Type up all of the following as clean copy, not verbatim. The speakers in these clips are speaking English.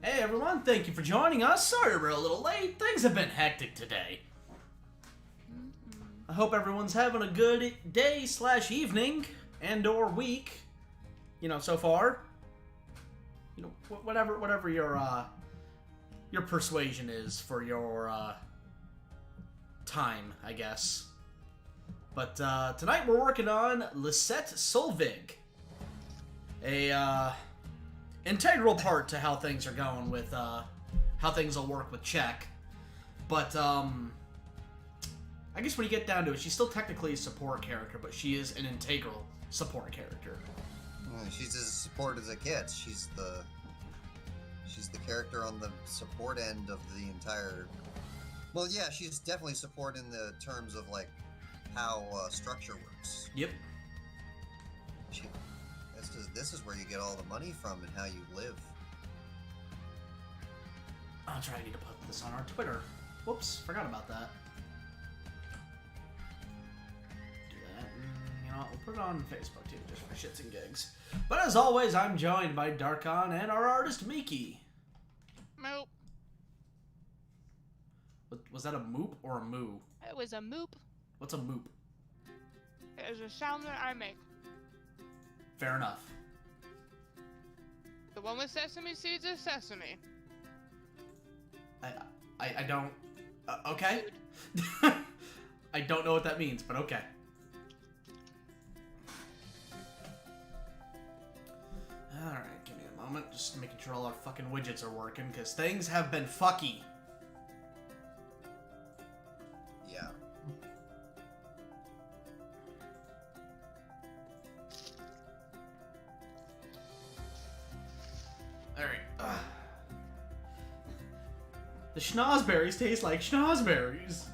Hey everyone, thank you for joining us. Sorry we're a little late. Things have been hectic today. I hope everyone's having a good day / evening and or week. You know, so far. You know, whatever your persuasion is for your time, I guess. But tonight we're working on Lisette Solvig, a integral part to how things are going with how things will work with Czech. But I guess when you get down to it, she's still technically a support character, but she is an integral support character. She's as support as it gets. She's the character on the support end of the entire. Well, yeah, she's definitely support in the terms of like how structure works. Yep. This is where you get all the money from and how you live. I'm trying to put this on our Twitter. Whoops, forgot about that. Do that, and you know what, we'll put it on Facebook too, just for shits and gigs. But as always, I'm joined by Darkon and our artist Miki. Moop. Was that a moop or a moo? It was a moop. What's a moop? It is a sound that I make. Fair enough. The one with sesame seeds is sesame. I don't... okay? I don't know what that means, but okay. Alright, give me a moment. Just making sure all our fucking widgets are working, because things have been fucky. Yeah. Alright. The schnozberries taste like schnozberries.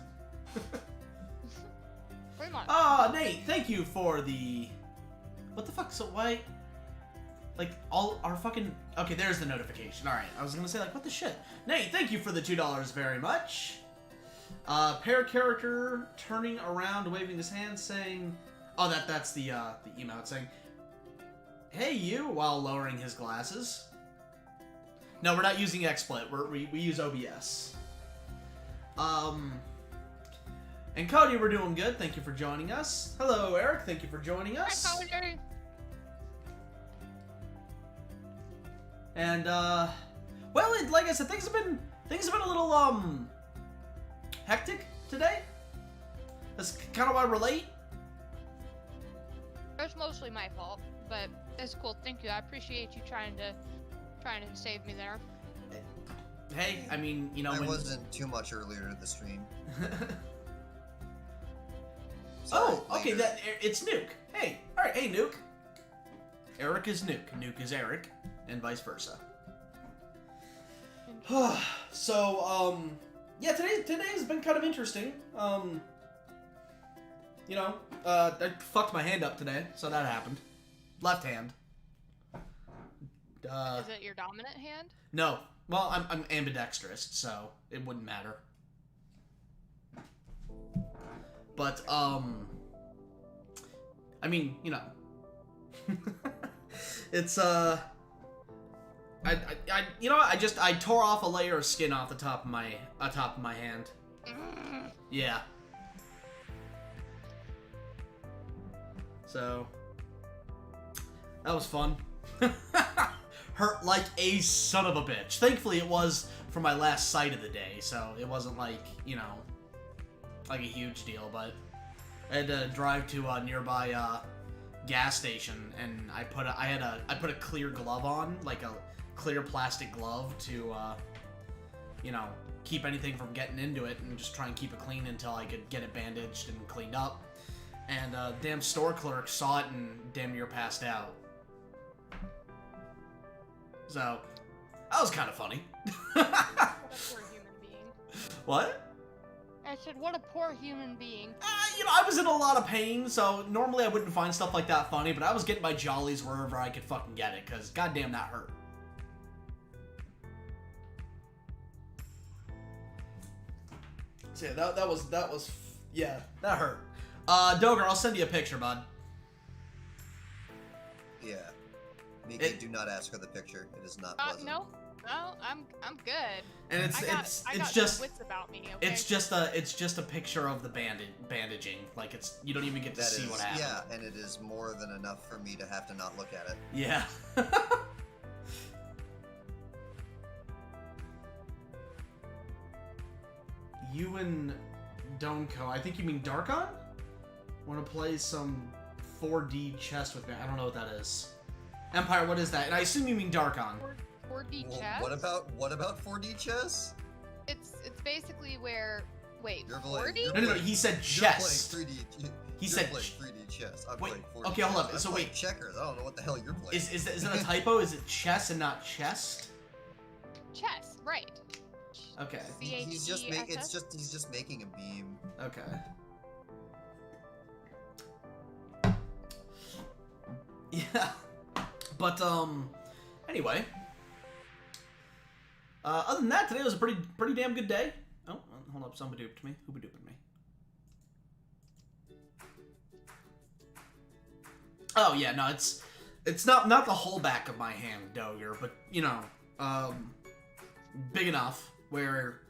Pretty much. Ah, Nate, thank you for the... What the fuck? So why... Like, all our fucking... Okay, there's the notification. Alright, I was gonna say, like, what the shit? Nate, thank you for the $2 very much. Pair character turning around, waving his hand, saying... Oh, that's the emote saying... Hey, you, while lowering his glasses. No, we're not using XSplit. We use OBS. And Cody, we're doing good. Thank you for joining us. Hello, Eric. Thank you for joining us. Hi, Cody. And well, like I said, things have been a little hectic today. That's kind of why we're late. It's mostly my fault, but it's cool. Thank you. I appreciate you trying to save me there. Hey, I mean, you know, I wasn't too much earlier to the stream. Oh, okay, it's Nuke. Hey, all right, hey, Nuke. Eric is Nuke. Nuke is Eric, and vice versa. So, yeah, today has been kind of interesting. You know, I fucked my hand up today, so that happened. Left hand. Is it your dominant hand? No. Well, I'm ambidextrous, so it wouldn't matter. But, I mean, you know. It's, you know what? I tore off a layer of skin off the top of my hand. Yeah. So, that was fun. Hurt like a son of a bitch. Thankfully, it was for my last sight of the day, so it wasn't like, you know, like a huge deal, but I had to drive to a nearby gas station, and I put a clear glove on, like a clear plastic glove to, you know, keep anything from getting into it, and just try and keep it clean until I could get it bandaged and cleaned up. And damn store clerk saw it and damn near passed out. So, that was kind of funny. What a poor human being. What? I said, what a poor human being. You know, I was in a lot of pain, so normally I wouldn't find stuff like that funny, but I was getting my jollies wherever I could fucking get it, because goddamn that hurt. So yeah, that was, yeah, that hurt. Doger, I'll send you a picture, bud. Yeah. Miki, do not ask for the picture. It is not pleasant. No. No, I'm good. And it's I got just some wits about me. Okay? it's just a picture of the bandaging. Like you don't even get to see what happened. Yeah, and it is more than enough for me to have to not look at it. Yeah. You and Donko, I think you mean Darkon? Want to play some 4D chess with me? I don't know what that is. Empire, what is that? And I assume you mean Darkon. 4D Well, chess. what about 4D chess? It's basically where You're 4D. No, he said chess. You're playing 3D. He you're said playing 3D chess. I'm wait, playing 4D okay, hold chess. up. So I'm playing wait, checkers. I don't know what the hell you're playing. is that a typo? Is it chess and not chest? Chess, right? Okay. He's just he's just making a meme. Okay. Yeah. But anyway. Other than that, today was a pretty damn good day. Oh, hold up, somebody duped me. Who duped me? Oh yeah, no, it's not the whole back of my hand, Doger, but you know, big enough where,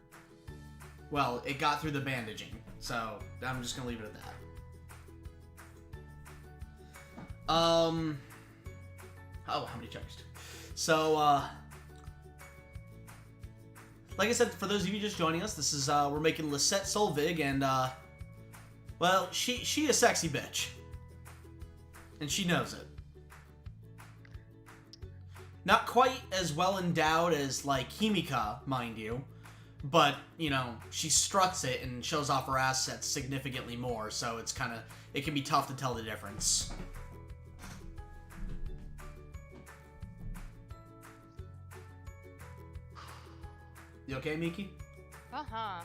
well, it got through the bandaging. So I'm just gonna leave it at that. Oh, how many checkers? So, like I said, for those of you just joining us, this is we're making Lisette Solvig, and well, she a sexy bitch, and she knows it. Not quite as well endowed as like Himika, mind you, but you know she struts it and shows off her assets significantly more. So it can be tough to tell the difference. You okay, Miki? Uh-huh.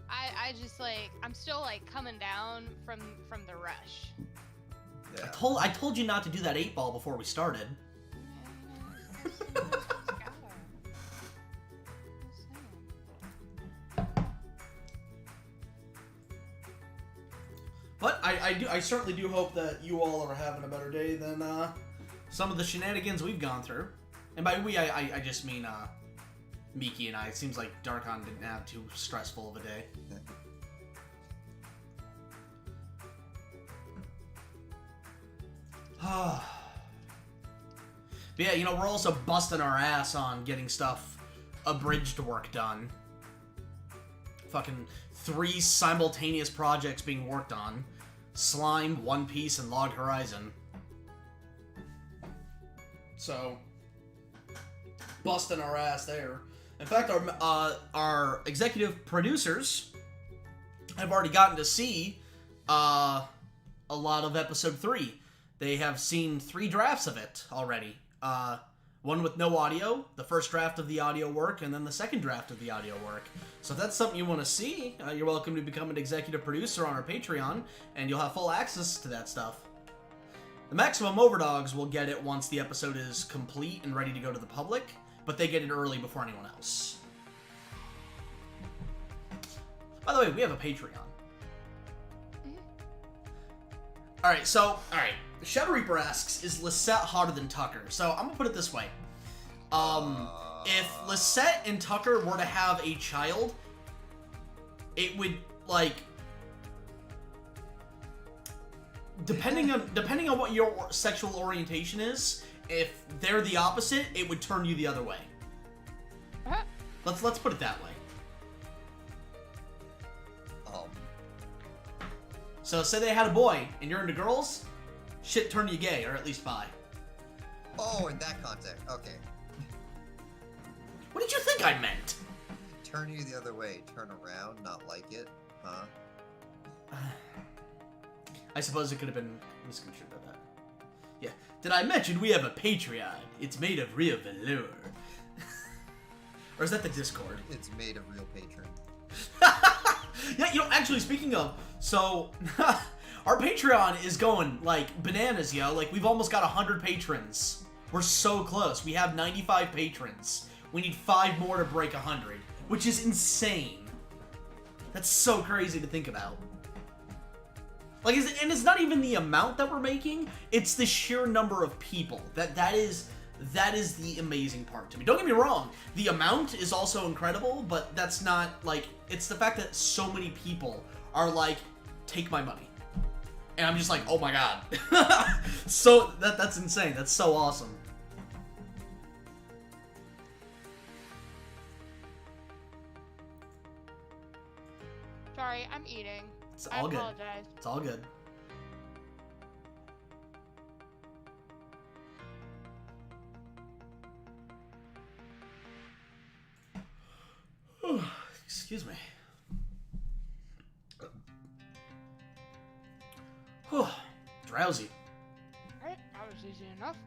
I just I'm still coming down from the rush. Yeah. I told you not to do that 8-ball before we started. But I certainly do hope that you all are having a better day than some of the shenanigans we've gone through. And by we, I just mean Miki and I. It seems like Darkon didn't have too stressful of a day. But yeah, you know, we're also busting our ass on getting stuff abridged work done. Fucking 3 simultaneous projects being worked on. Slime, One Piece, and Log Horizon. So, busting our ass there. In fact, our executive producers have already gotten to see a lot of episode 3. They have seen 3 drafts of it already. One with no audio, the first draft of the audio work, and then the second draft of the audio work. So if that's something you want to see, you're welcome to become an executive producer on our Patreon, and you'll have full access to that stuff. The Maximum Overdogs will get it once the episode is complete and ready to go to the public, but they get it early before anyone else. By the way, we have a Patreon. Alright, Shadow Reaper asks, is Lisette hotter than Tucker? So, I'm gonna put it this way. If Lisette and Tucker were to have a child, it would, depending on what your sexual orientation is, if they're the opposite, it would turn you the other way. Let's put it that way. So, say they had a boy, and you're into girls, shit turn you gay, or at least bi. Oh, in that context. Okay. What did you think I meant? Turn you the other way. Turn around, not like it. Huh? I suppose it could have been misconstrued by that. Yeah. Did I mention we have a Patreon? It's made of real velour. Or is that the Discord? It's made of real patron. Yeah, you know, actually, speaking of, so, our Patreon is going, bananas, yo. We've almost got 100 patrons. We're so close. We have 95 patrons. We need 5 more to break 100, which is insane. That's so crazy to think about. And it's not even the amount that we're making, it's the sheer number of people. That is That is the amazing part to me. Don't get me wrong, the amount is also incredible, but that's not, like, it's the fact that so many people are like, take my money. And I'm just like, oh my god. So, that's insane. That's so awesome. Sorry, I'm eating. It's all I good. apologize. It's all good. Excuse me. Drowsy. Alright, that was easy enough.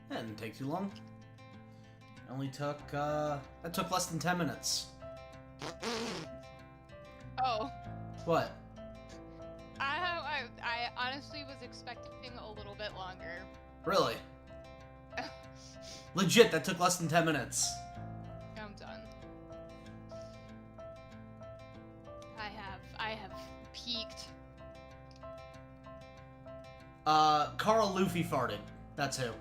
That didn't take too long. It only took, that took less than 10 minutes. Oh. What? I honestly was expecting a little bit longer. Really? Legit, that took less than 10 minutes. I'm done. I have peaked. Carl Luffy farted. That's who.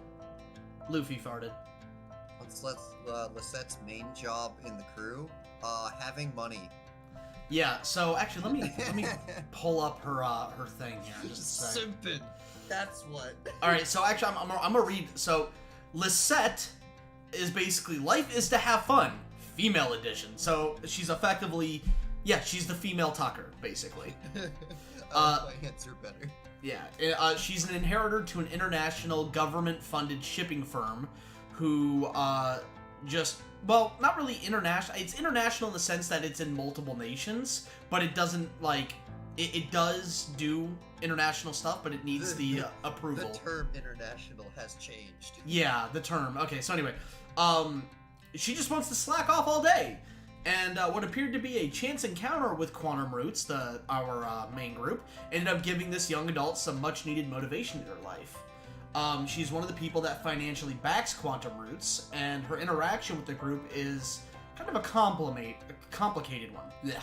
Luffy farted. Let's Lisette's main job in the crew, having money. Yeah, so actually let me pull up her thing here just a sec. Simpin. That's what. Alright, so actually I'm gonna read. So Lisette is basically life is to have fun, female edition. So she's effectively, yeah, she's the female Tucker, basically. My answer better. Yeah, she's an inheritor to an international government-funded shipping firm who well, not really international. It's international in the sense that it's in multiple nations, but it doesn't, like, it does do international stuff, but it needs the approval. The term international has changed. Yeah, the term. Okay, so anyway, she just wants to slack off all day. And what appeared to be a chance encounter with Quantum Roots, our main group, ended up giving this young adult some much-needed motivation in her life. She's one of the people that financially backs Quantum Roots, and her interaction with the group is kind of a complicated one. Yeah.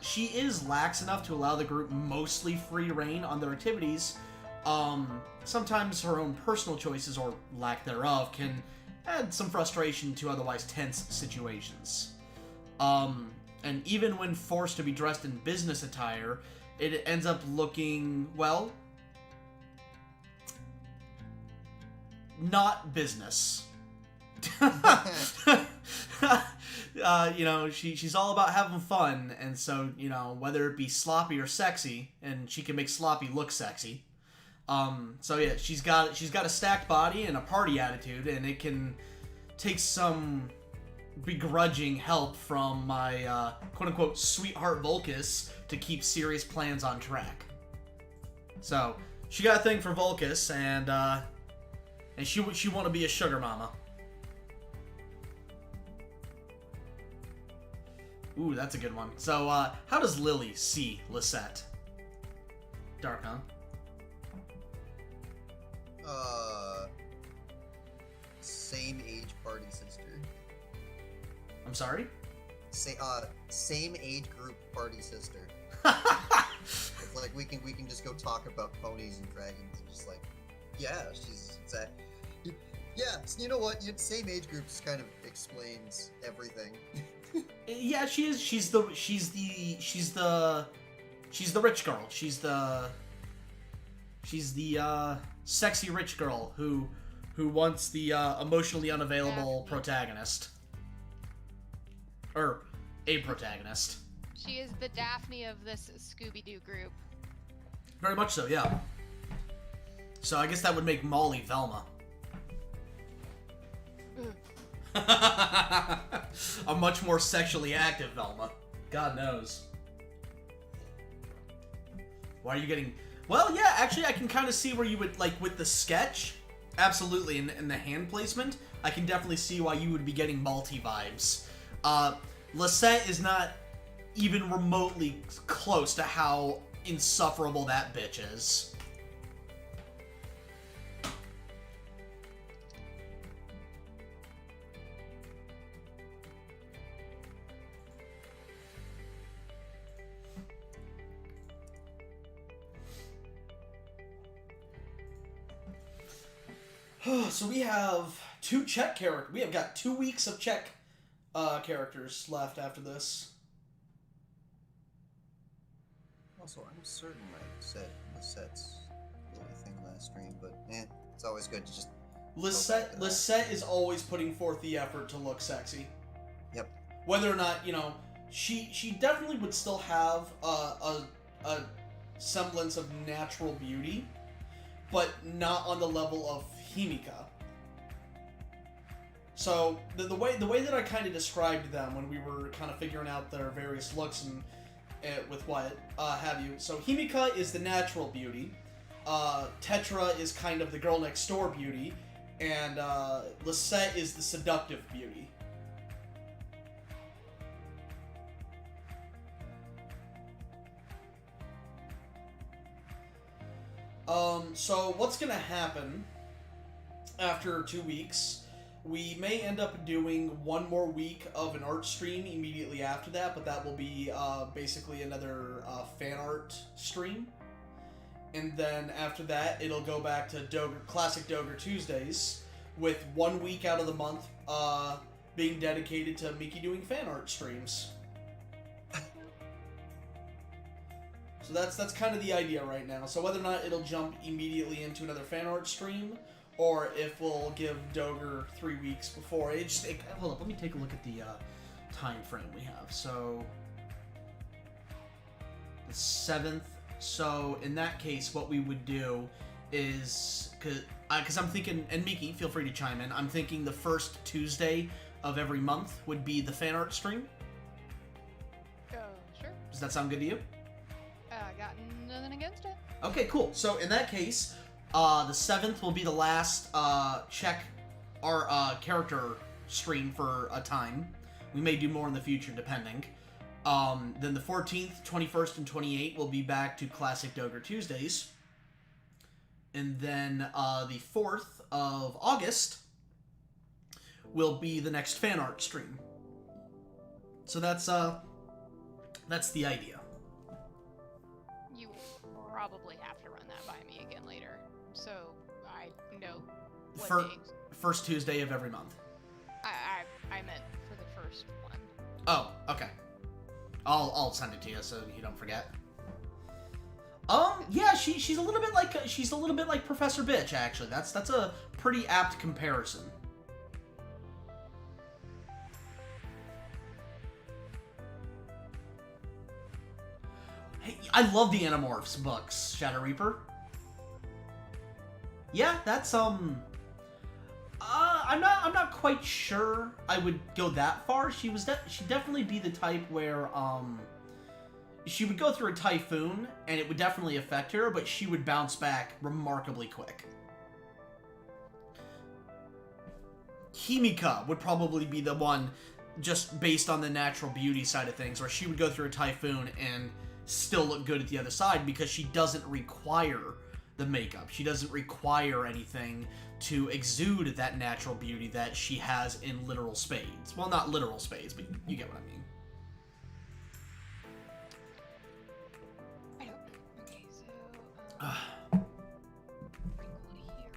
She is lax enough to allow the group mostly free reign on their activities. Sometimes her own personal choices, or lack thereof, can add some frustration to otherwise tense situations. And even when forced to be dressed in business attire, it ends up looking, well, not business. You know, she's all about having fun, and so, you know, whether it be sloppy or sexy, and she can make sloppy look sexy. So yeah, she's got a stacked body and a party attitude, and it can take some begrudging help from my quote-unquote sweetheart Volcus to keep serious plans on track. So she got a thing for Volcus, and she want to be a sugar mama. Ooh, that's a good one. So how does Lily see Lisette? Dark, huh? Same age party sister. I'm sorry? Same age group party sister. It's like we can just go talk about ponies and dragons and just like, yeah, she's exactly. Yeah, you know what? Same age group just kind of explains everything. Yeah, she is. She's the rich girl. She's the sexy rich girl who wants the emotionally unavailable protagonist. Or a protagonist. She is the Daphne of this Scooby-Doo group. Very much so, yeah. So I guess that would make Molly Velma. A much more sexually active Velma. God knows. Why are you getting... Well, yeah, actually, I can kind of see where you would, like, with the sketch, absolutely, and the hand placement, I can definitely see why you would be getting Malty vibes. Lisette is not even remotely close to how insufferable that bitch is. So we have two Czech characters. We have got 2 weeks of Czech characters left after this. Also, I'm certain I said Lisette's really thing last stream, but it's always good to just. Lisette is always putting forth the effort to look sexy. Yep. Whether or not, she definitely would still have a semblance of natural beauty, but not on the level of Himika. So the way that I kind of described them when we were kind of figuring out their various looks and with what have you. So Himika is the natural beauty. Tetra is kind of the girl next door beauty, and Lisette is the seductive beauty. So what's gonna happen after 2 weeks? We may end up doing one more week of an art stream immediately after that, but that will be basically another fan art stream. And then after that, it'll go back to classic Dogger Tuesdays, with 1 week out of the month being dedicated to Miki doing fan art streams. So that's kind of the idea right now. So whether or not it'll jump immediately into another fan art stream, or if we'll give Dogger 3 weeks before. Hold up, let me take a look at the time frame we have. So the 7th. So in that case, what we would do is, because I'm thinking, and Miki, feel free to chime in. I'm thinking the first Tuesday of every month would be the fan art stream. Sure. Does that sound good to you? I got nothing against it. Okay, cool. So in that case, the 7th will be the last check our character stream for a time. We may do more in the future, depending. Then the 14th, 21st, and 28th will be back to classic Dogger Tuesdays. And then the 4th of August will be the next fan art stream. So that's the idea. You will probably have to run that by me again later, so I know what days. First Tuesday of every month. I meant for the first one. Oh, okay. I'll send it to you so you don't forget. Yeah, she's a little bit like Professor Bitch, actually. That's a pretty apt comparison. Hey, I love the Animorphs books, Shadow Reaper. Yeah, that's I'm not quite sure I would go that far. She'd definitely be the type where she would go through a typhoon and it would definitely affect her, but she would bounce back remarkably quick. Himika would probably be the one, just based on the natural beauty side of things, where she would go through a typhoon and still look good at the other side because she doesn't require the makeup. She doesn't require anything to exude that natural beauty that she has in literal spades. Well, not literal spades, but you get what I mean. I don't. Okay, so wrinkled here.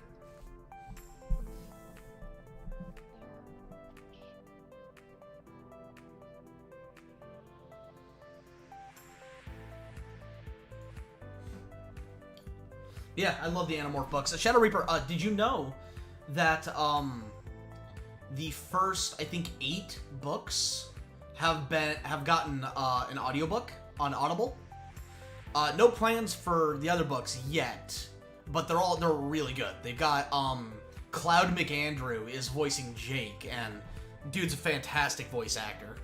Yeah, I love the Animorph books. Shadow Reaper, did you know that the first, I think, 8 books have gotten an audiobook on Audible? No plans for the other books yet, but they're really good. They've got Cloud McAndrew is voicing Jake, and dude's a fantastic voice actor.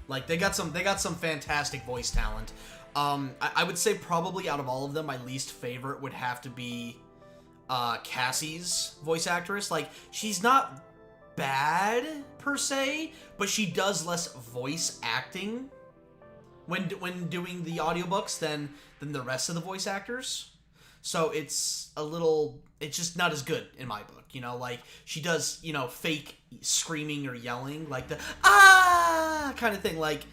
Like, they got some fantastic voice talent. I would say probably out of all of them, my least favorite would have to be Cassie's voice actress. Like, she's not bad per se, but she does less voice acting when doing the audiobooks than the rest of the voice actors. So it's just not as good in my book, like she does, fake screaming or yelling, like the ah kind of thing, like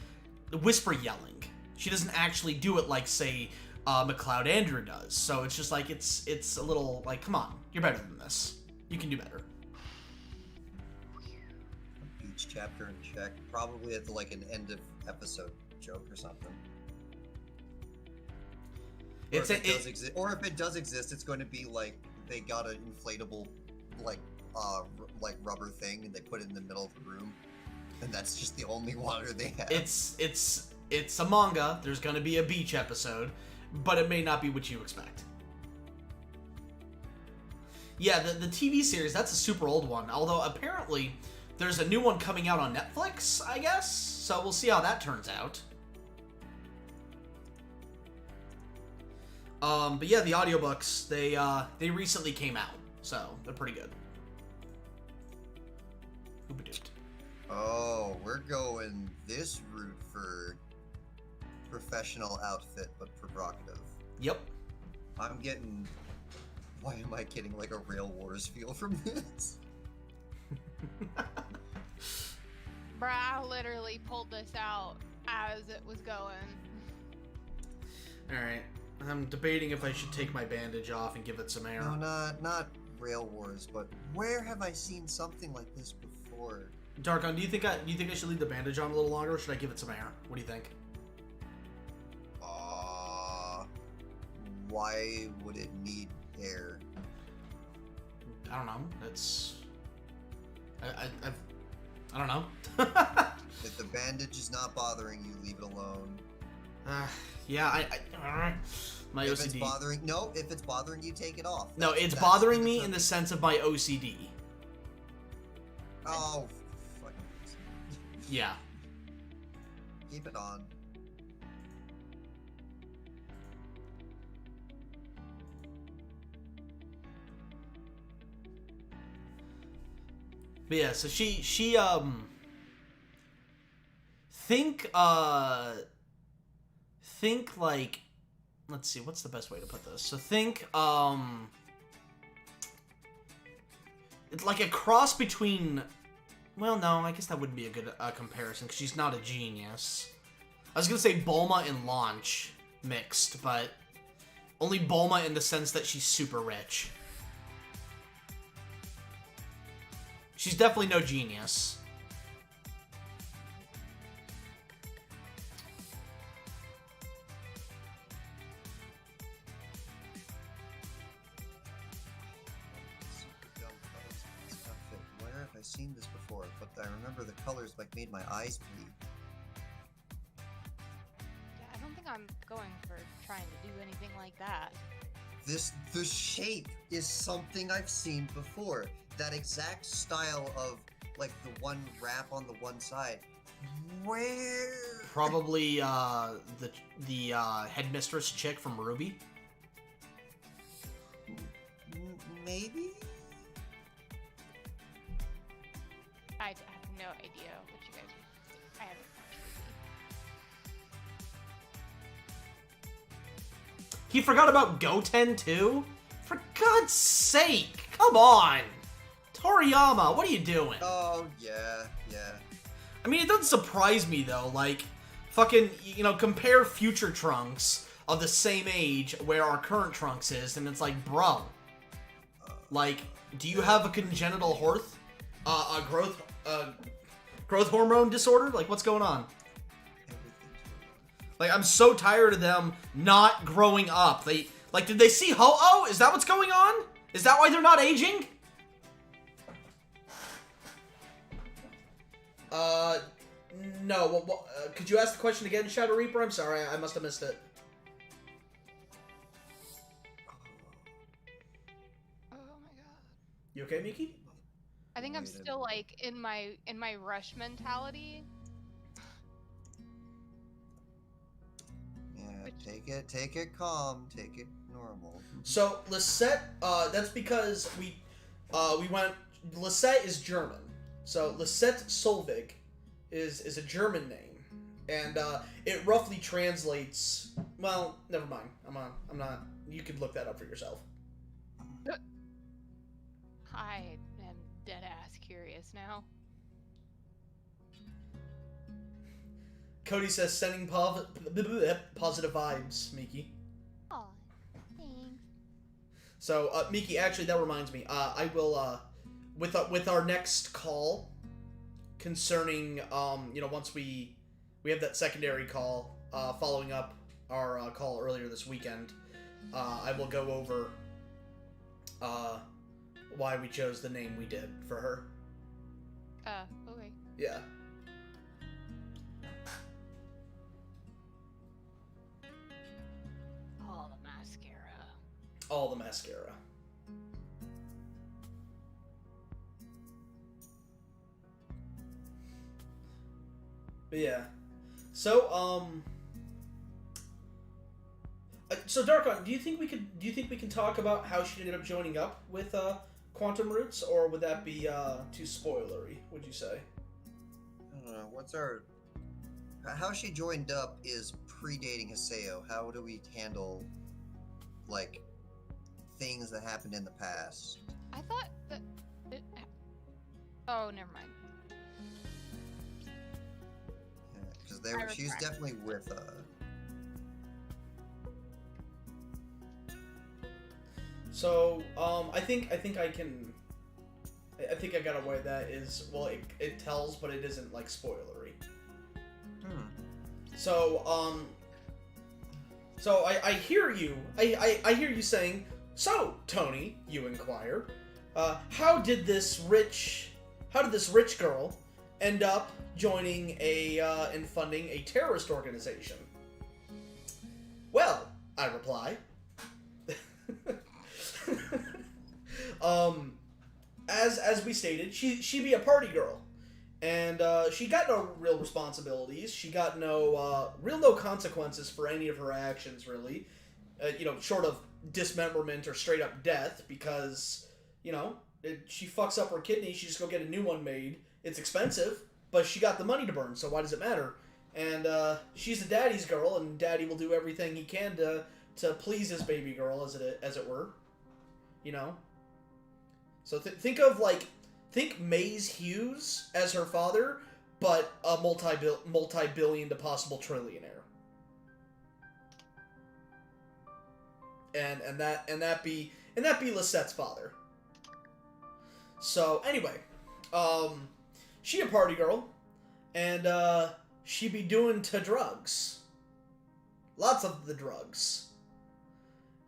whisper yelling. She doesn't actually do it like, say, McLeod Andrew does. So it's just like, it's a little like, come on, you're better than this. You can do better. Each chapter in check, probably at like an end of episode joke or something. Or if it does exist, it's going to be like they got an inflatable like rubber thing and they put it in the middle of the room, and that's just the only water they have. It's a manga. There's going to be a beach episode, but it may not be what you expect. Yeah, the TV series, that's a super old one. Although apparently there's a new one coming out on Netflix, I guess. So we'll see how that turns out. But yeah, the audiobooks, they recently came out, so they're pretty good. Oh, we're going this route for professional outfit, but provocative. Yep. I'm getting... Why am I getting like a Rail Wars feel from this? Bruh, I literally pulled this out as it was going. Alright. I'm debating if I should take my bandage off and give it some air. No, not Rail Wars, but where have I seen something like this before? Darkon, do you think I should leave the bandage on a little longer, or should I give it some air? What do you think? Why would it need air? I don't know. It's... I don't know. If the bandage is not bothering you, leave it alone. Yeah, my if OCD. If it's bothering you, take it off. No, it's bothering me in the sense of my OCD. Oh, fucking. Yeah. Keep it on. But yeah, so she think like, let's see, what's the best way to put this? So think it's like a cross between, well, no, I guess that wouldn't be a good comparison because she's not a genius. I was gonna say Bulma and Launch mixed, but only Bulma in the sense that she's super rich. She's definitely no genius. Where have I seen this before? But I remember the colors like made my eyes bleed. Yeah, I don't think I'm going for trying to do anything like that. The shape is something I've seen before. That exact style of like the one wrap on the one side. Where? Probably the headmistress chick from Ruby. Maybe. I have no idea what you guys. I haven't watched Ruby. He forgot about Goten too? For God's sake! Come on! Toriyama, what are you doing? Oh, yeah. I mean, it doesn't surprise me, though. Like, fucking, compare future Trunks of the same age where our current Trunks is, and it's like, bro. Like, do you have a congenital growth hormone disorder? Like, what's going on? Like, I'm so tired of them not growing up. Did they see Ho-Oh? Is that what's going on? Is that why they're not aging? No. Could you ask the question again, Shadow Reaper? I'm sorry, I must have missed it. Oh my god. You okay, Miki? I think I'm still like in my rush mentality. Yeah, take it calm, take it normal. So Lisette, that's because we went. Lisette is German, so Lisette Solvig is a German name, and it roughly translates. Well, never mind. I'm not. You could look that up for yourself. I am dead ass curious now. Cody says sending positive vibes, Miki. So, Miki, actually, that reminds me. I will, with our next call concerning, once we have that secondary call, following up our call earlier this weekend, I will go over why we chose the name we did for her. Okay. Yeah. All the mascara. All the mascara. But yeah. So, so Darkon, do you think we can talk about how she ended up joining up with Quantum Roots, or would that be too spoilery, would you say? I don't know. How she joined up is predating Haseo. How do we handle, like, things that happened in the past? I thought that. Oh, never mind. Because she was definitely with. So, I think I got a way that is, well, it tells, but it isn't like spoilery. So, so I hear you. I hear you saying, "So, Tony," you inquire, how did this rich girl end up joining and funding a terrorist organization? Well, I reply, as we stated, she be a party girl, and she got no real responsibilities. She got no consequences for any of her actions, really. Short of dismemberment or straight up death, because she fucks up her kidney, she just go get a new one made. It's expensive, but she got the money to burn, so why does it matter? And she's a daddy's girl, and daddy will do everything he can to please his baby girl, as it were. So think Maze Hughes as her father, but a multi-billion to possible trillionaire. And that be Lisette's father. So anyway, she a party girl, and she be doing drugs. Lots of the drugs.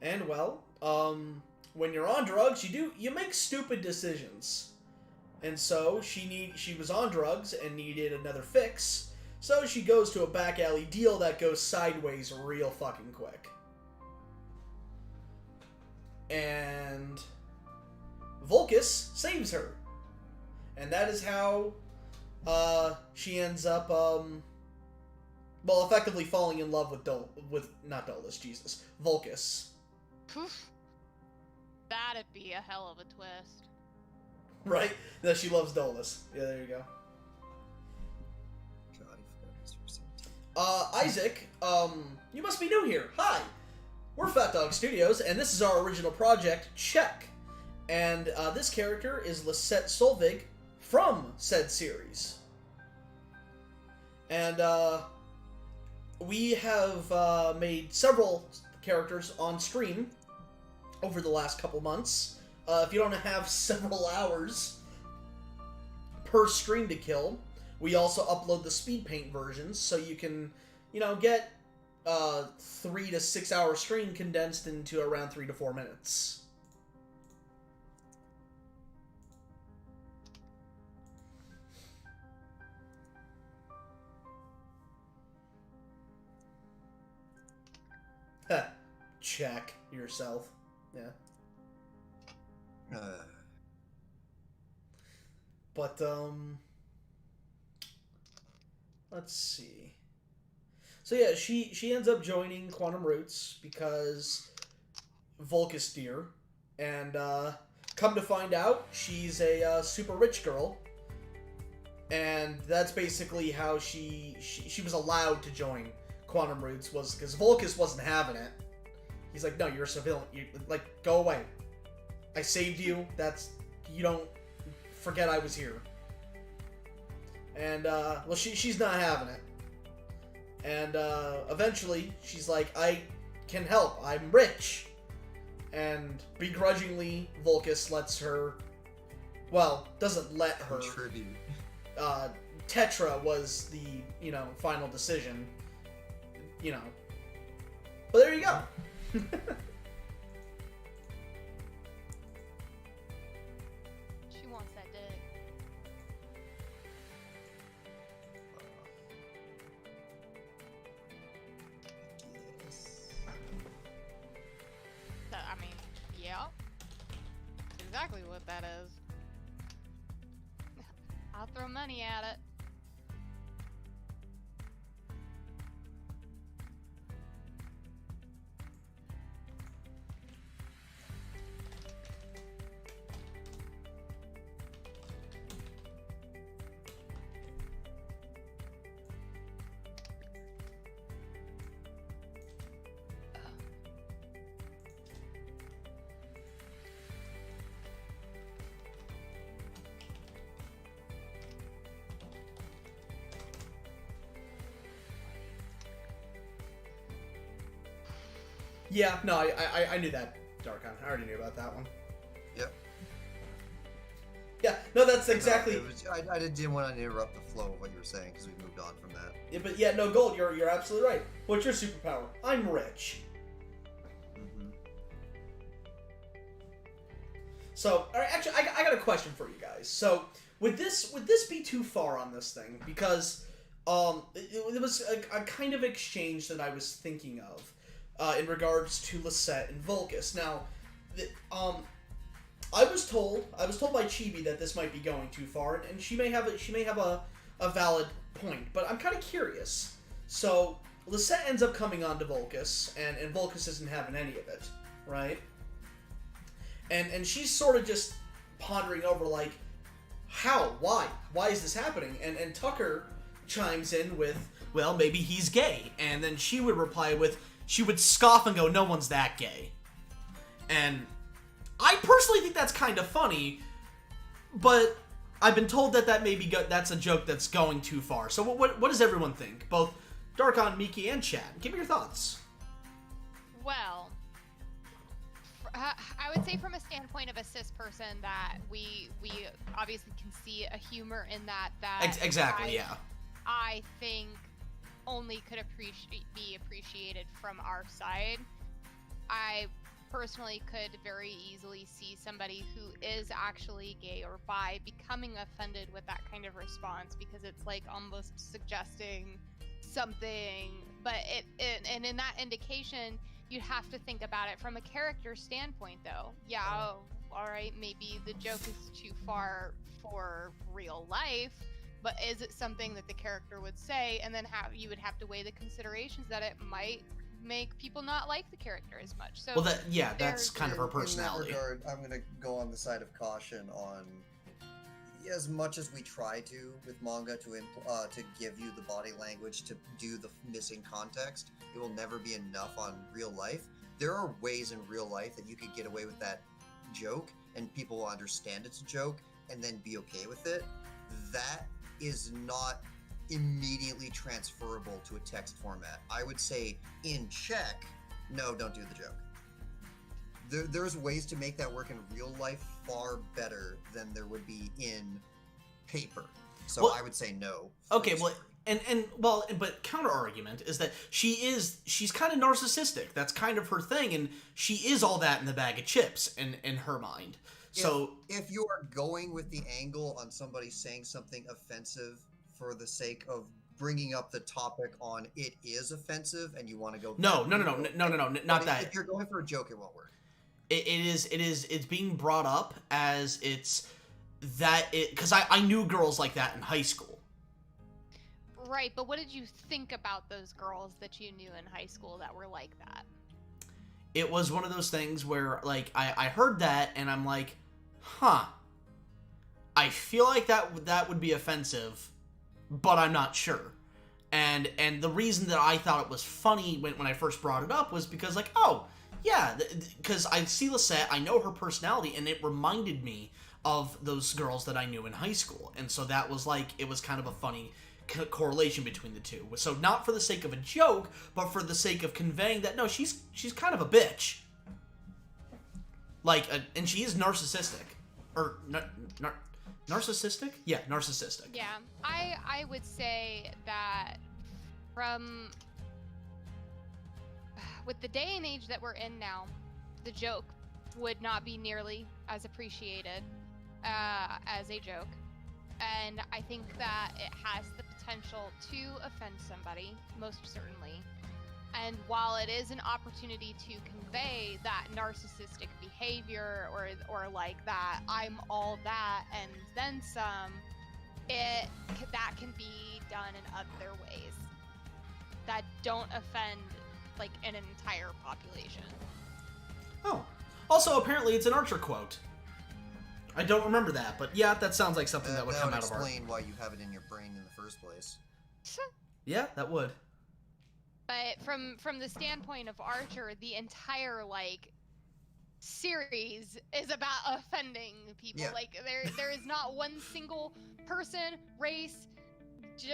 And well, when you're on drugs, you make stupid decisions. And so she was on drugs and needed another fix. So she goes to a back alley deal that goes sideways real fucking quick. And Volkus saves her. And that is how she ends up effectively falling in love with not Dulles, Jesus, Volkus. Poof. That'd be a hell of a twist. Right? That she loves Dulles. Yeah, there you go. Isaac, you must be new here. Hi! We're PhatDogStudios, and this is our original project, Check. And this character is Lisette Solvig from said series. And we have made several characters on stream over the last couple months. If you don't have several hours per stream to kill, we also upload the speed paint versions, so you can, get 3 to 6 hour stream condensed into around 3 to 4 minutes. Check yourself. Yeah. But, let's see. So yeah, she ends up joining Quantum Roots because Volkus dear, and come to find out, she's a super rich girl, and that's basically how she was allowed to join Quantum Roots, was because Volkus wasn't having it. He's like, no, you're a civilian. You go away. I saved you. You don't forget I was here. And she's not having it. And eventually she's like, I can help. I'm rich. and begrudgingly, Volcus lets her... Well, doesn't let her... Contribute. Tetra was the, final decision. But there you go. She wants that dick. Yes. I mean, yeah. That's exactly what that is. I'll throw money at it. Yeah, no, I knew that, Darkon. I already knew about that one. Yep. Yeah, no, that's exactly... I didn't want to interrupt the flow of what you were saying, because we moved on from that. Yeah, but yeah, no, Gold, you're absolutely right. What's your superpower? I'm rich. Mm-hmm. So, all right, actually, I got a question for you guys. So, would this be too far on this thing? Because it was a kind of exchange that I was thinking of in regards to Lisette and Volcus. Now, I was told by Chibi that this might be going too far, and she may have a valid point. But I'm kind of curious. So, Lisette ends up coming on to Volcus, and Volcus isn't having any of it, right? And she's sort of just pondering over, like, how? Why? Why is this happening? And Tucker chimes in with, well, maybe he's gay. And then she would reply with, she would scoff and go, no one's that gay. And I personally think that's kind of funny, but I've been told that that's a joke that's going too far. So what does everyone think? Both Darkon, Miki, and Chad. Give me your thoughts. Well, I would say from a standpoint of a cis person that we obviously can see a humor in that exactly, yeah. I think only could be appreciated from our side. I personally could very easily see somebody who is actually gay or bi becoming offended with that kind of response, because it's like almost suggesting something. But and in that indication, you'd have to think about it from a character standpoint, though. Yeah, all right, maybe the joke is too far for real life, but is it something that the character would say? And then you would have to weigh the considerations that it might make people not like the character as much. So well, that's kind of her personality. In that regard, I'm going to go on the side of caution on, as much as we try to with manga to give you the body language to do the missing context, it will never be enough on real life. There are ways in real life that you could get away with that joke and people will understand it's a joke and then be okay with it. That is not immediately transferable to a text format. I would say in check, no, don't do the joke. There's ways to make that work in real life far better than there would be in paper. So well, I would say no. Okay, well, but counter argument is that she's kind of narcissistic. That's kind of her thing, and she is all that in the bag of chips in her mind. So if you are going with the angle on somebody saying something offensive for the sake of bringing up the topic on it is offensive, and you want to go no, not that. If you're going for a joke, it won't work. It's being brought up as because I knew girls like that in high school. Right, but what did you think about those girls that you knew in high school that were like that? It was one of those things where, like, I heard that and I'm like, huh, I feel like that would be offensive, but I'm not sure. And the reason that I thought it was funny when I first brought it up was because, like, oh, yeah, because I see Lisette, I know her personality, and it reminded me of those girls that I knew in high school. And so that was like, it was kind of a funny correlation between the two. So not for the sake of a joke, but for the sake of conveying that, no, she's kind of a bitch. Like, and she is narcissistic, or narcissistic? Yeah, narcissistic. Yeah, I would say that from with the day and age that we're in now, the joke would not be nearly as appreciated as a joke, and I think that it has the potential to offend somebody, most certainly. And while it is an opportunity to convey that narcissistic behavior or like that I'm all that and then some, that can be done in other ways that don't offend like an entire population. Oh. Also, apparently it's an Archer quote. I don't remember that, but yeah, that sounds like something that would come out of art. That would explain why you have it in your brain in the first place. Yeah, that would. But from the standpoint of Archer, the entire like series is about offending people. Yeah. Like there is not one single person, race,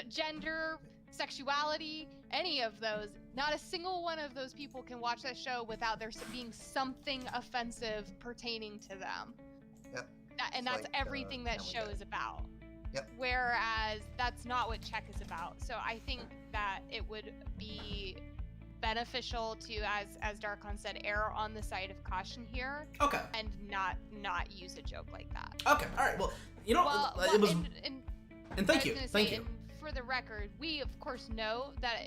gender, sexuality, any of those. Not a single one of those people can watch that show without there being something offensive pertaining to them. Yep. And that's like, that that show is about. Yep. Whereas that's not what Czech is about. So I think that it would be beneficial to, as Darkon said, err on the side of caution here. Okay. And not use a joke like that. Okay. All right. Well, you know, it was. And thank you. Thank you. And for the record, we of course know that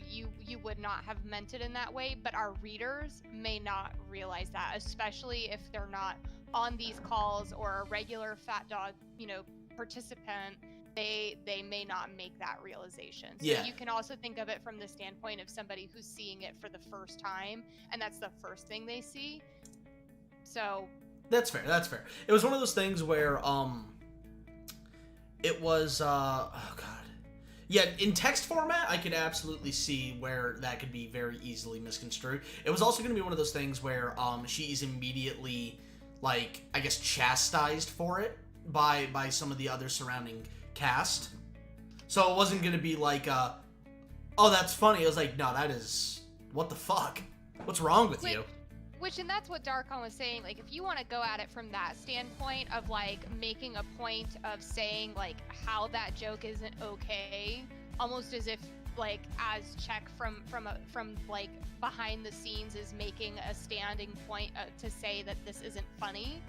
you would not have meant it in that way, but our readers may not realize that, especially if they're not on these calls or a regular Fat Dog, participant. They may not make that realization. So yeah. You can also think of it from the standpoint of somebody who's seeing it for the first time, and that's the first thing they see. So that's fair. That's fair. It was one of those things where it was oh god. Yeah, in text format, I could absolutely see where that could be very easily misconstrued. It was also going to be one of those things where she is immediately, like, I guess, chastised for it by some of the other surrounding cast. So it wasn't going to be like, oh, that's funny. It was like, no, that is, what the fuck? What's wrong with you? And that's what Darkon was saying. Like, if you want to go at it from that standpoint of like making a point of saying like how that joke isn't okay, almost as if like as Czech from like behind the scenes is making a standing point to say that this isn't funny,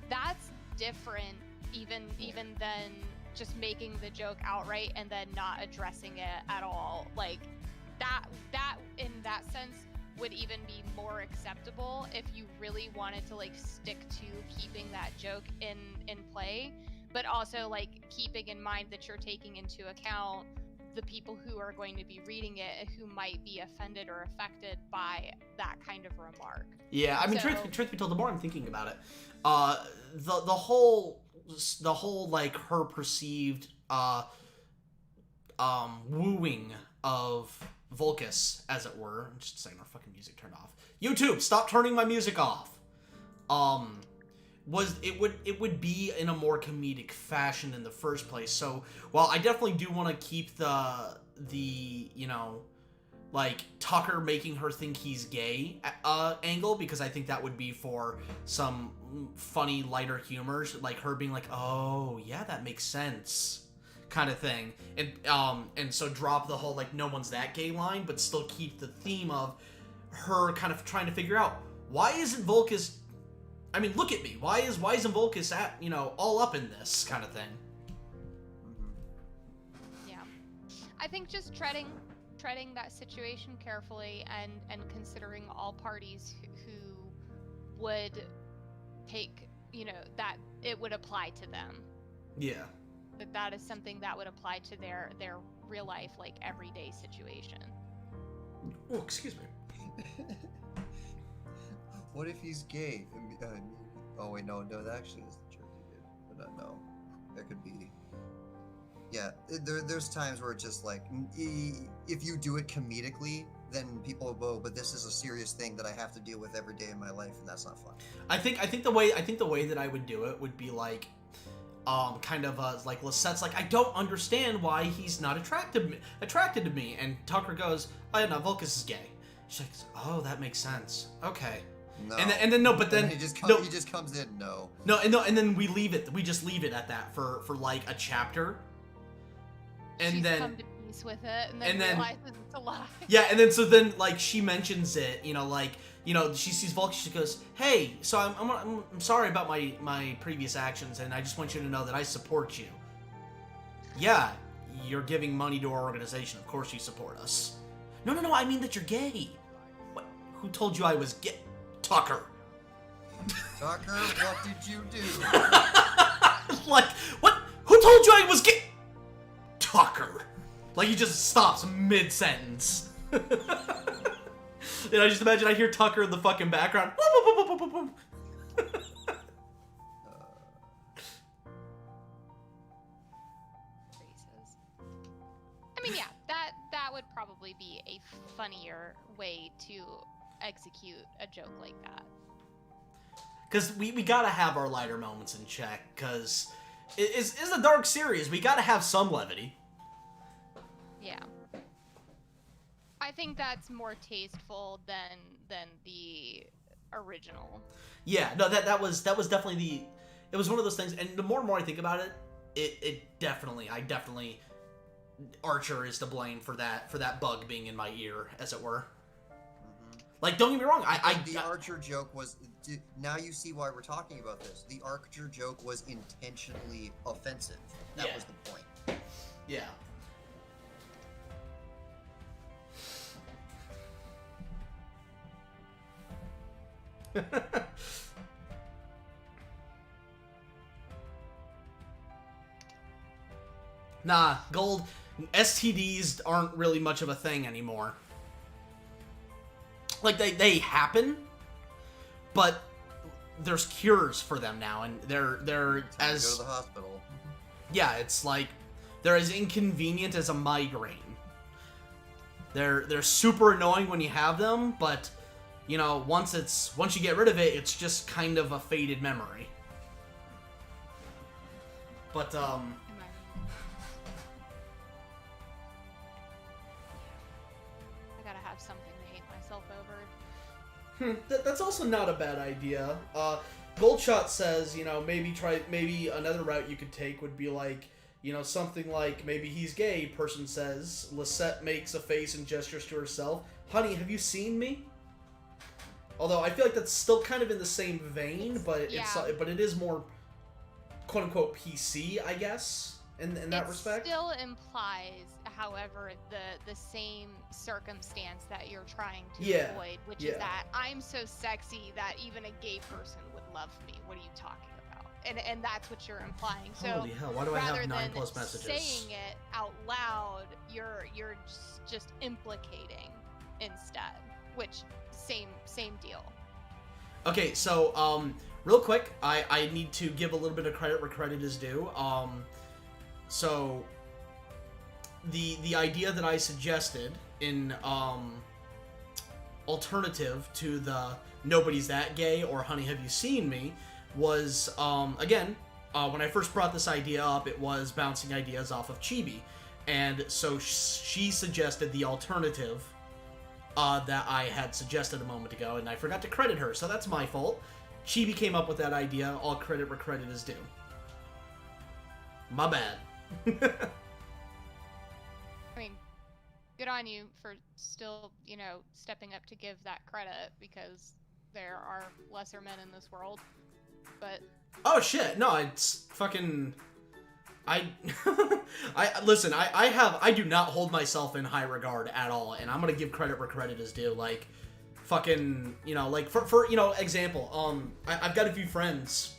that's different even than just making the joke outright and then not addressing it at all. Like that in that sense would even be more acceptable if you really wanted to like stick to keeping that joke in play, but also like keeping in mind that you're taking into account the people who are going to be reading it who might be offended or affected by that kind of remark. Yeah, I mean, truth be told, the more I'm thinking about it, the whole like her perceived wooing of Volcus, as it were. Just a second, our fucking music turned off. YouTube, stop turning my music off. It would be in a more comedic fashion in the first place. So while I definitely do want to keep the like Tucker making her think he's gay angle, because I think that would be for some funny lighter humor, like her being like, oh yeah, that makes sense, kind of thing, and so drop the whole like no one's that gay line, but still keep the theme of her kind of trying to figure out why isn't Volcus, I mean, look at me, why isn't Volcus at all up in this kind of thing. Yeah, I think just treading that situation carefully and considering all parties who would take, that it would apply to them. Yeah. That is something that would apply to their real life, like everyday situation. Oh, excuse me. What if he's gay? Oh wait, no, that actually is the joke he did. But no, that could be. Yeah, there's times where it's just like, if you do it comedically, then people will go, but this is a serious thing that I have to deal with every day in my life, and that's not fun. I think the way that I would do it would be like, kind of like Lisette's like, I don't understand why he's not attracted to me, and Tucker goes, oh yeah, no, Volcus is gay. She's like, oh, that makes sense. Okay. No. And then no, but then he just comes in. No. No, and then we leave it. We just leave it at that for like a chapter. And She's then come to peace with it, and then realizes it's a lie. Yeah, and then so then like she mentions it, she sees Vulcan, she goes, "Hey, so I'm sorry about my previous actions, and I just want you to know that I support you." Yeah, you're giving money to our organization. Of course you support us. No, I mean that you're gay. What? Who told you I was gay? Tucker. Tucker, what did you do? Like, what? Who told you I was gay? Tucker. Like, he just stops mid-sentence. And I just imagine I hear Tucker in the fucking background. I mean, yeah, that would probably be a funnier way to execute a joke like that. Because we gotta have our lighter moments in check, because it's a dark series. We gotta have some levity. Yeah. I think that's more tasteful than the original. Yeah, no, that was definitely it was one of those things, and the more and more I think about it, it definitely Archer is to blame for that bug being in my ear, as it were. Mm-hmm. Like, don't get me wrong, the Archer joke was, now you see why we're talking about this. The Archer joke was intentionally offensive. That was the point. Yeah. Nah, Gold, STDs aren't really much of a thing anymore. Like, they happen, but there's cures for them now, and they're as... Go to the hospital. Yeah, it's like, they're as inconvenient as a migraine. They're super annoying when you have them, but... once you get rid of it, it's just kind of a faded memory. But, I gotta have something to hate myself over. That's also not a bad idea. Goldshot says, maybe another route you could take would be like, something like, maybe he's gay, person says. Lisette makes a face and gestures to herself. Honey, have you seen me? Although I feel like that's still kind of in the same vein, but it is more quote unquote PC, I guess, in that respect. It still implies, however, the same circumstance that you're trying to avoid, which is that I'm so sexy that even a gay person would love me. What are you talking about? And that's what you're implying. So holy hell, why do I have 9+ messages? Saying it out loud, you're just implicating instead, which same deal. Okay, so real quick, I need to give a little bit of credit where credit is due. So the idea that I suggested in alternative to the Nobody's That Gay or Honey Have You Seen Me was again when I first brought this idea up, it was bouncing ideas off of Chibi, and so she suggested the alternative that I had suggested a moment ago, and I forgot to credit her, so that's my fault. Chibi came up with that idea. All credit where credit is due. My bad. I mean, good on you for still, stepping up to give that credit, because there are lesser men in this world. But oh shit, no, it's fucking... listen, I do not hold myself in high regard at all, and I'm gonna give credit where credit is due. Like, fucking, like, for example, I've got a few friends,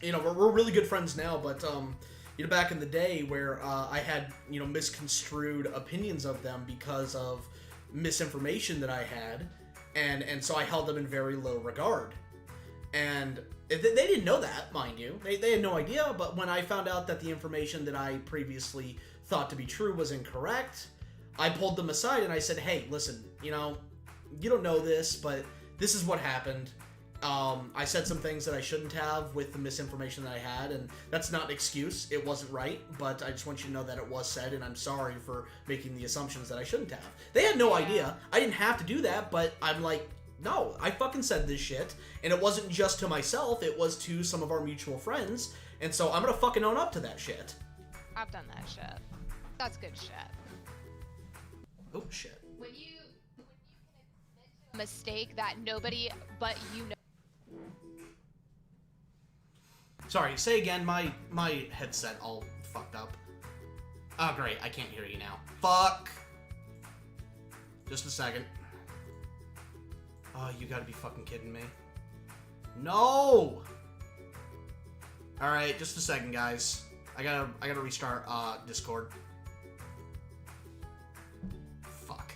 we're really good friends now, but, back in the day where, I had, misconstrued opinions of them because of misinformation that I had, and so I held them in very low regard. And they didn't know that, mind you. They had no idea, but when I found out that the information that I previously thought to be true was incorrect, I pulled them aside and I said, hey, listen, you don't know this, but this is what happened. I said some things that I shouldn't have with the misinformation that I had, and that's not an excuse. It wasn't right, but I just want you to know that it was said, and I'm sorry for making the assumptions that I shouldn't have. They had no idea. I didn't have to do that, but I'm like, no, I fucking said this shit, and it wasn't just to myself, it was to some of our mutual friends, and so I'm gonna fucking own up to that shit. I've done that shit. That's good shit. Oh, shit. When you can admit to a mistake that nobody but you know. Sorry, say again, my headset all fucked up. Oh, great, I can't hear you now. Fuck! Just a second. Oh, you gotta be fucking kidding me. No! Alright, just a second, guys. I gotta restart, Discord. Fuck.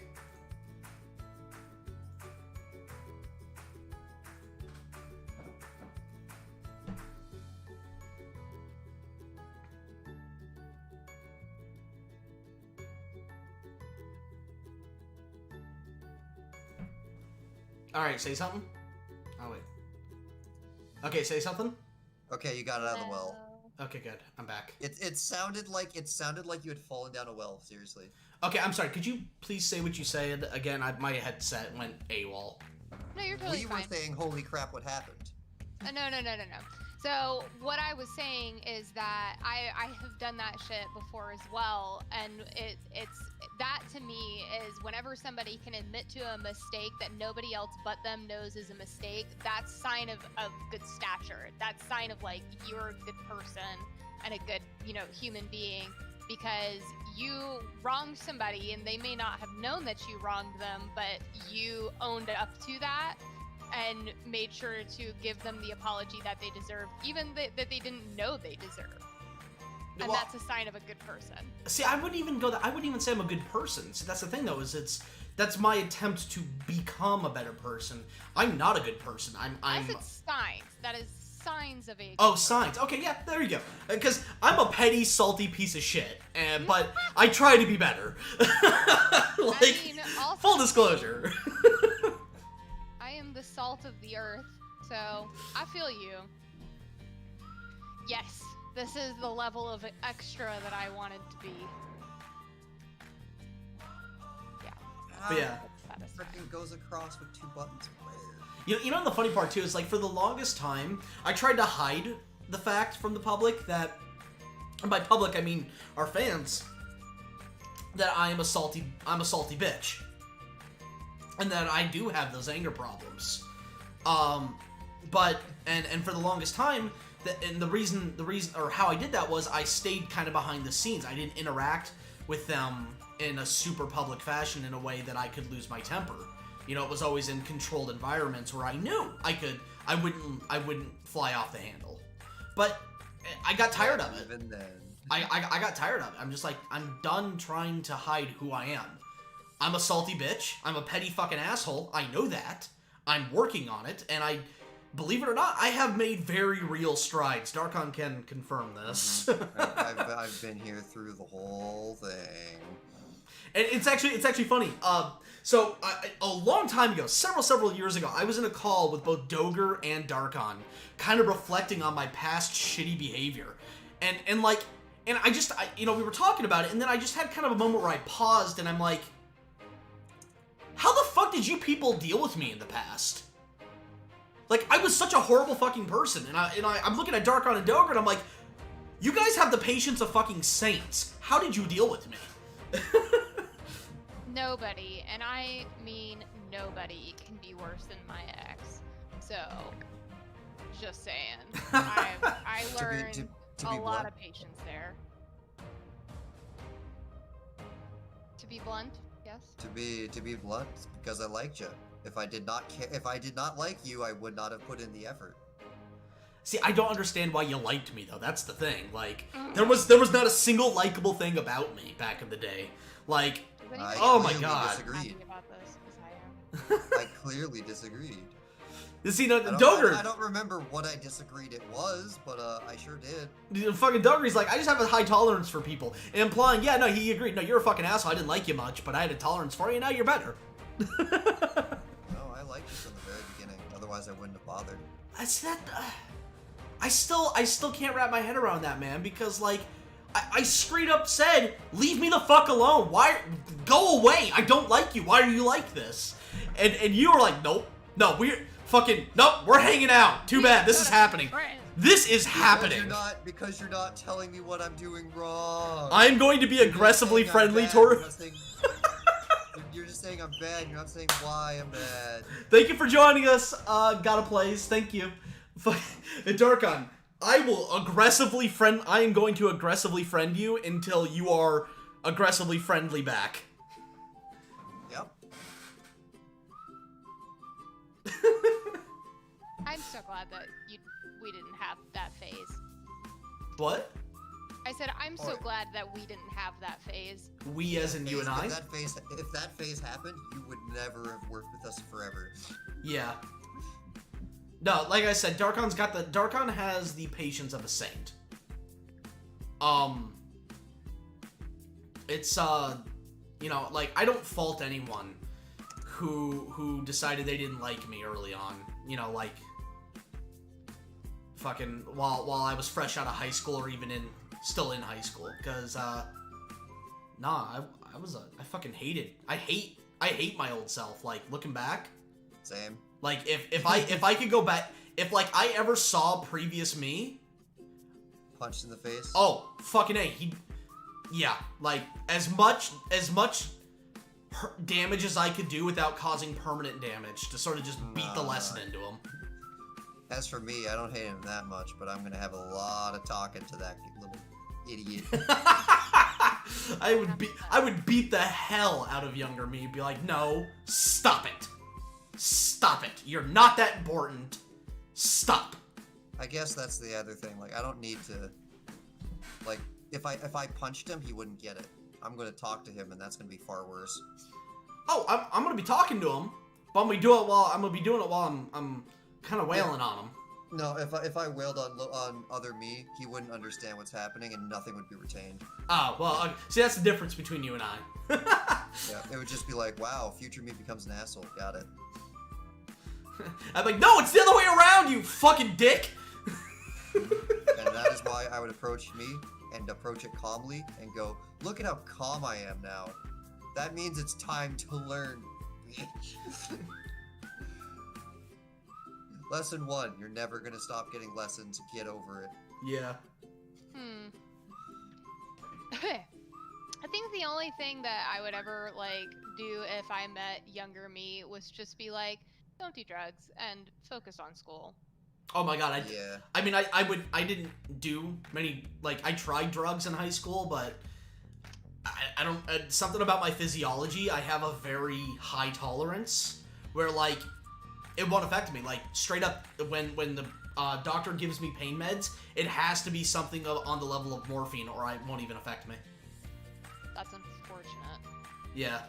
Alright, say something. Oh, wait. Okay, say something. Okay, you got it out of the well. Okay, good. I'm back. It sounded like you had fallen down a well. Seriously. Okay, I'm sorry. Could you please say what you said again? My headset went AWOL. No, you're totally fine. We were saying, "Holy crap, what happened?" No. So what I was saying is that I have done that shit before as well, and it's that to me is whenever somebody can admit to a mistake that nobody else but them knows is a mistake, that's sign of good stature. That's sign of like you're a good person and a good, human being, because you wronged somebody and they may not have known that you wronged them, but you owned up to that and made sure to give them the apology that they deserved, even that they didn't know they deserved. And Well, that's a sign of a good person. See, I wouldn't even go that. I wouldn't even say I'm a good person. See, that's the thing, though, is that's my attempt to become a better person. I'm not a good person. I said signs. That is signs of a. Oh, signs. Okay, yeah, there you go. Because I'm a petty, salty piece of shit, but I try to be better. Also, full disclosure. I am the salt of the earth, so I feel you. Yes, this is the level of extra that I wanted to be. Yeah. But yeah. Freaking goes across with 2 buttons. You know the funny part too is like for the longest time I tried to hide the fact from the public that, and by public I mean our fans, that I'm a salty bitch, and that I do have those anger problems. But for the longest time, the reason or how I did that was I stayed kind of behind the scenes. I didn't interact with them in a super public fashion in a way that I could lose my temper. It was always in controlled environments where I knew I wouldn't fly off the handle. But I got tired of it. Even then. I got tired of it. I'm just like, I'm done trying to hide who I am. I'm a salty bitch. I'm a petty fucking asshole. I know that. I'm working on it, and believe it or not, I have made very real strides. Darkon can confirm this. I've been here through the whole thing. And it's actually funny. So a long time ago, several years ago, I was in a call with both Doger and Darkon, kind of reflecting on my past shitty behavior, and we were talking about it, and then I just had kind of a moment where I paused, and I'm like, how the fuck did you people deal with me in the past? Like, I was such a horrible fucking person, and I'm looking at Darkon and Doger, and I'm like, you guys have the patience of fucking saints. How did you deal with me? Nobody, and I mean nobody, can be worse than my ex. So, just saying. I learned a lot of patience there. To be blunt, yes. To be blunt, because I liked you. If I did not like you, I would not have put in the effort. See, I don't understand why you liked me though. That's the thing. Like, there was not a single likable thing about me back in the day. Like, oh my god. Disagreed. I clearly disagreed. You see, Doger. I don't remember what I disagreed it was, but I sure did. Fucking Doger's like, I just have a high tolerance for people, implying, yeah, no, he agreed. No, you're a fucking asshole. I didn't like you much, but I had a tolerance for you. Now you're better. No, I liked you from the very beginning. Otherwise, I wouldn't have bothered. That's that. I still can't wrap my head around that, man, because like, I straight up said, leave me the fuck alone. Why? Go away. I don't like you. Why are you like this? And you were like, nope. No, we're fucking... Nope, we're hanging out. Too bad. This is happening. This is happening. Because you're not telling me what I'm doing wrong. I'm going to be aggressively friendly toward... You're just saying I'm bad. You're not saying why I'm bad. Thank you for joining us, Gotta Plays. Thank you. Darkon, I am going to aggressively friend you until you are aggressively friendly back. Yep. I'm so glad that we didn't have that phase. What? I said I'm so glad that we didn't have that phase. We as in you and I? If that phase happened, you would never have worked with us forever. Yeah. No, like I said, Darkon has the patience of a saint. It's you know, like, I don't fault anyone who decided they didn't like me early on. You know, like, fucking while I was fresh out of high school or even still in high school, because I fucking hated. I hate my old self. Like, looking back, same. Like, if I could go back, if like I ever saw previous me punched in the face. Oh, fucking A. Yeah, like as much damage as I could do without causing permanent damage to sort of just beat the lesson into him. As for me, I don't hate him that much, but I'm gonna have a lot of talking to that little idiot. I would beat the hell out of younger me. Be like, no, stop it. Stop it. You're not that important. Stop. I guess that's the other thing. Like, I don't need to. Like, if I punched him, he wouldn't get it. I'm gonna talk to him, and that's gonna be far worse. Oh, I'm gonna be talking to him, but I'm gonna be doing it while I'm kind of wailing on him. No, if I wailed on other me, he wouldn't understand what's happening, and nothing would be retained. Oh, well, see, that's the difference between you and I. Yeah, it would just be like, wow, future me becomes an asshole. Got it. I'm like, no, it's the other way around, you fucking dick! And that is why I would approach me and approach it calmly and go, look at how calm I am now. That means it's time to learn. Lesson 1, you're never gonna stop getting lessons. Get over it. Yeah. I think the only thing that I would ever, like, do if I met younger me was just be like, don't do drugs and focus on school. Oh my god, yeah. I mean, I didn't do many, like, I tried drugs in high school, but I don't, something about my physiology, I have a very high tolerance, where, like, it won't affect me. Like, straight up, when the doctor gives me pain meds, it has to be something on the level of morphine, or it won't even affect me. That's unfortunate. Yeah.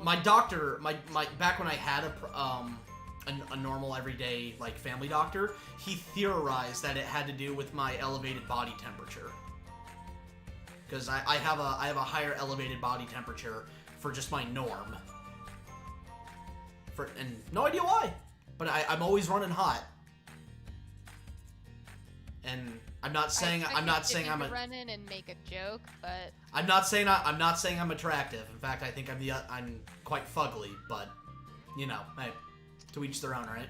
My doctor, back when I had a normal everyday, like, family doctor, he theorized that it had to do with my elevated body temperature. Because I have a higher elevated body temperature for just my norm. And no idea why, but I'm always running hot. And I'm not saying I'm run in and make a joke, but I'm not saying I'm attractive. In fact, I think I'm quite fugly, but you know, hey, to each their own, right?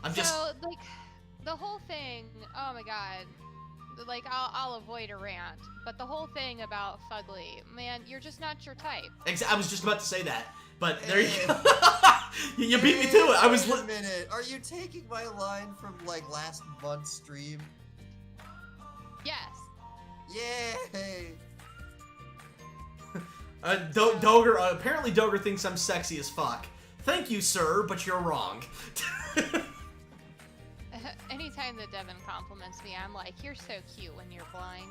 Like, the whole thing. Oh my god. Like, I'll avoid a rant, but the whole thing about fugly, man, you're just not your type. I was just about to say that, but there you go. You beat me to it. Wait a minute. Are you taking my line from, like, last month's stream? Yes. Yay! Apparently Doger thinks I'm sexy as fuck. Thank you, sir, but you're wrong. Anytime that Devin compliments me, I'm like, you're so cute when you're blind.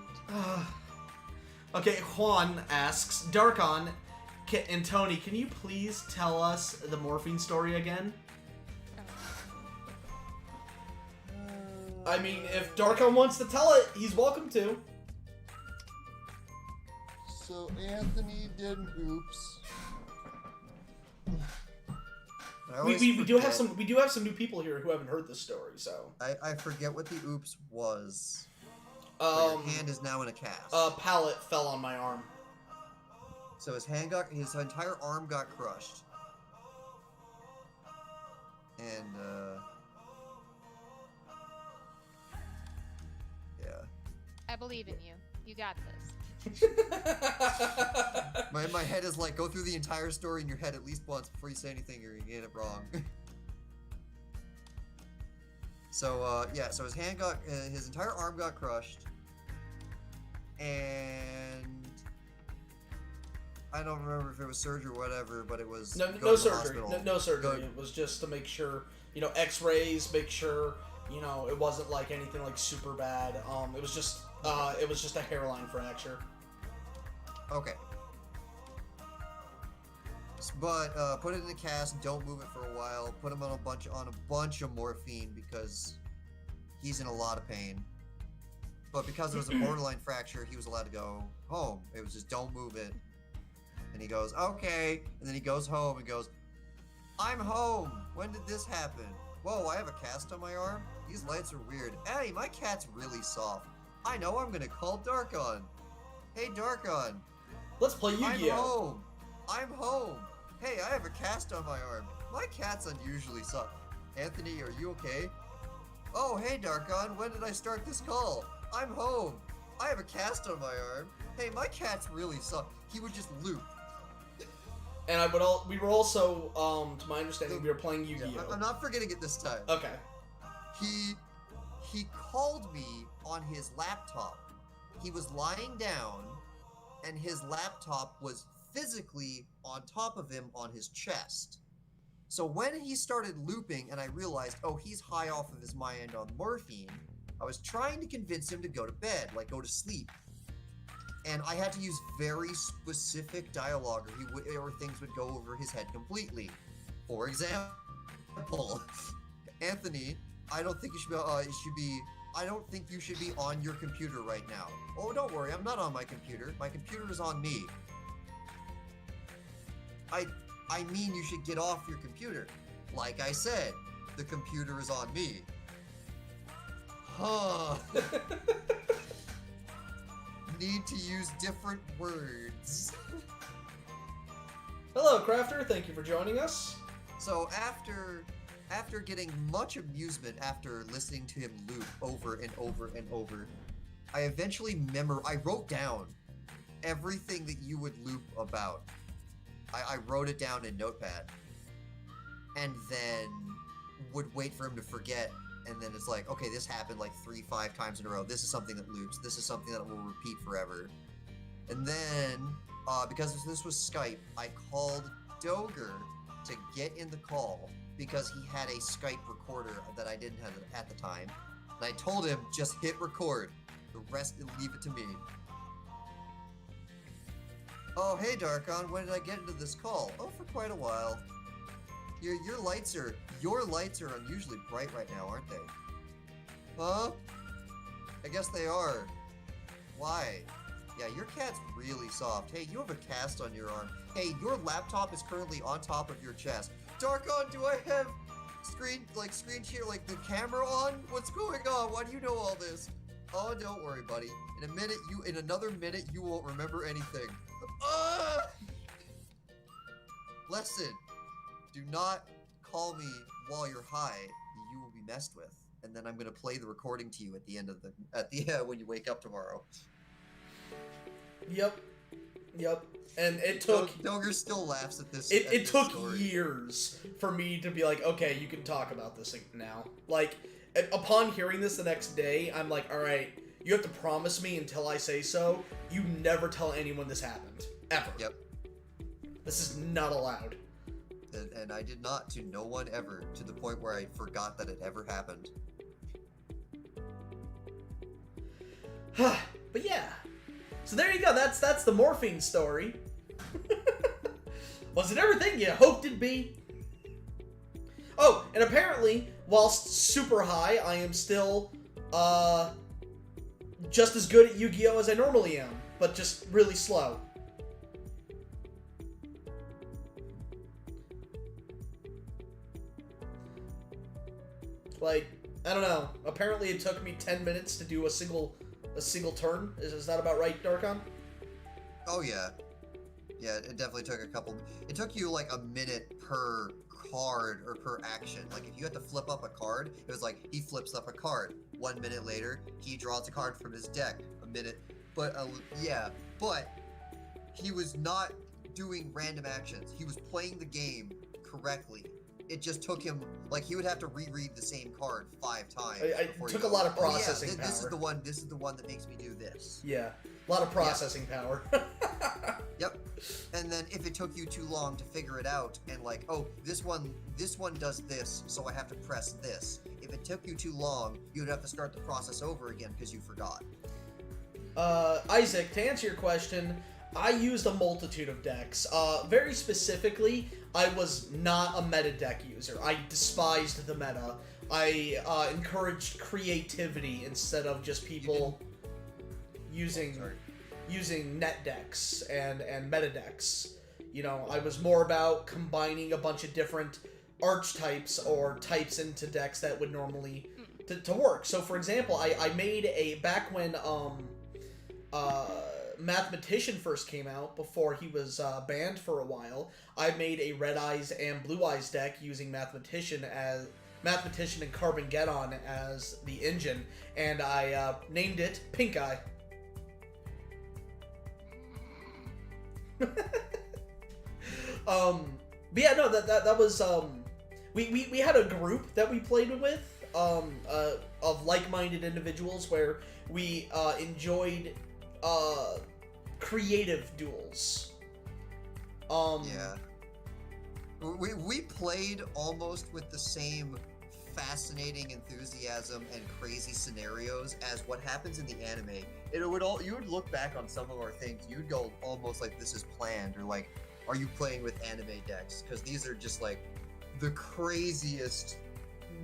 Okay, Juan asks, Darkon and Tony, can you please tell us the morphine story again? I mean, if Darkon wants to tell it, he's welcome to. So Anthony did an oops. We do have some new people here who haven't heard this story, so I forget what the oops was. Your hand is now in a cast. Pallet fell on my arm. So his entire arm got crushed. And, yeah. I believe in you. You got this. My head is like, go through the entire story in your head at least once before you say anything or you get it wrong. So, yeah, so his entire arm got crushed. And I don't remember if it was surgery or whatever, but it was no surgery. No surgery. It was just to make sure, X-rays, make sure, it wasn't like anything like super bad. It was just a hairline fracture. Okay. But put it in a cast. Don't move it for a while. Put him on a bunch of morphine because he's in a lot of pain. But because it was a borderline fracture, he was allowed to go home. It was just don't move it. And he goes, okay. And then he goes home and goes, I'm home. When did this happen? Whoa, I have a cast on my arm? These lights are weird. Hey, my cat's really soft. I know, I'm gonna call Darkon. Hey, Darkon. Let's play Yu-Gi-Oh! I'm home. Hey, I have a cast on my arm. My cat's unusually soft. Anthony, are you okay? Oh, hey, Darkon. When did I start this call? I'm home. I have a cast on my arm. Hey, my cat's really soft. He would just loop. And we were also, to my understanding, we were playing Yu-Gi-Oh! I'm not forgetting it this time. Okay. He called me on his laptop. He was lying down, and his laptop was physically on top of him on his chest. So when he started looping, and I realized, oh, he's high off of his mind on morphine, I was trying to convince him to go to bed, like go to sleep. And I had to use very specific dialogue, or things would go over his head completely. For example, Anthony, I don't think you should be on your computer right now. Oh, don't worry, I'm not on my computer. My computer is on me. I mean you should get off your computer. Like I said, the computer is on me. Huh. Need to use different words. Hello, Crafter. Thank you for joining us. So after getting much amusement after listening to him loop over and over and over, I eventually I wrote down everything that you would loop about. I wrote it down in Notepad, and then would wait for him to forget, and then it's like, okay, this happened like 3-5 times in a row. This is something that loops. This is something that will repeat forever. And then, because this was Skype, I called Doger to get in the call because he had a Skype recorder that I didn't have at the time. And I told him, just hit record. The rest, leave it to me. Oh, hey, Darkon, when did I get into this call? Oh, for quite a while. Your lights are unusually bright right now, aren't they? Huh? I guess they are. Why? Yeah, your cat's really soft. Hey, you have a cast on your arm. Hey, your laptop is currently on top of your chest. Darkon, do I have screen share, like the camera on? What's going on? Why do you know all this? Oh, don't worry, buddy. In another minute, you won't remember anything. Lesson. Do not call me while you're high. You will be messed with. And then I'm gonna play the recording to you at the end of when you wake up tomorrow. Yep. And it took... Doger still laughs at this. It took years for me to be like, okay, you can talk about this now. Like, upon hearing this the next day, I'm like, alright, you have to promise me until I say so, you never tell anyone this happened. Ever. Yep. This is not allowed. And I did not to no one ever, to the point where I forgot that it ever happened. But yeah. So there you go, that's the morphine story. Was it everything you hoped it'd be? Oh, and apparently, whilst super high, I am still, just as good at Yu-Gi-Oh! As I normally am, but just really slow. Like, I don't know. Apparently it took me 10 minutes to do a single turn. Is that about right, Darkon? Oh yeah. Yeah, it definitely took a couple. It took you like a minute per card or per action. Like if you had to flip up a card, it was like he flips up a card. 1 minute later, he draws a card from his deck. A minute, but but he was not doing random actions. He was playing the game correctly. It just took him, like, he would have to reread the same card 5 times. It took a lot of processing power. This is the one that makes me do this. Yeah, a lot of processing power. Yep. And then if it took you too long to figure it out, and like, oh, this one does this, so I have to press this. If it took you too long, you'd have to start the process over again because you forgot. Isaac, to answer your question, I used a multitude of decks. Very specifically, I was not a meta deck user. I despised the meta. I encouraged creativity instead of just people using net decks and meta decks. You know, I was more about combining a bunch of different archetypes or types into decks that would normally to work. So, for example, I made back when Mathematician first came out, before he was banned for a while, I made a Red Eyes and Blue Eyes deck using Mathematician and Carbon-Geddon as the engine, and I named it Pink Eye. But yeah, no, that was we had a group that we played with of like-minded individuals where we enjoyed creative duels. Yeah. We played almost with the same fascinating enthusiasm and crazy scenarios as what happens in the anime. You would look back on some of our things, you'd go almost like this is planned, or like, are you playing with anime decks? Because these are just like the craziest,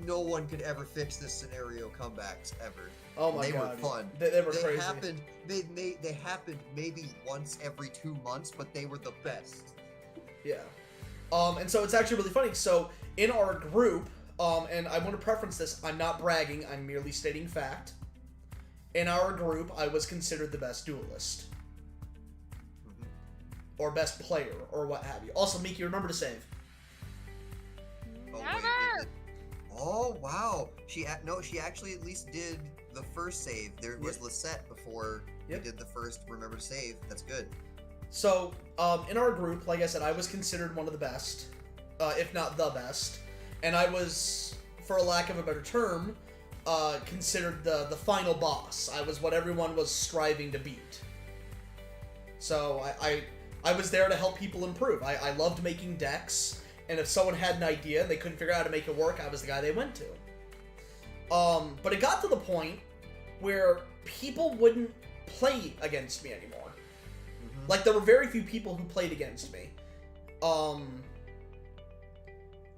no one could ever fix this scenario comebacks ever. Oh my god. God. They were fun. They were crazy. They happened maybe once every 2 months, but they were the best. Yeah. And so it's actually really funny. So in our group, and I want to preference this, I'm not bragging, I'm merely stating fact. In our group, I was considered the best duelist. Or best player, or what have you. Also, Miki, remember to save. Oh, Never! Oh, wow. She actually at least did the first save. There was Lisette before we did the first remember to save. That's good. So, in our group, like I said, I was considered one of the best, if not the best. And I was, for a lack of a better term, considered the final boss. I was what everyone was striving to beat. So, I was there to help people improve. I loved making decks, and if someone had an idea and they couldn't figure out how to make it work, I was the guy they went to. But it got to the point where people wouldn't play against me anymore. Like, there were very few people who played against me.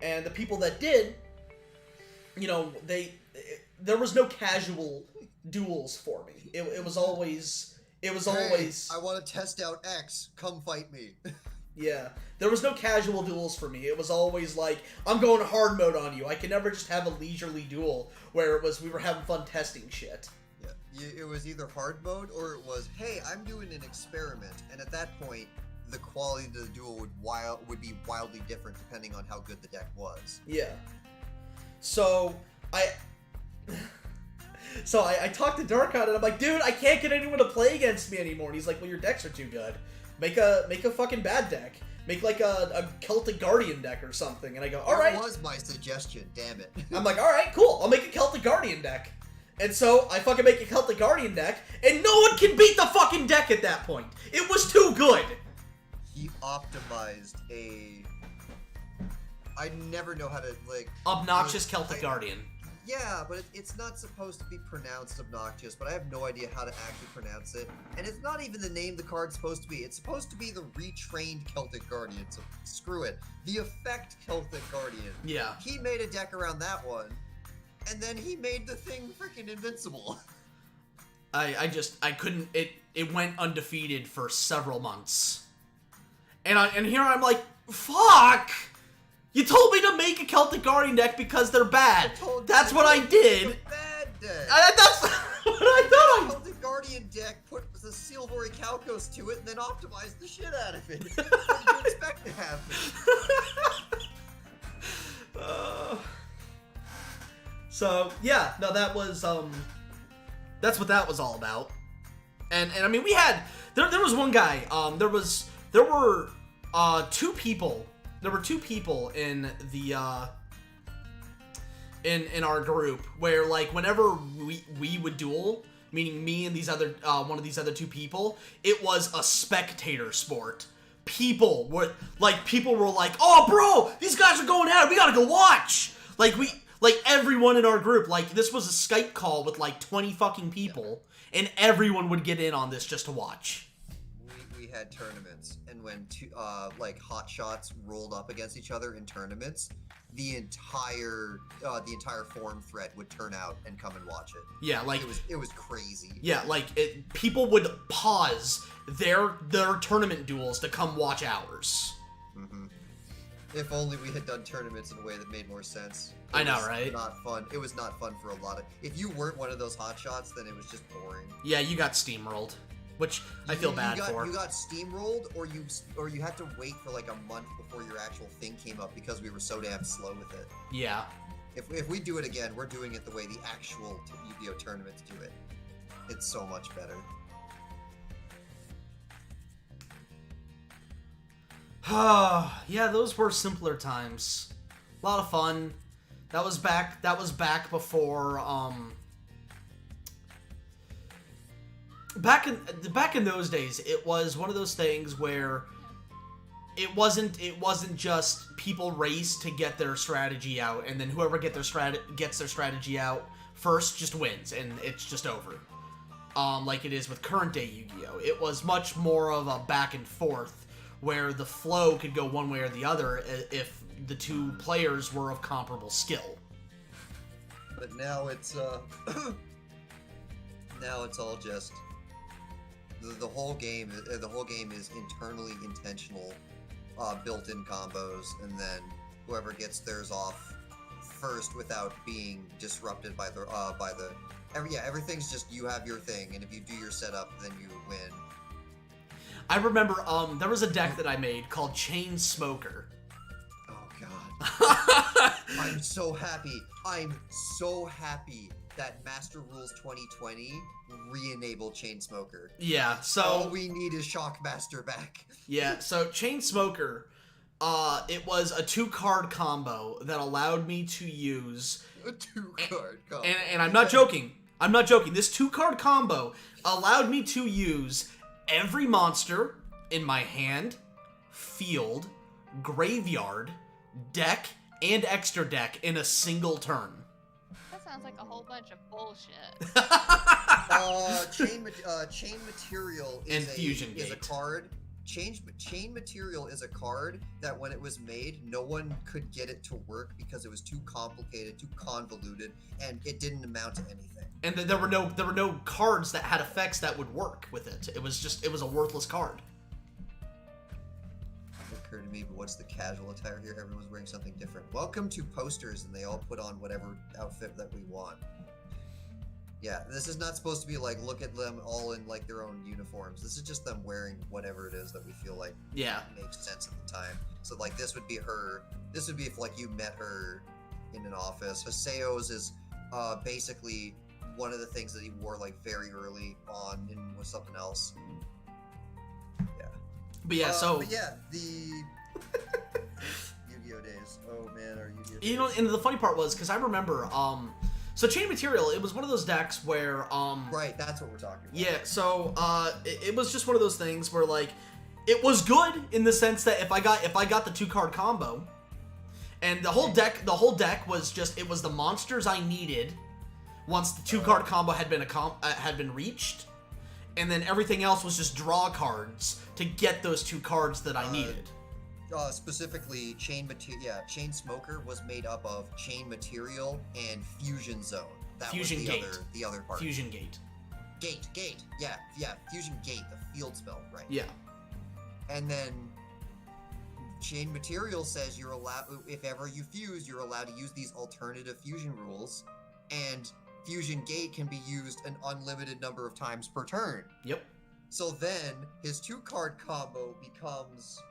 And the people that did, you know, there was no casual duels for me. It was always... I want to test out X. Come fight me. Yeah. There was no casual duels for me. It was always like, I'm going hard mode on you. I can never just have a leisurely duel where we were having fun testing shit. Yeah. It was either hard mode or it was, hey, I'm doing an experiment. And at that point, the quality of the duel would be wildly different depending on how good the deck was. Yeah. So, I talked to Darkon and I'm like, dude, I can't get anyone to play against me anymore. And he's like, well, your decks are too good. Make a fucking bad deck. Make like a Celtic Guardian deck or something. And I go, alright. That was my suggestion, damn it. I'm like, alright, cool. I'll make a Celtic Guardian deck. And so I fucking make a Celtic Guardian deck, and no one can beat the fucking deck at that point. It was too good. He optimized I never know how to, like... Obnoxious Celtic Guardian. Yeah, but it's not supposed to be pronounced obnoxious, but I have no idea how to actually pronounce it. And it's not even the name the card's supposed to be. It's supposed to be the retrained Celtic Guardian, so screw it. The effect Celtic Guardian. Yeah. He made a deck around that one, and then he made the thing freaking invincible. I couldn't, it went undefeated for several months. And here I'm like, fuck! You told me to make a Celtic Guardian deck because they're bad. That's what I did. Bad deck. That's what I thought. Celtic Guardian deck puts the Silvery Calcos to it and then optimize the shit out of it. What do you expect to happen? So yeah, no, that was that's what that was all about. And I mean, we had there was one guy. There were two people. There were two people in the in our group where, like, whenever we would duel, meaning me and these other one of these other two people, it was a spectator sport. People were like, oh bro, these guys are going at it, we gotta go watch. Like everyone in our group, like, this was a Skype call with like 20 fucking people, and everyone would get in on this just to watch. We had tournaments, and when two like hot shots rolled up against each other in tournaments, the entire forum thread would turn out and come and watch it. Yeah, like it was crazy. Yeah, like people would pause their tournament duels to come watch ours. Mm-hmm. If only we had done tournaments in a way that made more sense. I know, right? Not fun. It was not fun for a lot of. If you weren't one of those hotshots, then it was just boring. Yeah, you got steamrolled, which I feel bad for. You got steamrolled, or you had to wait for like a month before your actual thing came up because we were so damn slow with it. Yeah. If we do it again, we're doing it the way the actual Yu-Gi-Oh tournaments do it. It's so much better. Yeah, those were simpler times. A lot of fun. That was back before back in those days, it was one of those things where it wasn't just people race to get their strategy out, and then whoever gets their strategy out first just wins, and it's just over. Like it is with current day Yu-Gi-Oh! It was much more of a back and forth, where the flow could go one way or the other if the two players were of comparable skill. But now it's now it's all just the whole game. The whole game is internally intentional, built-in combos, and then whoever gets theirs off first without being disrupted by everything's just, you have your thing, and if you do your setup, then you win. I remember there was a deck that I made called Chain Smoker. Oh god. I'm so happy that Master Rules 2020 re-enabled Chain Smoker. Yeah, so all we need is Shockmaster back. Yeah, so Chain Smoker, it was a 2-card combo that allowed me to use a 2-card combo. And I'm not joking. This 2-card combo allowed me to use every monster in my hand, field, graveyard, deck, and extra deck in a single turn. That sounds like a whole bunch of bullshit. Chain Material is and Fusion is a Gate. card. Chain Material is a card that when it was made, no one could get it to work because it was too complicated, too convoluted, and it didn't amount to anything. And there were no cards that had effects that would work with it. It was a worthless card. It occurred to me, but what's the casual attire here? Everyone's wearing something different. Welcome to posters, and they all put on whatever outfit that we want. Yeah, this is not supposed to be like, look at them all in like their own uniforms. This is just them wearing whatever it is that we feel like makes sense at the time. So like this would be her. This would be if like you met her in an office. Haseo's is basically one of the things that he wore like very early on and was something else. Yeah. But yeah, the Yu-Gi-Oh days. Oh man, our Yu-Gi-Oh days. You know, and the funny part was, because I remember, so Chain Material, it was one of those decks where, right, that's what we're talking about. Yeah, so, it was just one of those things where, like, it was good in the sense that if I got the 2-card combo, and the whole deck was just, it was the monsters I needed once the 2-card combo had been reached, and then everything else was just draw cards to get those 2 cards that I needed. Specifically, Chain Smoker was made up of Chain Material and Fusion Zone. That Fusion was Gate. The other part. Fusion Gate. Gate. Yeah. Fusion Gate, the field spell, right? Yeah. And then Chain Material says you're allowed, if ever you fuse, you're allowed to use these alternative fusion rules, and Fusion Gate can be used an unlimited number of times per turn. Yep. So then his 2-card combo becomes,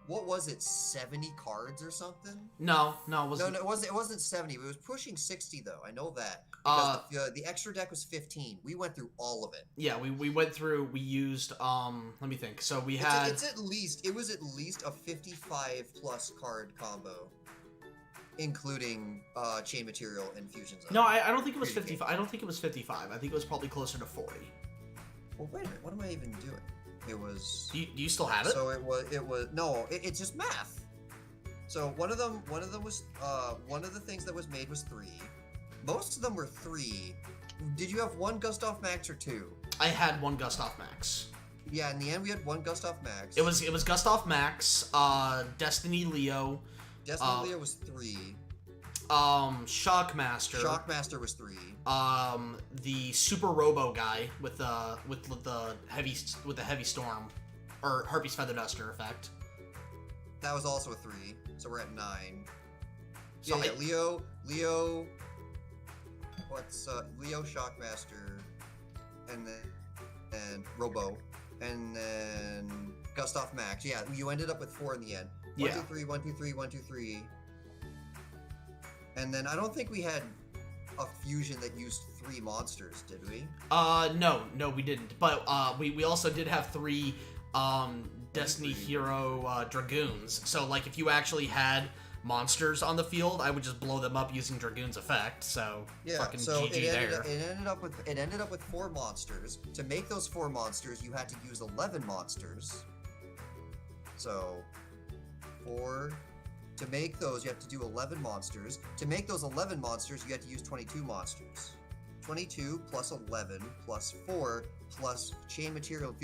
what was it, 70 cards or something? No, it wasn't. No, it wasn't 70. It was pushing 60 though. I know that because the extra deck was 15. We went through all of it. Yeah, we went through. We used let me think. So we had. It was at least a 55 plus card combo, including chain material and fusion zone. No, I don't think it was 55. I don't think it was 55. I think it was probably closer to 40. Well, wait a minute. What am I even doing? It was. Do you still have it? So it's just math. So one of them was one of the things that was made was 3. Most of them were 3. Did you have 1 Gustav Max or 2? I had 1 Gustav Max. Yeah, in the end we had 1 Gustav Max. It was Gustav Max, Destiny Leo. Destiny Leo was 3. Shockmaster. Shockmaster was 3. The Super Robo guy with the heavy storm, or Herpes Feather Duster effect. That was also a 3. So we're at 9. So yeah, Leo. What's Leo, Shockmaster, and then Robo, and then Gustav Max. Yeah, you ended up with 4 in the end. 1, 2, 3, 1, 2, 3, 1, 2, 3. And then I don't think we had a fusion that used 3 monsters, did we? No, we didn't. But we also did have 3 Destiny Hero Dragoons. So like if you actually had monsters on the field, I would just blow them up using Dragoon's effect. So yeah, fucking so GG there. It ended up with 4 monsters. To make those 4 monsters, you had to use 11 monsters. So 4. To make those, you have to do 11 monsters. To make those 11 monsters, you have to use 22 monsters. 22 plus 11 plus 4 plus chain material.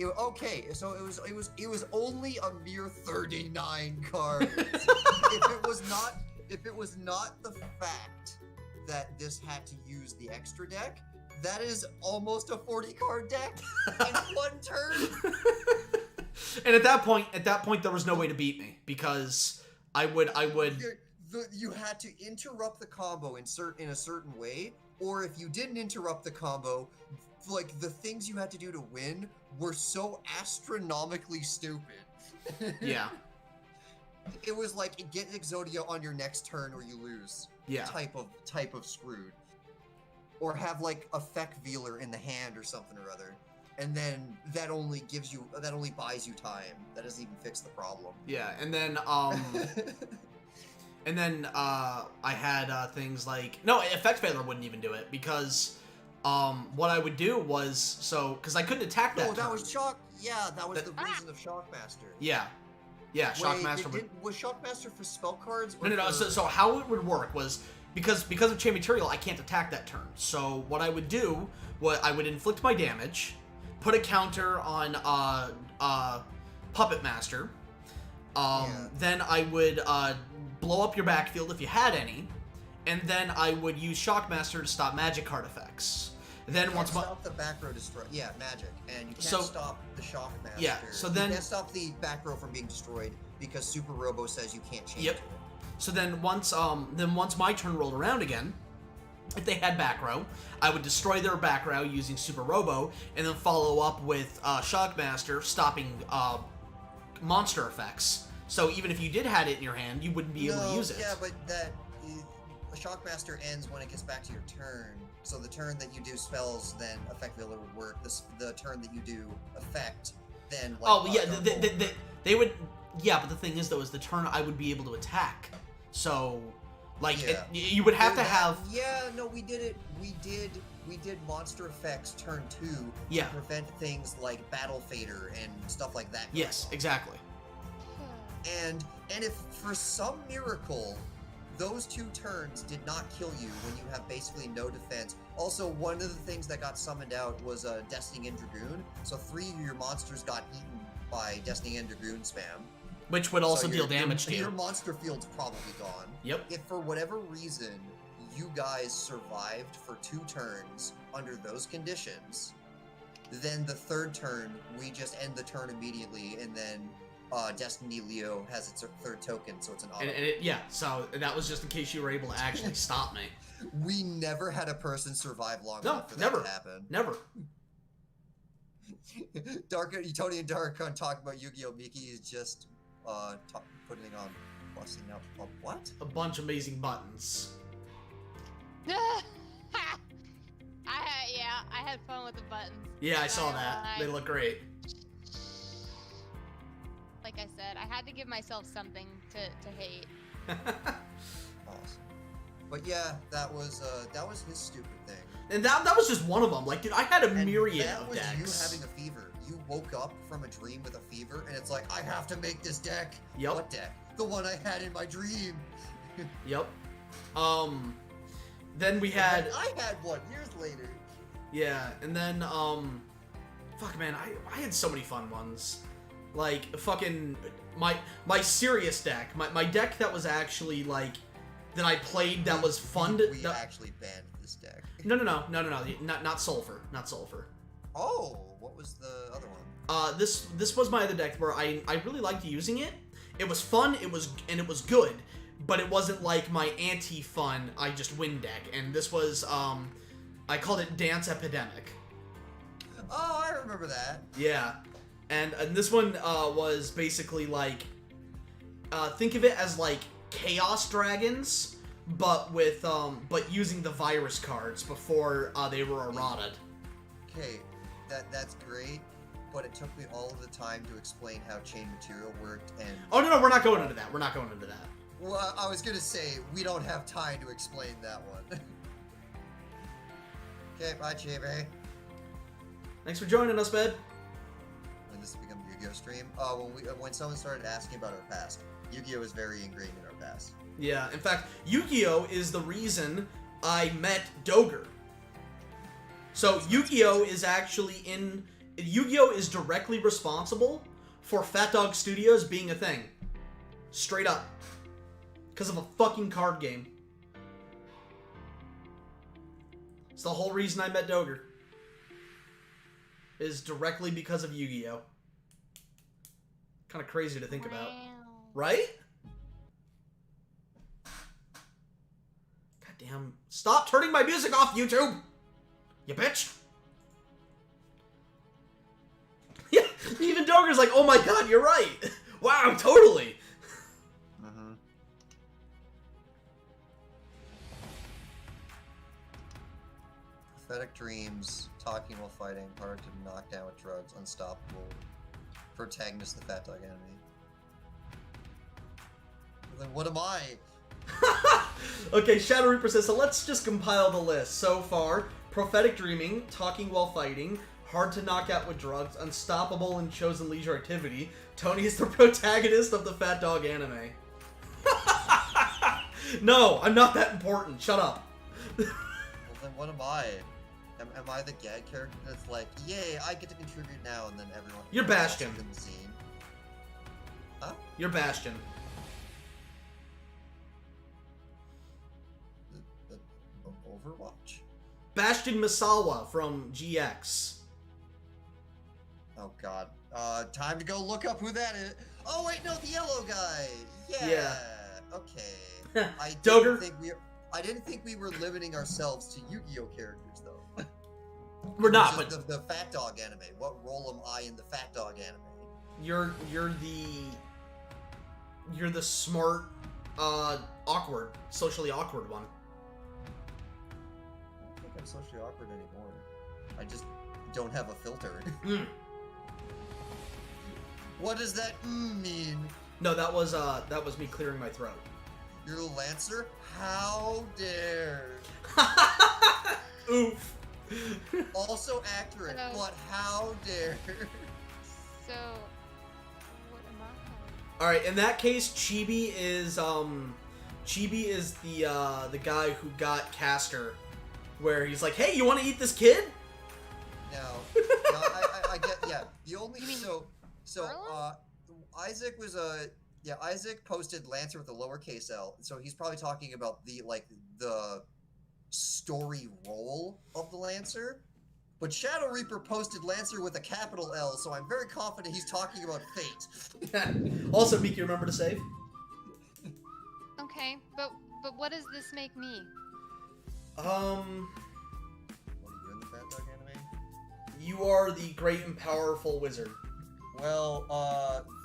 Okay, so it was only a mere 39 cards. if it was not the fact that this had to use the extra deck, that is almost a 40 card deck in 1 turn. And at that point, there was no way to beat me because I would. You had to interrupt the combo in a certain way, or if you didn't interrupt the combo, like the things you had to do to win were so astronomically stupid. Yeah. It was like get Exodia on your next turn or you lose. Yeah. Type of screwed. Or have like Effect Vealer in the hand or something or other. And then that only buys you time. That doesn't even fix the problem. Yeah, and then I had things like Effect Failure wouldn't even do it because what I would do was because I couldn't attack that. No, that turn. was Shock. Yeah, that was the reason of Shockmaster. Yeah, Shockmaster was Shockmaster for spell cards? No. So how it would work was because of chain material, I can't attack that turn. So what I would do was I would inflict my damage, put a counter on Puppet Master. Then I would blow up your backfield if you had any, and then I would use Shockmaster to stop magic card effects. Then you can't stop the back row destroy. Yeah, magic, and you can't stop the Shockmaster. Yeah, so then you can't stop the back row from being destroyed because Super Robo says you can't change yep. to it. So then once my turn rolled around again, if they had back row, I would destroy their back row using Super Robo, and then follow up with Shockmaster stopping monster effects. So even if you did have it in your hand, you wouldn't be able to use it. Yeah, but the Shockmaster ends when it gets back to your turn. So the turn that you do spells, then Effect Villa would work. The turn that you do effect, then they would. Yeah, but the thing is though, is the turn I would be able to attack. So, you would have to have. Yeah, no, we did it. We did monster effects turn 2 to prevent things like Battle Fader and stuff like that. Yes, exactly. And if for some miracle those 2 turns did not kill you when you have basically no defense. Also, one of the things that got summoned out was a Destiny and Dragoon, so 3 of your monsters got eaten by Destiny and Dragoon spam. Which would also deal damage to you. Your monster field's probably gone. Yep. If for whatever reason you guys survived for 2 turns under those conditions, then the 3rd turn, we just end the turn immediately, and then Destiny Leo has its 3rd token, so it's an auto. So that was just in case you were able to actually stop me. We never had a person survive long enough for that to happen. Never. Tony and Darkon talk about Yu-Gi-Oh! Miki is just putting on, busting out what? A bunch of amazing buttons. I had fun with the buttons. Yeah, I saw that. They look great. Like I said, I had to give myself something to hate. Awesome. But yeah, that was his stupid thing. And that was just one of them. Like, dude, I had a myriad that of was decks. you having a fever. You woke up from a dream with a fever, and it's like, I have to make this deck. Yep. What deck? The one I had in my dream. Yep. Then we had... I had one years later. Yeah, and then, fuck, man, I had so many fun ones. Like, fucking, my serious deck, my deck that was actually, like, that I played that was fun to... We actually banned this deck. No, not Sulfur, not Sulfur. Oh, what was the other one? This was my other deck where I really liked using it. It was fun, it was good, but it wasn't like my anti-fun, I just win deck. And this was, I called it Dance Epidemic. Oh, I remember that. Yeah. And this one was basically like, think of it as like Chaos Dragons, but with but using the virus cards before they were errated. Okay, that's great, but it took me all of the time to explain how chain material worked and... Oh no, we're not going into that. Well, I was gonna say, we don't have time to explain that one. Okay, bye, Chibi. Thanks for joining us, bed. When this became a Yu-Gi-Oh! Stream, when someone started asking about our past, Yu-Gi-Oh! is very ingrained in our past. Yeah, in fact, Yu-Gi-Oh! Is the reason I met Dogger. So Yu-Gi-Oh! Is actually Yu-Gi-Oh! Is directly responsible for PhatDogStudios being a thing. Straight up. Because of a fucking card game. It's the whole reason I met Dogger. Is directly because of Yu-Gi-Oh! Kind of crazy to think about. Right? Goddamn. Stop turning my music off, YouTube! You bitch! Yeah, even Dogger's like, oh my god, you're right! Wow, totally! Prophetic dreams, talking while fighting, hard to knock down with drugs, unstoppable, protagonist the Fat Dog enemy. Then what am I? Okay, Shadow Reaper says, so let's just compile the list. So far, prophetic dreaming, talking while fighting, hard to knock out with drugs, unstoppable and chosen leisure activity. Tony is the protagonist of the Fat Dog anime. No, I'm not that important. Shut up. Well, then what am I? Am I the gag character that's like, yay, I get to contribute now, and then everyone... You're Bastion. In the scene? Huh? You're Bastion. The Overwatch? Bastion Misawa from GX. Oh god. Time to go look up who that is. Oh wait, no, the yellow guy. Yeah. Okay. I didn't think we were limiting ourselves to Yu-Gi-Oh characters though. We're not, but the Fat Dog anime. What role am I in the Fat Dog anime? You're the smart, awkward, socially awkward one. I don't think I'm socially awkward anymore. I just don't have a filter. What does that mean? No, that was me clearing my throat. You're a Lancer? How dare? Oof. Also accurate, but how dare? So, what am I? All right, in that case, Chibi is the guy who got Caster, where he's like, "Hey, you want to eat this kid?" No, I get, yeah. The only Isaac was Isaac posted Lancer with a lowercase L, so he's probably talking about the story role of the Lancer. But Shadow Reaper posted Lancer with a capital L, so I'm very confident he's talking about fate. Also, Miki, remember to save. Okay, but what does this make me? What are you in the Fat Dog anime? You are the great and powerful wizard. Well,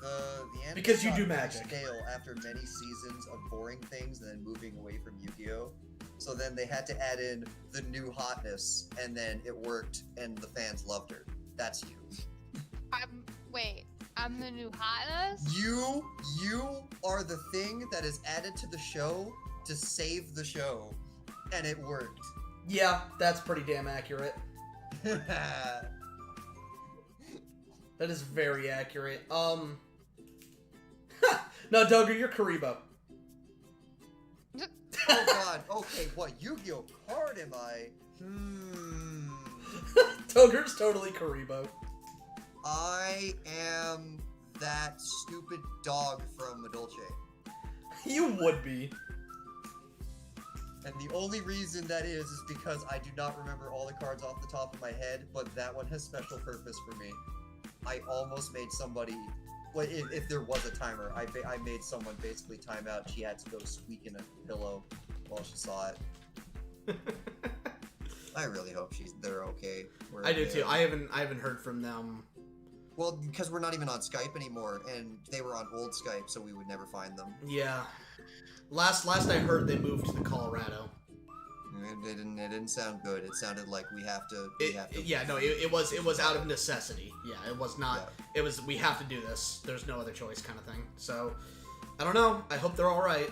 the anime Because you got do very magic. stale after many seasons of boring things and then moving away from Yu-Gi-Oh! So then they had to add in the new hotness, and then it worked, and the fans loved her. That's you. I'm the new hotness? You are the thing that is added to the show to save the show, and it worked. Yeah, that's pretty damn accurate. That is very accurate. No, Dogger, you're Karibo. Oh god, okay, what Yu-Gi-Oh card am I? Dogger's totally Karibo. I am that stupid dog from Dolce. You would be. And the only reason that is because I do not remember all the cards off the top of my head, but that one has special purpose for me. I almost made somebody, well, if there was a timer, I made someone basically time out. She had to go squeak in a pillow while she saw it. I really hope they're okay. I do too. I haven't heard from them. Well, because we're not even on Skype anymore, and they were on old Skype, so we would never find them. Yeah. Last I heard, they moved to Colorado. It didn't sound good. It sounded like we have to. Yeah, no, it was out of necessity. Yeah, it was not. Yeah. It was, we have to do this. There's no other choice, kind of thing. So, I don't know. I hope they're all right.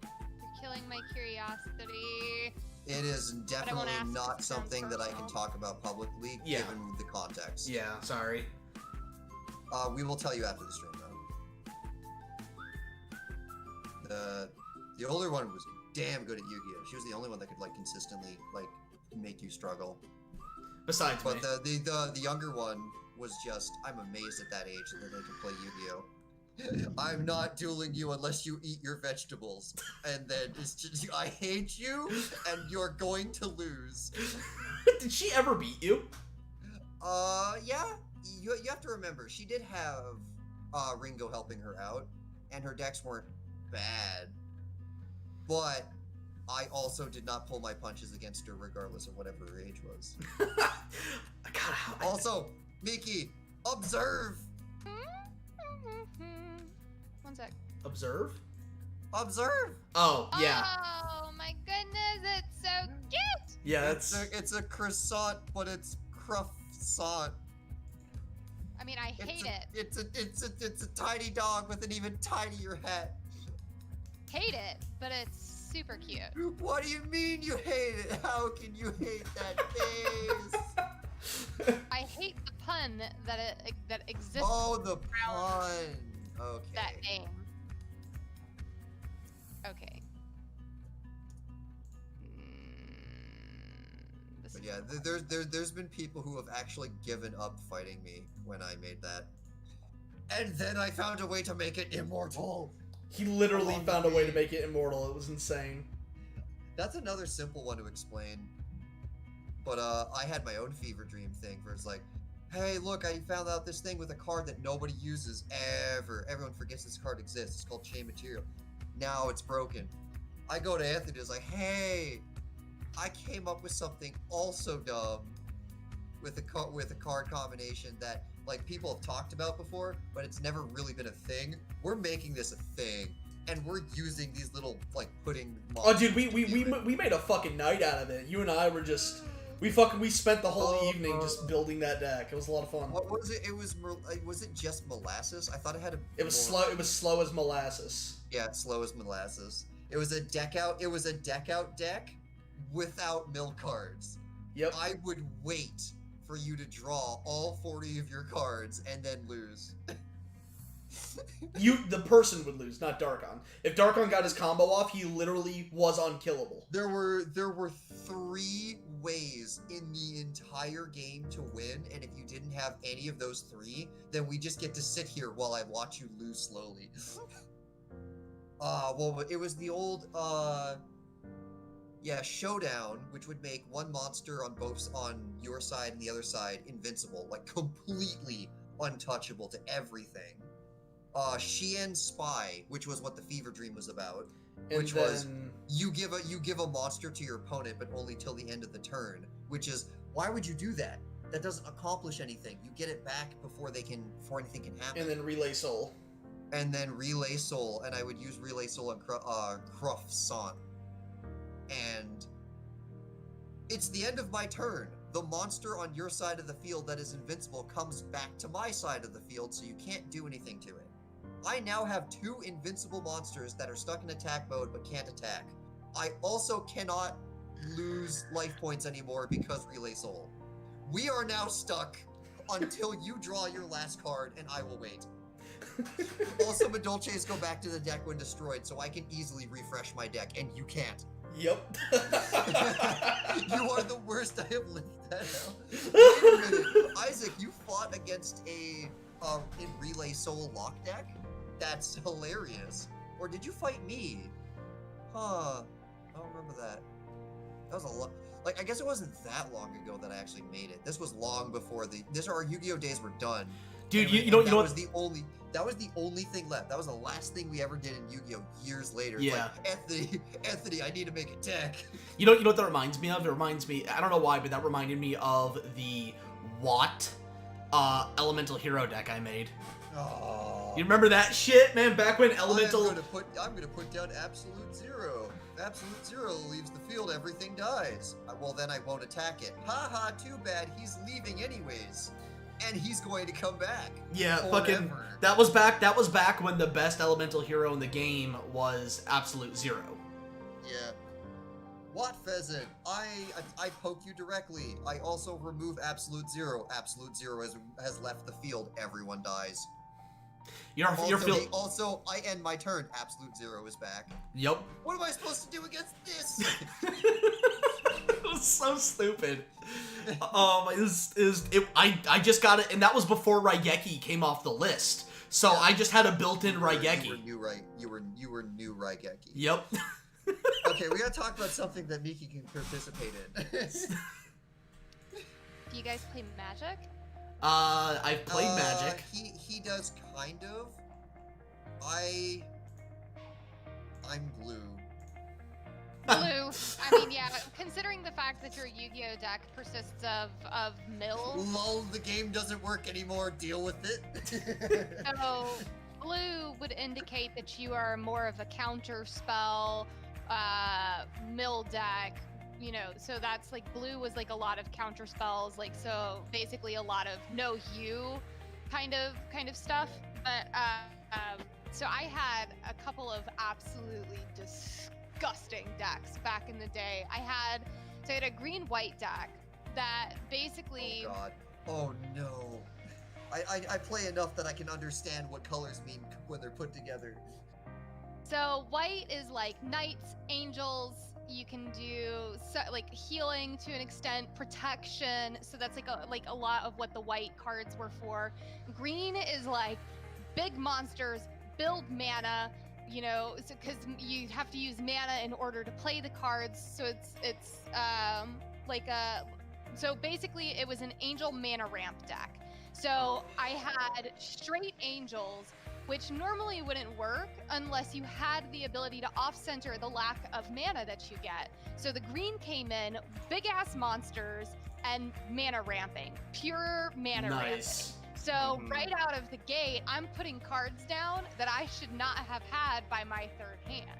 You're killing my curiosity. It is definitely ask not if something that I can personal. talk about publicly, Yeah. given the context. Yeah, sorry. We will tell you after the stream, though. The older one was damn good at Yu-Gi-Oh! She was the only one that could like consistently like make you struggle. Besides But me. the younger one was just, I'm amazed at that age that they could play Yu-Gi-Oh! I'm not dueling you unless you eat your vegetables, and then it's just, I hate you, and you're going to lose. Did she ever beat you? Yeah. You have to remember, she did have Ringo helping her out, and her decks weren't bad. But I also did not pull my punches against her regardless of whatever her age was. Also, Miki, observe! One sec. Observe? Observe! Oh, yeah. Oh my goodness, it's so cute! Yeah, that's... It's a croissant, but it's croissant. I mean, I hate it. It's a tiny dog with an even tinier head. Hate it, but it's super cute. What do you mean you hate it? How can you hate that face? I hate the pun that exists. Oh, the around pun. Okay. that name. Okay. But yeah, there's been people who have actually given up fighting me when I made that. And then I found a way to make it immortal. He literally found a way to make it immortal. It was insane. That's another simple one to explain. But I had my own fever dream thing where it's like, hey, look, I found out this thing with a card that nobody uses ever. Everyone forgets this card exists. It's called Chain Material. Now it's broken. I go to Anthony, it's like, hey, I came up with something also dumb with a card combination that like people have talked about before, but it's never really been a thing. We're making this a thing, and we're using these little like pudding. Oh, dude, we made a fucking night out of it. You and I were just we spent the whole evening just building that deck. It was a lot of fun. What was it? Was it just molasses? I thought it had a. It was slow. It was slow as molasses. Yeah, slow as molasses. It was a deck out. It was a deck out deck without mill cards. Yep. I would wait for you to draw all 40 of your cards and then lose. The person would lose, not Darkon. If Darkon got his combo off, he literally was unkillable. There were 3 ways in the entire game to win, and if you didn't have any of those 3, then we just get to sit here while I watch you lose slowly. Well, it was the old showdown, which would make one monster on your side and the other side invincible, like completely untouchable to everything. Shien Spy, which was what the Fever Dream was about, which was you give a monster to your opponent, but only till the end of the turn. Which is, why would you do that? that doesn't accomplish anything. You get it back before anything can happen. And then Relay Soul. And then Relay Soul, and I would use Relay Soul and Croissant. And it's the end of my turn. The monster on your side of the field that is invincible comes back to my side of the field, so you can't do anything to it. I now have 2 invincible monsters that are stuck in attack mode but can't attack. I also cannot lose life points anymore because Relay Soul. We are now stuck until you draw your last card, and I will wait. Also, Madolches go back to the deck when destroyed, so I can easily refresh my deck, and you can't. Yep. You are the worst. I have lived that out. Wait a minute. Isaac, you fought against a in Relay Soul lock deck? That's hilarious. Or did you fight me? Huh. I don't remember that. That was a lot. Like, I guess it wasn't that long ago that I actually made it. This was long before our Yu-Gi-Oh days were done. Dude, And you know that what? was the only thing left. That was the last thing we ever did in Yu-Gi-Oh years later. Yeah. It's like, Anthony, I need to make a deck. You know what that reminds me of? It reminds me, I don't know why, but that reminded me of the Watt Elemental Hero deck I made. Oh. You remember that shit, man? Back when Elemental... I'm gonna put down Absolute Zero. Absolute Zero leaves the field, everything dies. Well, then I won't attack it. Haha, too bad, he's leaving anyways. And he's going to come back. Yeah, forever. fucking... That was back when the best Elemental Hero in the game was Absolute Zero. Yeah. Watt Pheasant, I poke you directly. I also remove Absolute Zero. Absolute Zero has left the field. Everyone dies. Also, I end my turn. Absolute Zero is back. Yep. What am I supposed to do against this? It was so stupid. I just got it, and that was before Raigeki came off the list. So yeah. I just had a built-in Raigeki. You were new Raigeki. Yep. Okay, we gotta talk about something that Miki can participate in. Do you guys play Magic? I've played Magic. He does kind of. I'm blue. Blue. I mean, yeah, considering the fact that your Yu-Gi-Oh deck persists of mills. Lol, the game doesn't work anymore. Deal with it. So, blue would indicate that you are more of a counter spell, mill deck. You know, so that's like blue was like a lot of counter spells, like so basically a lot of no hue kind of stuff. But so I had a couple of absolutely disgusting decks back in the day. I had a green-white deck that basically. Oh God! Oh no! I play enough that I can understand what colors mean when they're put together. So white is like knights, angels. You can do like healing to an extent, protection. So that's like a lot of what the white cards were for. Green is like big monsters, build mana. You know, because you have to use mana in order to play the cards. So it's so basically it was an angel mana ramp deck. So I had straight angels, which normally wouldn't work unless you had the ability to off-center the lack of mana that you get. So the green came in, big-ass monsters, and mana ramping. Pure mana ramping. So right out of the gate, I'm putting cards down that I should not have had by my third hand.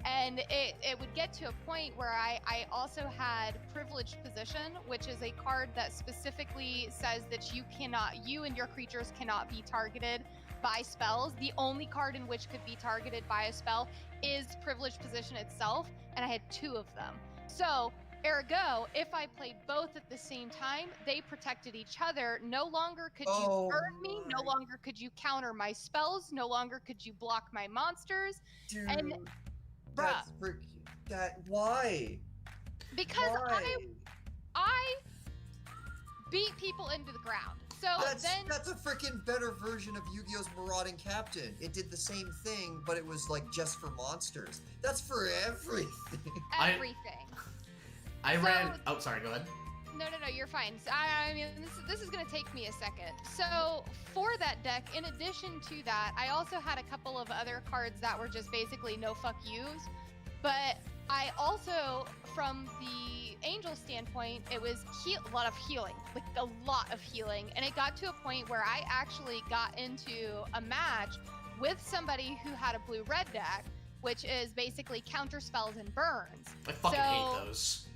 And it would get to a point where I also had Privileged Position, which is a card that specifically says that you and your creatures cannot be targeted by spells. The only card in which could be targeted by a spell is Privileged Position itself, and I had 2 of them. So, ergo, if I played both at the same time, they protected each other. No longer could you burn me, no longer could you counter my spells, no longer could you block my monsters. Dude, and that's why? Because why? I beat people into the ground. So that's a freaking better version of Yu-Gi-Oh's Marauding Captain. It did the same thing, but it was like just for monsters. That's for everything. Everything. Oh, sorry, go ahead. No, you're fine. So, I mean, this is gonna take me a second. So for that deck, in addition to that, I also had a couple of other cards that were just basically no fuck yous. But I also, from the angel standpoint, it was a lot of healing, like a lot of healing. And it got to a point where I actually got into a match with somebody who had a blue-red deck, which is basically counter spells and burns. I fucking hate those.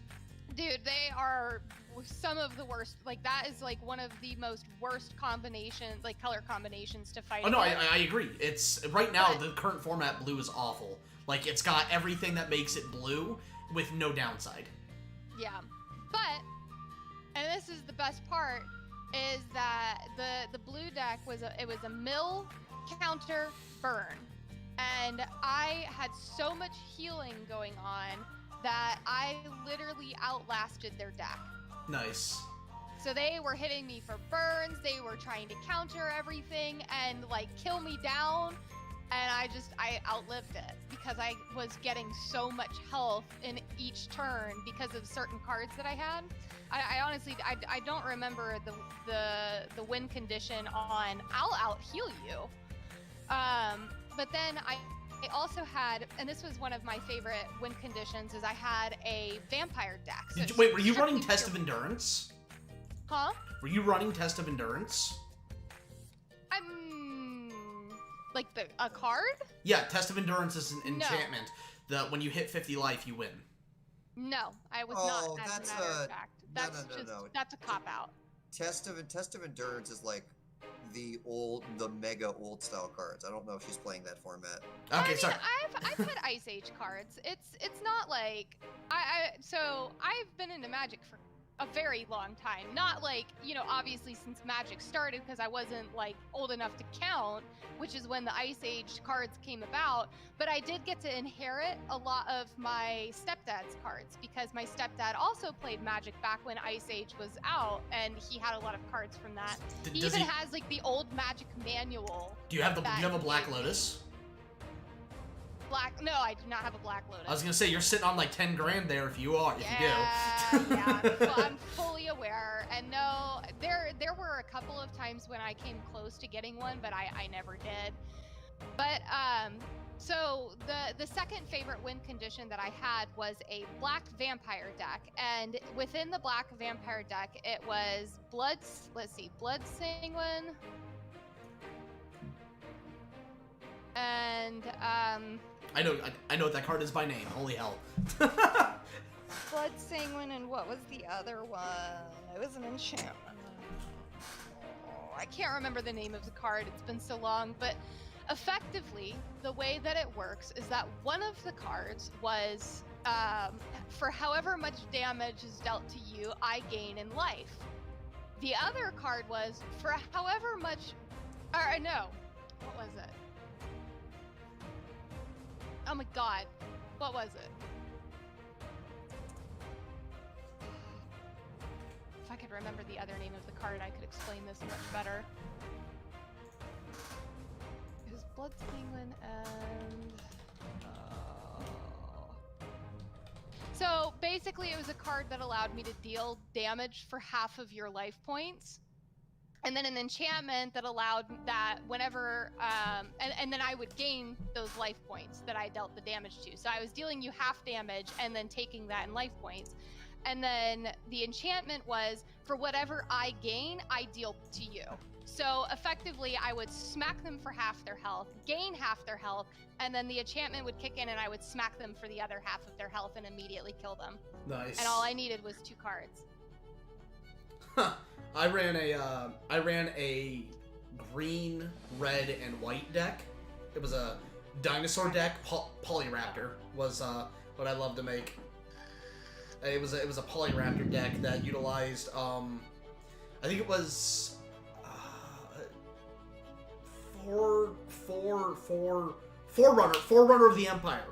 Dude, they are some of the worst. Like, that is like one of the most worst combinations, like color combinations to fight. Oh no, I agree. It's right now the current format blue is awful. Like, it's got everything that makes it blue with no downside. Yeah, but, and this is the best part, is that the blue deck was a mill counter burn, and I had so much healing going on that I literally outlasted their deck. Nice. So they were hitting me for burns, they were trying to counter everything and like kill me down, and I outlived it because I was getting so much health in each turn because of certain cards that I had. I honestly I don't remember the win condition on I'll out heal you. But then I also had, and this was one of my favorite win conditions, is I had a vampire deck. So Wait, were you running Test of Endurance? Huh? Were you running Test of Endurance? Like a card? Yeah, Test of Endurance is an enchantment that when you hit 50 life, you win. No, I was not. As a matter of fact, that's a cop out. Test of Endurance is like the mega old style cards. I don't know if she's playing that format. Okay, sorry. I've put Ice Age cards. It's not like so I've been into Magic for a very long time. Not like, obviously since Magic started, because I wasn't like old enough to count, which is when the Ice Age cards came about, but I did get to inherit a lot of my stepdad's cards because my stepdad also played Magic back when Ice Age was out, and he had a lot of cards from that. He even has like the old Magic manual. Do you have a Black Lotus? No, I do not have a Black Lotus. I was gonna say, you're sitting on like 10 grand there if you do. Yeah, well, I'm fully aware. And no, there were a couple of times when I came close to getting one, but I never did. But so the second favorite win condition that I had was a black vampire deck, and within the black vampire deck, it was Blood Sanguine, and I know what that card is by name. Holy hell. Blood Sanguine, and what was the other one? It was an enchantment. I can't remember the name of the card. It's been so long, but effectively, the way that it works is that one of the cards was for however much damage is dealt to you, I gain in life. The other card was for however much, or no, what was it? Oh my god, what was it? If I could remember the other name of the card, I could explain this much better. It was Blood Sanguine and... So basically it was a card that allowed me to deal damage for half of your life points. And then an enchantment that allowed that whenever, and then I would gain those life points that I dealt the damage to. So I was dealing you half damage and then taking that in life points. And then the enchantment was for whatever I gain, I deal to you. So effectively, I would smack them for half their health, gain half their health, and then the enchantment would kick in and I would smack them for the other half of their health and immediately kill them. Nice. And all I needed was 2 cards. Huh. I ran a green, red, and white deck. It was a dinosaur deck. Polyraptor was what I love to make. It was a Polyraptor deck that utilized I think it was Forerunner of the Empire.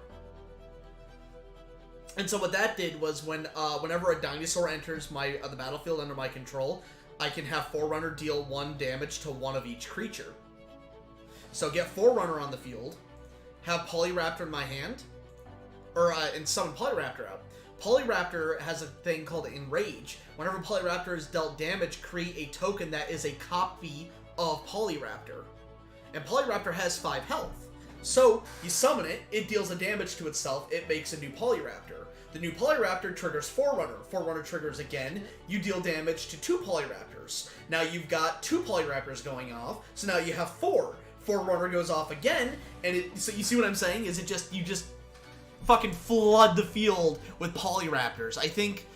And so what that did was whenever a dinosaur enters the battlefield under my control, I can have Forerunner deal 1 damage to one of each creature. So get Forerunner on the field, have Polyraptor in my hand, and summon Polyraptor out. Polyraptor has a thing called Enrage. Whenever Polyraptor is dealt damage, create a token that is a copy of Polyraptor. And Polyraptor has 5 health. So you summon it, it deals a damage to itself, it makes a new Polyraptor. The new Polyraptor triggers Forerunner. Forerunner triggers again, you deal damage to 2 Polyraptors. Now you've got 2 Polyraptors going off, so now you have 4. Forerunner goes off again, and so you see what I'm saying? Is you just fucking flood the field with Polyraptors. I think,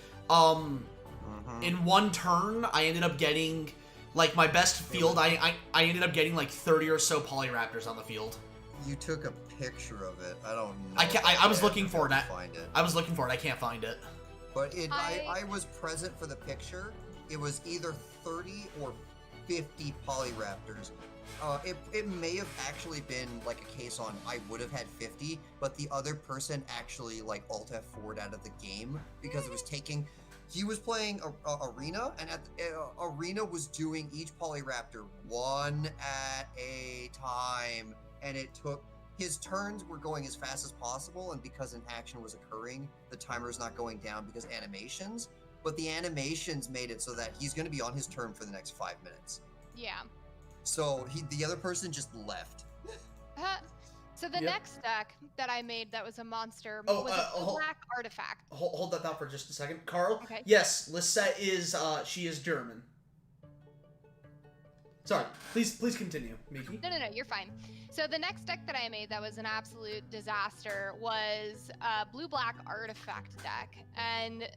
in one turn, I ended up getting, like, my best field, I ended up getting, like, 30 or so Polyraptors on the field. You took a picture of it. I don't know. I was looking for it. Find it. I was looking for it. I can't find it. But I was present for the picture. It was either 30 or 50 Polyraptors. It may have actually been like a case on I would have had 50, but the other person actually like Alt F4'd out of the game because it was taking. He was playing Arena, and Arena was doing each Polyraptor one at a time, and it took. His turns were going as fast as possible, and because an action was occurring, the timer is not going down because animations. But the animations made it so that he's going to be on his turn for the next 5 minutes. Yeah. So the other person just left. So the next deck that I made that was a monster Oh, was a black artifact. Hold that thought for just a second. Carl? Okay. Yes, Lisette is, she is German. Sorry, please continue, Miki. No, you're fine. So the next deck that I made that was an absolute disaster was a blue-black artifact deck. And,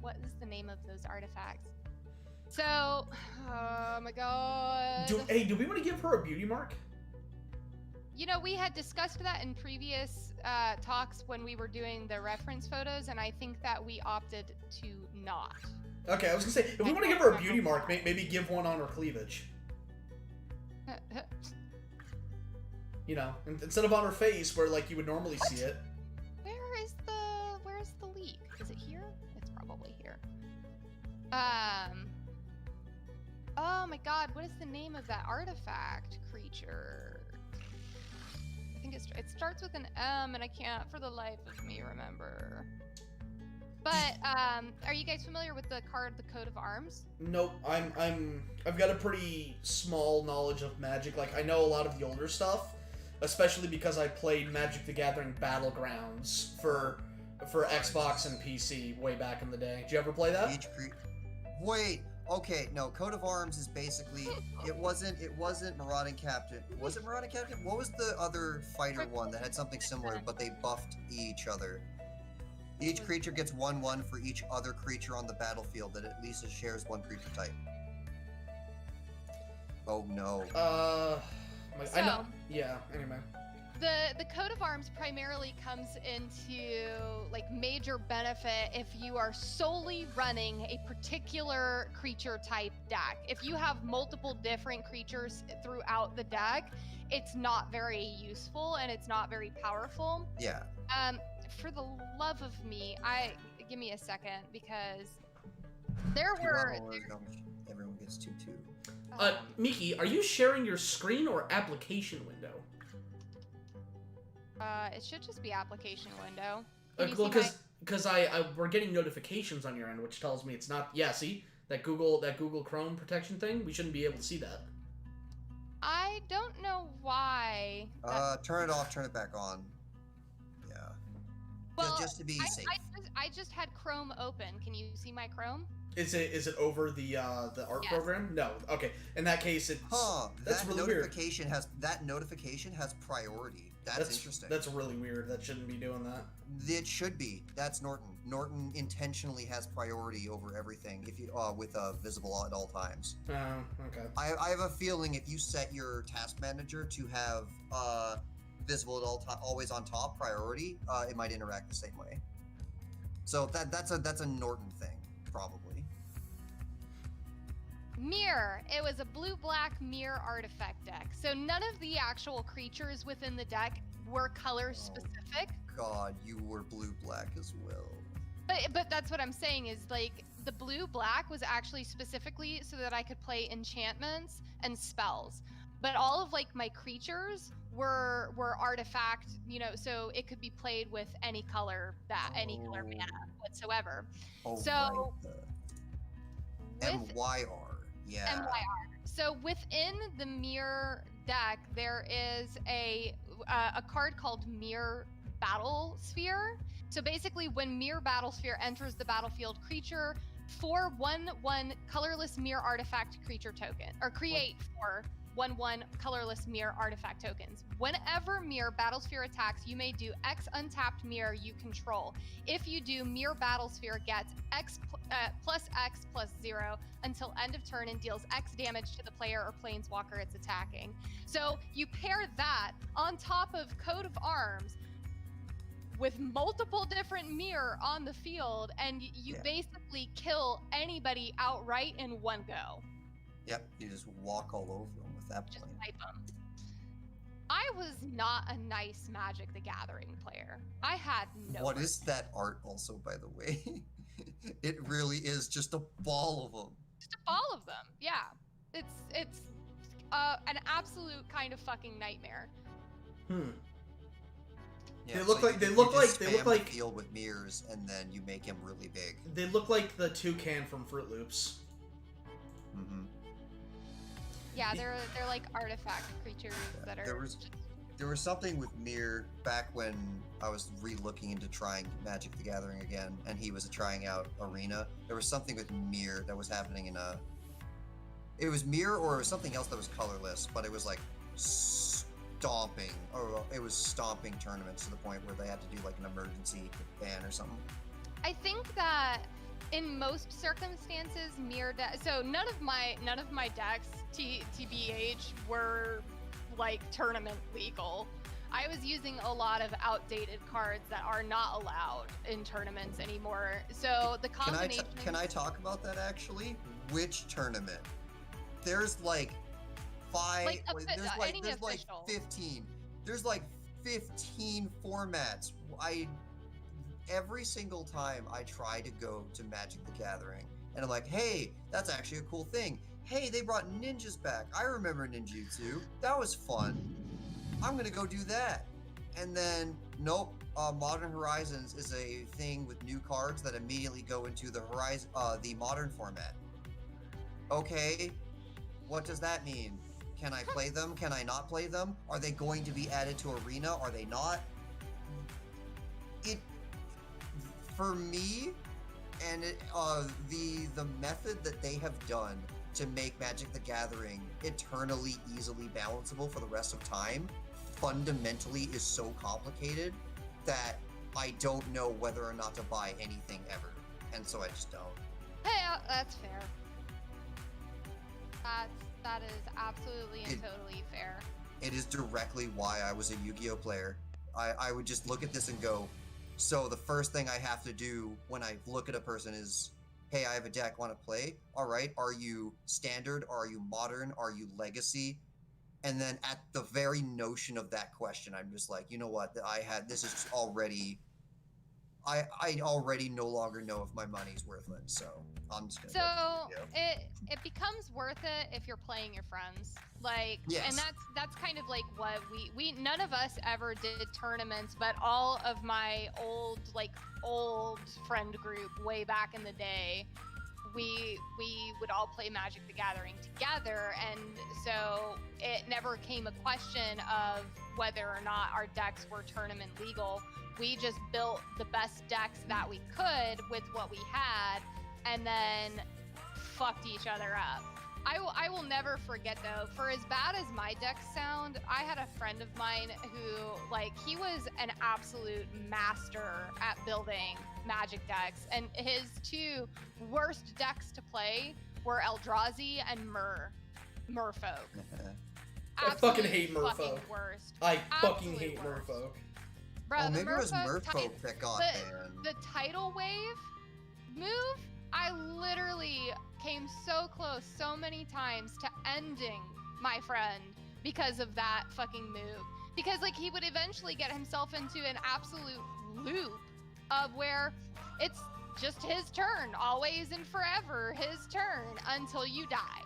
what is the name of those artifacts? So, oh my god. Do we want to give her a beauty mark? You know, we had discussed that in previous talks when we were doing the reference photos, and I think that we opted to not. Okay, I was gonna say, if we want to give her a beauty mark, maybe give one on her cleavage. You know, instead of on her face, where like you would normally see it. Where's the leak? Is it here? It's probably here. Oh my god, what is the name of that artifact creature? I think it starts with an M, and I can't for the life of me remember. But are you guys familiar with the card, the Coat of Arms? Nope, I've got a pretty small knowledge of Magic. Like, I know a lot of the older stuff, especially because I played Magic the Gathering Battlegrounds for Xbox and PC way back in the day. Did you ever play that? Wait. Okay, no. Coat of Arms is basically it wasn't Marauding Captain. Was it Marauding Captain? What was the other fighter one that had something similar, but they buffed each other? Each creature gets 1/1 for each other creature on the battlefield that at least shares one creature type. Oh no. I know. Yeah. Anyway. The Coat of Arms primarily comes into like major benefit if you are solely running a particular creature type deck. If you have multiple different creatures throughout the deck, it's not very useful and it's not very powerful. Yeah. For the love of me, give me a second because there were. Everyone gets 2/2. Miki, are you sharing your screen or application window? It should just be application window. Well, because we're getting notifications on your end, which tells me it's not. Yeah, see that Google Chrome protection thing. We shouldn't be able to see that. I don't know why. Turn it off. Turn it back on. Yeah. Well, just to be safe. I just had Chrome open. Can you see my Chrome? Is it over the art Yes. program? No. Okay. In that case, it's that's that really notification weird. has priority. That's interesting. That's really weird. That shouldn't be doing that. It should be. That's Norton. Norton intentionally has priority over everything if you with visible at all times. Oh, okay. I have a feeling if you set your task manager to have visible at all always on top priority, it might interact the same way. So that's a Norton thing probably. Mirror. It was a blue-black mirror artifact deck. So none of the actual creatures within the deck were color specific. God, you were blue-black as well. But that's what I'm saying is like the blue-black was actually specifically so that I could play enchantments and spells. But all of like my creatures were artifact, so it could be played with any color color mana whatsoever. Oh, so right. MYR. Yeah. MYR. So within the mirror deck, there is a card called Mirror Battle Sphere. So basically, when Mirror Battle Sphere enters the battlefield, creature for 1/1 colorless mirror artifact creature token, or create for 1/1 colorless mirror artifact tokens. Whenever Mirror Battlesphere attacks, you may do X untapped mirror you control. If you do, Mirror Battlesphere gets X plus X plus 0 until end of turn and deals X damage to the player or planeswalker it's attacking. So you pair that on top of Coat of Arms with multiple different mirror on the field, and you basically kill anybody outright in one go. Yep, you just walk all over them with that Just plane. wipe them. I was not a nice Magic the Gathering player. I had no. What is that art also, by the way? It really is just a ball of them. Just a ball of them. Yeah, it's an absolute kind of fucking nightmare. Yeah, They look so like- you they look just like- spam the field with mirrors, and then you make him really big. They look like the toucan from Fruit Loops. Mm-hmm. Yeah, they're like artifact creatures that are. There was something with Mir back when I was re-looking into trying Magic the Gathering again, and he was trying out Arena. There was something with Mir that was happening in a. It was Mir, or it was something else that was colorless, but it was like stomping, or it was stomping tournaments to the point where they had to do like an emergency ban or something. I think that in most circumstances, mirror so none of my decks, TBH, were like tournament legal. I was using a lot of outdated cards that are not allowed in tournaments anymore. So the combination. Can I talk about that actually? Which tournament? There's like five. There's like 15. There's like 15 formats. Every single time I try to go to Magic the Gathering, and I'm like, hey, that's actually a cool thing. Hey, they brought ninjas back. I remember ninjutsu. That was fun. I'm gonna go do that. And then, nope, Modern Horizons is a thing with new cards that immediately go into the modern format. Okay, what does that mean? Can I play them? Can I not play them? Are they going to be added to Arena? Are they not? For me, and the method that they have done to make Magic the Gathering eternally easily balanceable for the rest of time fundamentally is so complicated that I don't know whether or not to buy anything ever, and so I just don't. Hey, that's fair. That is absolutely and totally fair. It is directly why I was a Yu-Gi-Oh player. I would just look at this and go, so the first thing I have to do when I look at a person is, hey, I have a deck, want to play? All right, are you standard? Are you modern? Are you legacy? And then at the very notion of that question, I'm just like, you know what? This is already, I already no longer know if my money's worth it. So I'm just gonna. So it becomes worth it if you're playing your friends. Like, yes. And that's kind of like what we none of us ever did tournaments, but all of my old friend group way back in the day, we would all play Magic the Gathering together, and so it never came a question of whether or not our decks were tournament legal. We just built the best decks that we could with what we had, and then fucked each other up. I will never forget though, for as bad as my decks sound, I had a friend of mine who, he was an absolute master at building Magic decks, and his two worst decks to play were Eldrazi and Merfolk. I fucking hate Merfolk. Fucking worst. I fucking Absolute hate worst. Merfolk. Bro, maybe it was Merfolk Merfolk that got banned. the tidal wave move, I literally came so close so many times to ending my friend because of that fucking move. Because he would eventually get himself into an absolute loop of where it's just his turn, always and forever his turn until you die.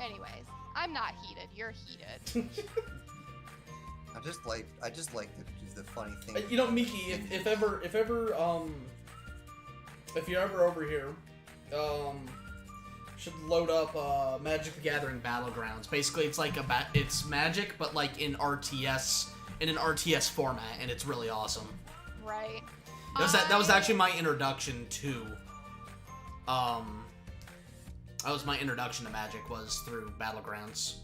Anyways, I'm not heated, you're heated. I just like the funny thing. You know, Miki, if you're ever over here, should load up Magic the Gathering Battlegrounds. Basically, it's like it's Magic, but like in RTS, in an RTS format, and it's really awesome. Right. That was actually my introduction to that was my introduction to Magic, was through Battlegrounds.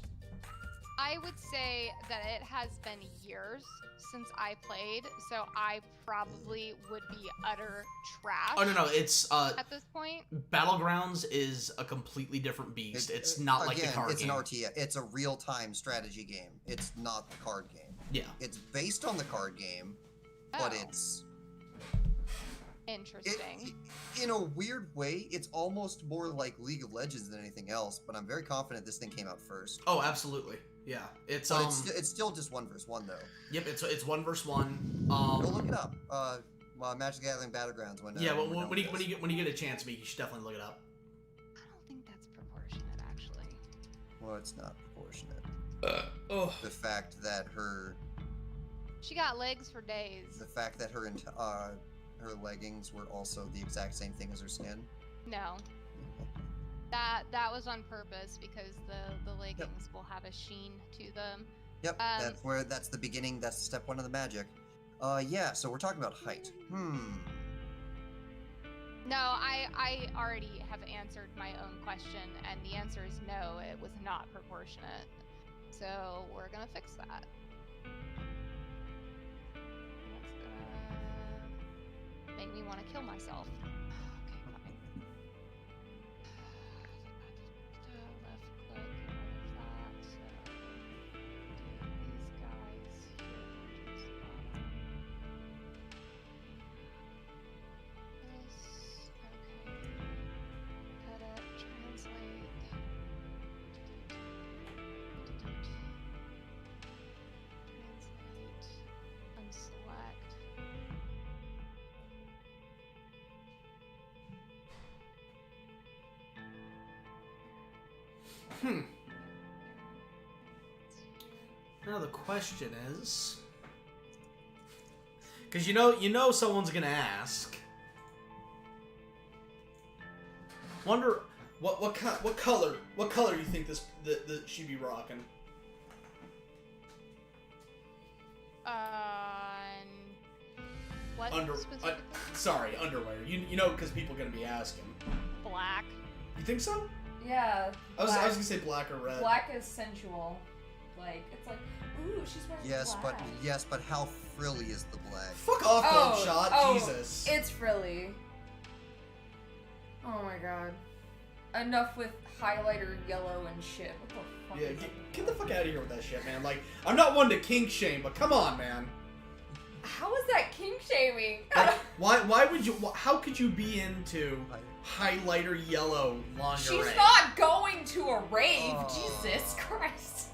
I would say that it has been years since I played, so I probably would be utter trash. Oh no, it's at this point. Battlegrounds is a completely different beast. It's not like the card it's game. It's an RTS. It's a real-time strategy game. It's not the card game. Yeah. It's based on the card game, but it's interesting. In a weird way, it's almost more like League of Legends than anything else, but I'm very confident this thing came out first. Oh, absolutely. Yeah. It's it's still just 1 versus 1 though. Yep, it's 1 versus 1. Go look it up. Magic the Gathering Battlegrounds when when you get a chance, you should definitely look it up. I don't think that's proportionate, actually. Well, it's not proportionate. Oh. The fact that She got legs for days. the fact that her leggings were also the exact same thing as her skin. No. That was on purpose because the leggings will have a sheen to them. Yep, that's the beginning, that's step 1 of the magic. Yeah, so we're talking about height. No, I already have answered my own question, and the answer is no, it was not proportionate. So we're gonna fix that. That's gonna make me want to kill myself. Okay, fine. Left click, all of that. So these guys here, just bottom. This, okay. Cut it, translate. Translate, unselect. Now the question is, because you know someone's gonna ask. Wonder what color you think that she'd be rocking? What specifically? Sorry, underwear. You know, because people are gonna be asking. Black. You think so? Yeah. I was gonna say black or red. Black is sensual. Like, it's like, ooh, she's wearing black. Yes, but how frilly is the black? Fuck off, Oh, Shot. oh, Jesus. It's frilly. Oh my god. Enough with highlighter yellow and shit. What the fuck? Yeah, is that? get the fuck out of here with that shit, man. Like, I'm not one to kink shame, but come on, man. How is that kink shaming? Like, why would you? How could you be into highlighter yellow lingerie? She's not going to a rave. Jesus Christ.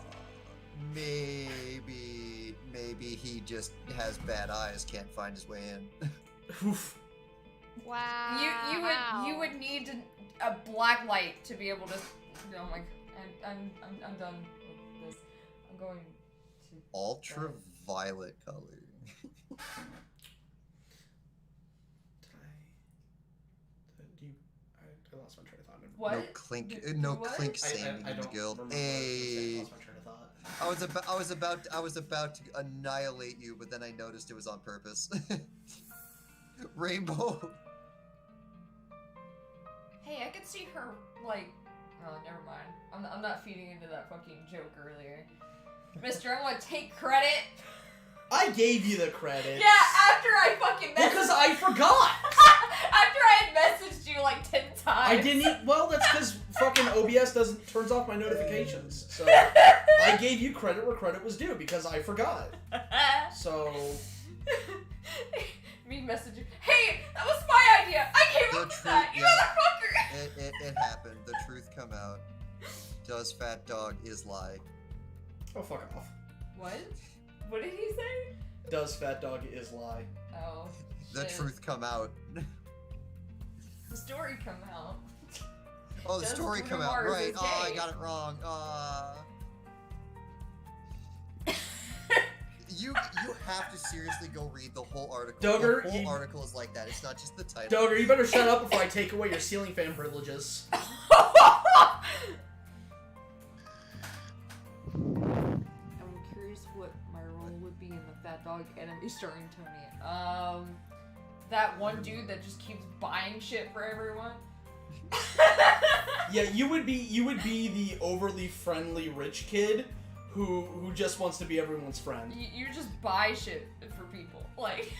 Maybe he just has bad eyes, can't find his way in. Oof. Wow. You would need a black light to be able to. Oh my. I'm done with this. I'm going to. Ultraviolet color. I lost my train of thought. What? No What? clink saying I in the don't guild. remember Hey. I lost my train of thought. I was about to annihilate you, but then I noticed it was on purpose. Rainbow. Hey, I could see her like. Oh, never mind. I'm not feeding into that fucking joke earlier. Mister, I want to take credit. I gave you the credit. Yeah, after I fucking messaged. Because I forgot. After I had messaged you like 10 times. I didn't. Well, that's because fucking OBS turns off my notifications. So I gave you credit where credit was due because I forgot. So. Me messaging. Hey, that was my idea. I came up with that. You motherfucker. It happened. The truth come out. Does Fat Dog is lie? Oh, fuck off. What? What did he say? Does Fat Dog is lie? Oh. The shit. truth come out. The story come out. Oh, the Does story Bruno come out. Mars Right. is Oh, I gay? got it wrong. You have to seriously go read the whole article. Dogger, the whole article is like that. It's not just the title. Dogger, you better shut up before I take away your ceiling fan privileges. I'm curious what my role would be in the Fat Dog anime starring Tony. That one dude that just keeps buying shit for everyone. Yeah, you would be the overly friendly rich kid who just wants to be everyone's friend. You just buy shit for people, like.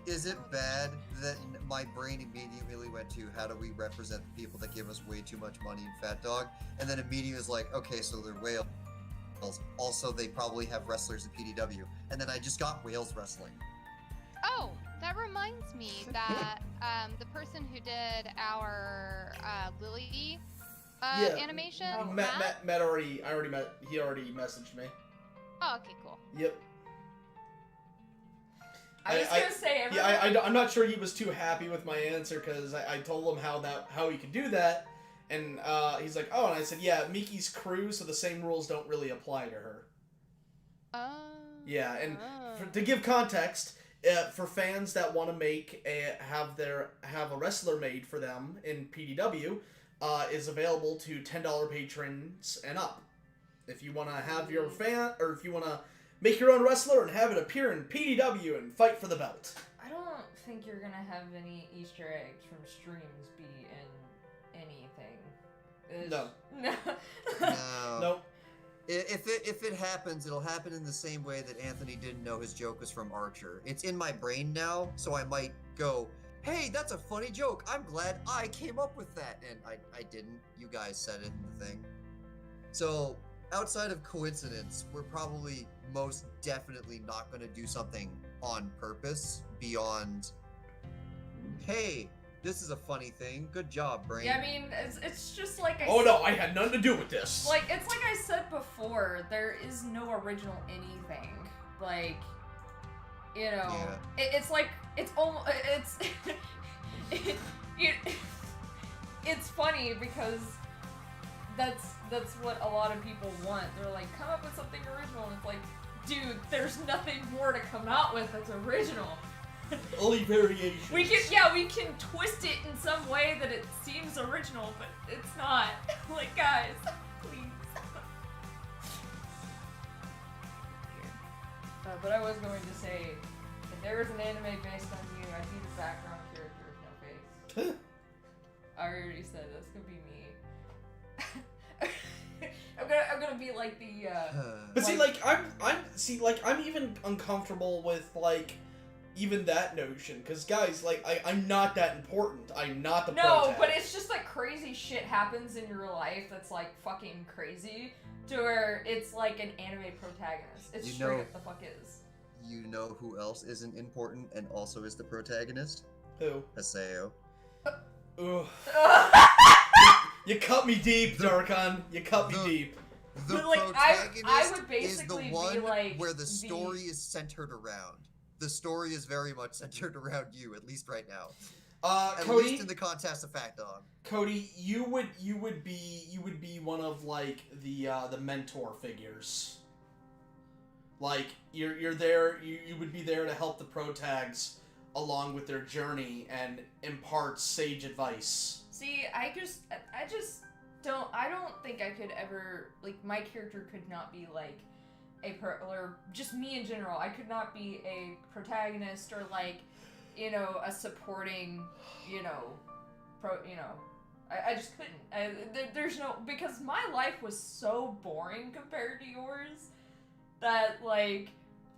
Is it bad that my brain immediately went to how do we represent the people that give us way too much money in Fat Dog, and then immediately was like, okay, so they're whales. Also, they probably have wrestlers in PDW, and then I just got whales wrestling. Oh, that reminds me that the person who did our Lily animation, Matt already messaged me. Oh, okay, cool. Yep. I was gonna say everyone... I'm not sure he was too happy with my answer because I told him how he could do that, and he's like, oh, and I said, yeah, Miki's crew, so the same rules don't really apply to her. Oh. Yeah, and to give context, for fans that want to have a wrestler made for them in PDW, is available to $10 patrons and up. If you want to have your fan, or if you want to make your own wrestler and have it appear in PDW and fight for the belt. I don't think you're gonna have any Easter eggs from streams be in anything. No. No. Nope. If it happens, it'll happen in the same way that Anthony didn't know his joke was from Archer. It's in my brain now, so I might go, hey, that's a funny joke. I'm glad I came up with that. And I didn't. You guys said it in the thing. So, outside of coincidence, we're probably most definitely not going to do something on purpose beyond, hey, this is a funny thing. Good job, brain. Yeah, I mean, it's just like Oh no, I had nothing to do with this. Like, it's like I said before, there is no original anything. Like, you know, it's like, it's almost, it's funny because that's what a lot of people want. They're like, come up with something original, and it's like, dude, there's nothing more to come out with that's original. Only variations. We can twist it in some way that it seems original, but it's not. Like, guys, please. But I was going to say, if there was an anime based on you, I'd be the background character with no face. I already said that's gonna be me. I'm gonna be like the. But see, I'm even uncomfortable with even that notion, because guys, I'm not that important. I'm not the protagonist. But it's just like crazy shit happens in your life that's like fucking crazy, to where it's like an anime protagonist. It's straight up the fuck is. You know who else isn't important and also is the protagonist? Who? Haseo. Ugh. You cut me deep, Darkon. You cut me deep. The protagonist I would basically is the one be like where the story is centered around. The story is very much centered around you, at least right now. At Cody, least in the contest of Fat Dog. Cody, you would be one of the mentor figures. Like you're there. You would be there to help the protags along with their journey and impart sage advice. See, I just don't. I don't think I could ever, like, my character could not be like or just me in general. I could not be a protagonist or like, a supporting, I just couldn't. There's no, because my life was so boring compared to yours that, like,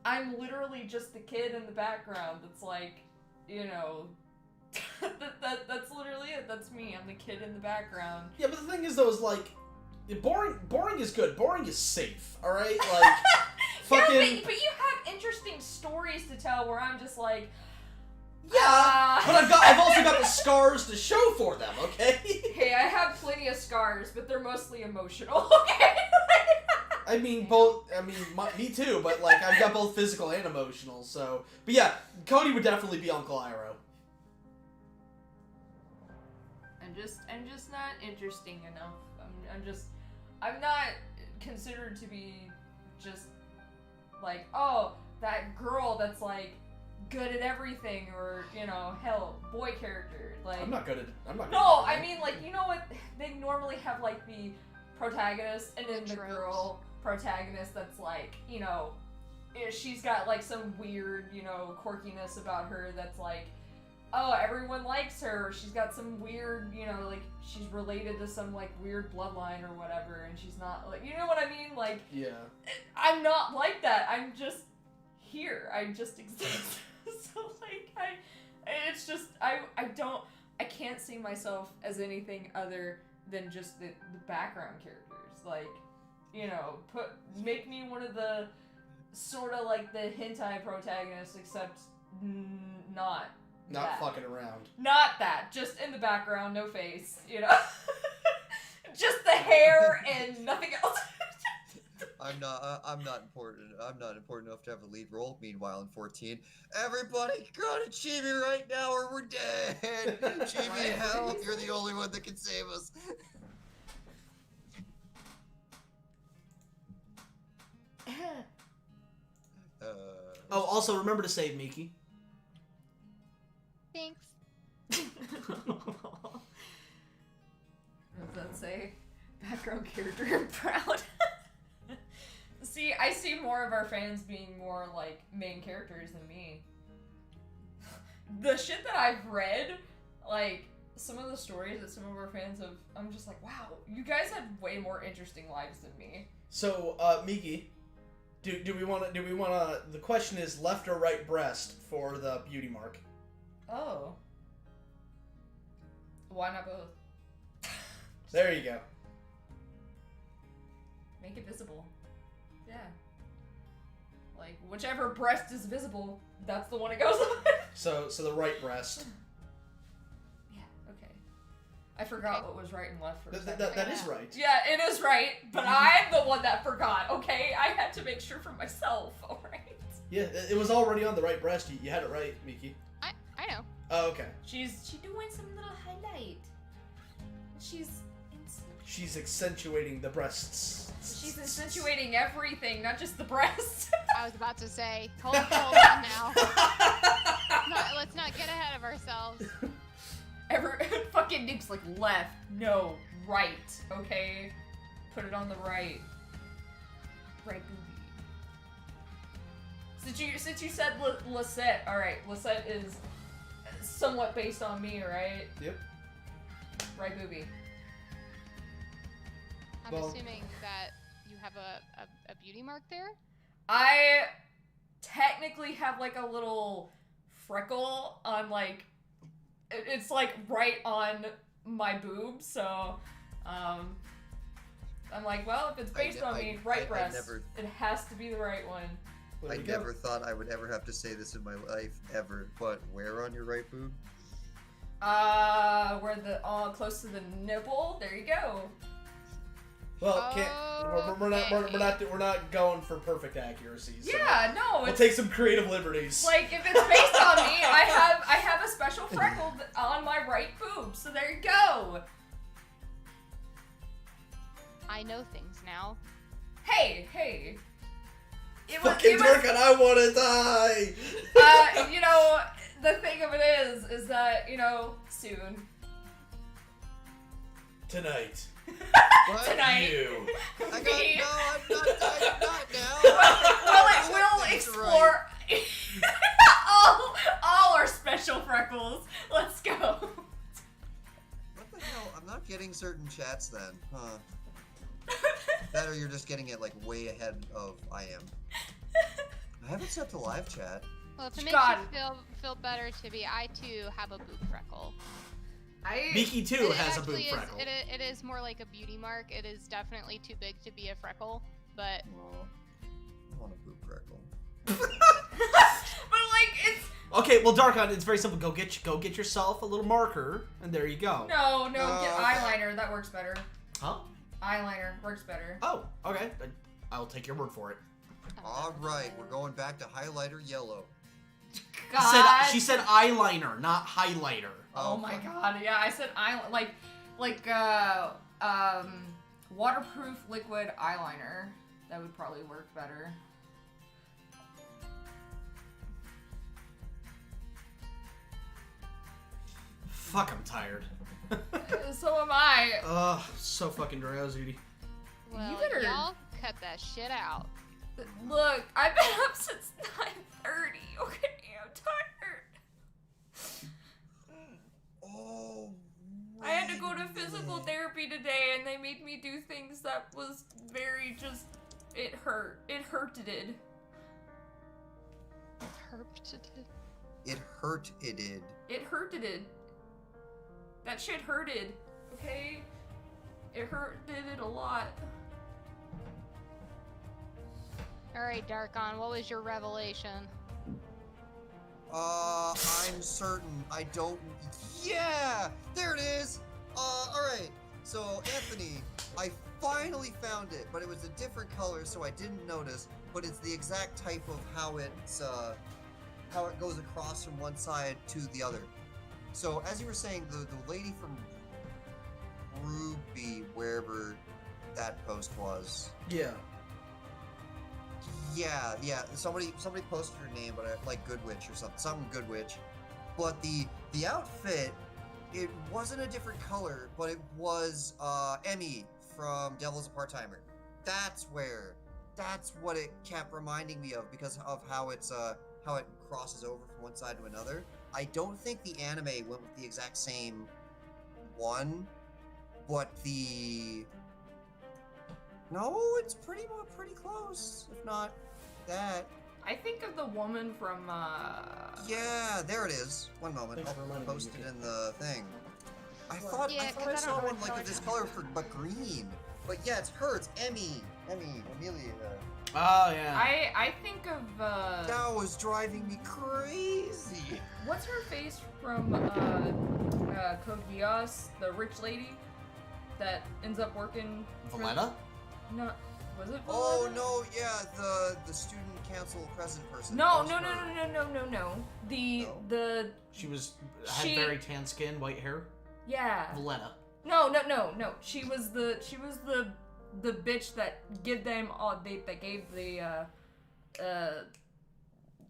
I'm literally just the kid in the background that's like, that's literally it. That's me. I'm the kid in the background. Yeah, but the thing is, though, is like, boring is good. Boring is safe. All right, like, fucking. Yeah, but you have interesting stories to tell where I'm just like. Yeah, but I've also got the scars to show for them. Okay. Hey, I have plenty of scars, but they're mostly emotional. Okay. I mean, both. I mean, me too. But like, I've got both physical and emotional. So, but yeah, Cody would definitely be Uncle Iroh. I'm just not interesting enough. I'm not considered to be just like, oh, that girl that's like, good at everything, or hell, boy character. Like I'm not good at. no, I mean like you know what they normally have like the protagonist and then the tropes. girl protagonist that's like she's got like some weird quirkiness about her that's like oh everyone likes her. Or she's got some weird like she's related to some like weird bloodline or whatever, and she's not like you know what I mean like Yeah. I'm not like that. I'm just here. I just exist. So like it's just I can't see myself as anything other than just the background characters. Like make me one of the sort of like the hentai protagonists, except not that. Fucking around. Not that. Just in the background, no face. Just the hair and nothing else. I'm not important. I'm not important enough to have a lead role. Meanwhile, in 14, everybody go to Chibi right now, or we're dead. Chibi, help! You're the only one that can save us. Oh, also remember to save Miki. Thanks. What does that say? Background character and proud. See, I see more of our fans being more like main characters than me. The shit that I've read, like some of the stories that some of our fans have, I'm just like, wow, you guys had way more interesting lives than me. So, Miki, do we want to? The question is left or right breast for the beauty mark. Oh. Why not both? There you go. Make it visible. Yeah. Like, whichever breast is visible, that's the one it goes on. So the right breast. Yeah, okay. I forgot what was right and left for a second. That is right. Yeah, it is right, but I'm the one that forgot, okay? I had to make sure for myself, alright? Yeah, it was already on the right breast. You had it right, Miki. I know. Oh, okay. She doing some little highlight. She's accentuating the breasts. She's accentuating everything, not just the breast. I was about to say, hold on now. Let's not get ahead of ourselves. Fucking Nick's like left, no, right, okay? Put it on the right. Right booby. Since you said Lisette, alright, Lisette is somewhat based on me, right? Yep. Right booby. I'm assuming that you have a beauty mark there? I technically have like a little freckle on like, it's like right on my boob, so I'm like, well, if it's based on me, right breast, it has to be the right one. There I we go. never thought I would ever have to say this in my life, ever. But where on your right boob? Where close to the nipple. There you go. Well, we're not going for perfect accuracy. So Yeah, no. we'll take some creative liberties. Like if it's based on me, I have a special freckle on my right boob. So there you go. I know things now. Hey. Fucking Durkin, I want to die. The thing of it is that soon. Tonight. What? Tonight. You. I got no. I'm not now. We'll explore all our special freckles. Let's go. What the hell? I'm not getting certain chats then, huh? That or you're just getting it like way ahead of I am. I haven't set the live chat. Well, if it makes you feel better to be, I too have a boob freckle. Miki too has a boob freckle. It is more like a beauty mark. It is definitely too big to be a freckle, but. Well, I want a boob freckle. But like it's. Okay, well, Darkon, it's very simple. Go get yourself a little marker, and there you go. No, get eyeliner. That works better. Huh? Eyeliner works better. Oh, okay. I'll take your word for it. All right, we're going back to highlighter yellow. God. She said eyeliner, not highlighter. Oh my god, yeah, I said waterproof liquid eyeliner. That would probably work better. Fuck, I'm tired. So am I. Ugh, so fucking drowsy. Well, You better- y'all cut that shit out. Look, I've been up since 9:30. Okay, I'm tired. Oh. I had to go to wait a physical minute. therapy today, and they made me do things that was very just. It hurt. It hurted. It hurt. It did. It hurted. That shit hurted. Okay? It hurted it a lot. Alright, Darkon, what was your revelation? I'm certain. I don't. Yeah, there it is. All right. So Anthony, I finally found it, but it was a different color, so I didn't notice. But it's the exact type of how it goes across from one side to the other. So as you were saying, the lady from Ruby, wherever that post was. Yeah. Yeah. Somebody posted her name, but like Good Witch or something Good Witch. But the outfit, it wasn't a different color, but it was Emmy from Devil's a Part-Timer. That's what it kept reminding me of because of how it crosses over from one side to another. I don't think the anime went with the exact same one, but no, it's pretty close, if not that. I think of the woman from, Yeah, there it is. One moment, Thanks for I'll reminding me, post it Nikki. in the thing. I thought Yeah, I 'cause I saw don't know one what like of this color color but green. But yeah, it's her. It's Amelia. Oh, yeah. I think of, That was driving me crazy. what's her face from, Code Geass, the rich lady that ends up working for- Valletta? No, was it Oh Valletta? no, yeah, the student council president person. No. That was her. The No. She had She- very tan skin, white hair. yeah. Valletta. No. She was the bitch that gave them all that gave the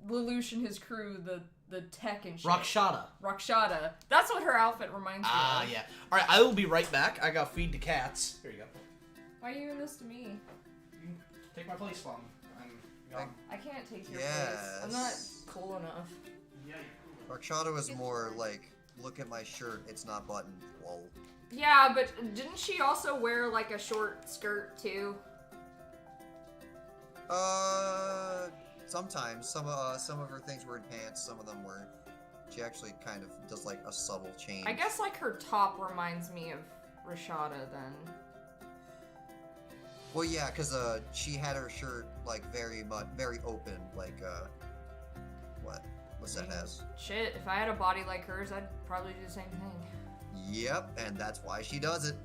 Lelouch and his crew the tech and shit. Rakshada. That's what her outfit reminds me Ah, of. yeah. Alright, I will be right back. I got feed the cats. Here you go. Why are you doing this to me? You can take my place, Slum. I'm gone. I can't take your place. I'm not Yes. cool enough. Yeah, Rakshada was more like, look at my shirt, it's not buttoned. Lol. Yeah, but didn't she also wear like a short skirt too? Sometimes some of her things were in pants, some of them weren't. She actually kind of does like a subtle change. I guess like her top reminds me of Rashada then. Well, yeah, because she had her shirt like very open, like what Lisette has. Shit, if I had a body like hers, I'd probably do the same thing. Yep, and that's why she does it.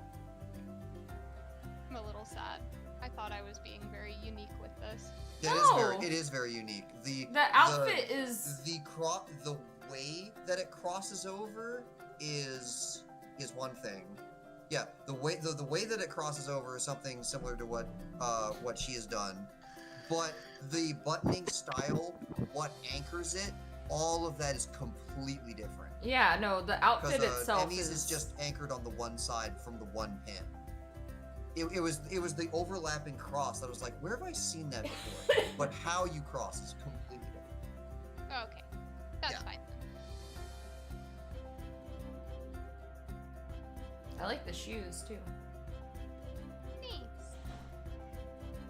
I'm a little sad. I thought I was being very unique with this. No! It is very unique. The outfit is the way that it crosses over is one thing. Yeah, the way that it crosses over is something similar to what she has done, but the buttoning style, what anchors it, all of that is completely different. Yeah, no, the outfit Because itself Emmy's is just anchored on the one side from the one pin. It was the overlapping cross that was like, where have I seen that before? But how you cross is completely different. Okay, that's Yeah. fine. I like the shoes too. Thanks.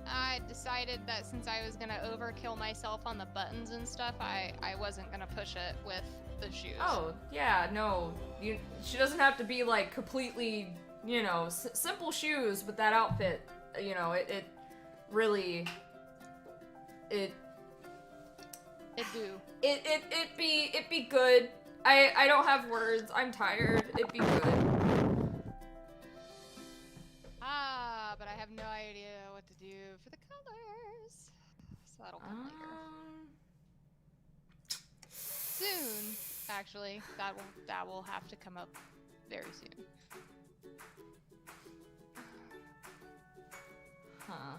I decided that since I was gonna overkill myself on the buttons and stuff, I wasn't gonna push it with the shoes. Oh, yeah, no. She doesn't have to be like completely, simple shoes, but that outfit, it really It do. it be good. I don't have words. I'm tired. It'd be good. But I have no idea what to do for the colors. So that'll come later. Soon, actually. That will have to come up very soon. Huh.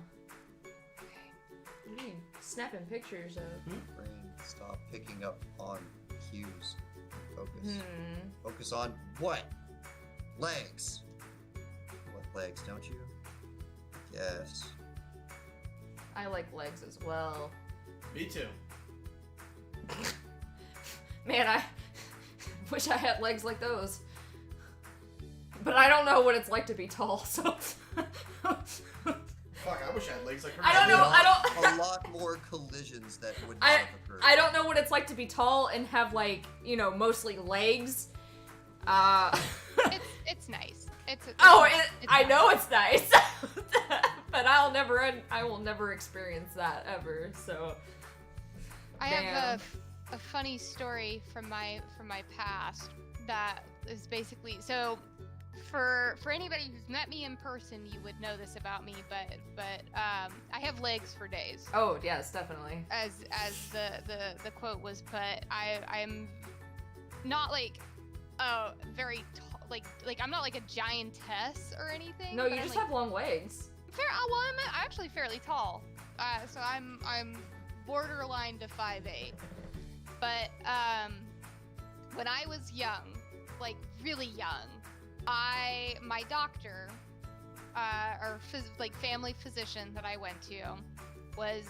What are you snapping pictures of? Brain, stop picking up on cues. Focus. Focus on what? Legs. What legs, don't you? Yes. I like legs as well. Me too. Man, I wish I had legs like those. But I don't know what it's like to be tall, so... Fuck, I wish I had legs like her. I don't know, A lot more collisions that would not have occurred. I don't know what it's like to be tall and have, like, you know, mostly legs. It's nice. I know it's nice. But I will never experience that ever, so... I have a funny story from my past that is basically so for anybody who's met me in person, you would know this about me, but I have legs for days. Oh yes, definitely. As the quote was put, I'm not like very tall, like I'm not like a giantess or anything. No, you just have long legs. Well, I'm actually fairly tall, so I'm borderline to 5'8". But when I was young, like really young, my doctor, or family physician that I went to, was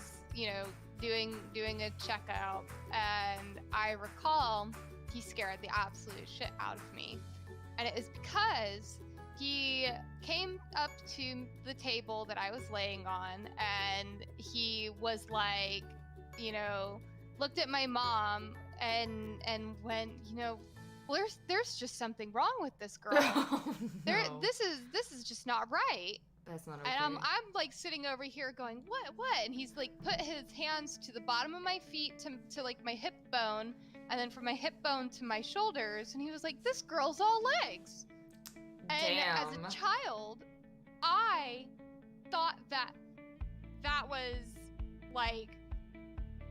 doing a checkout, and I recall he scared the absolute shit out of me, and it is because he came up to the table that I was laying on, and he was like, looked at my mom and went, well, there's just something wrong with this girl. Oh, no. This is just not right. That's not okay. And I'm like sitting over here going, what? And he's like put his hands to the bottom of my feet to like my hip bone, and then from my hip bone to my shoulders, and he was like, this girl's all legs. And Damn. as a child, I thought that was like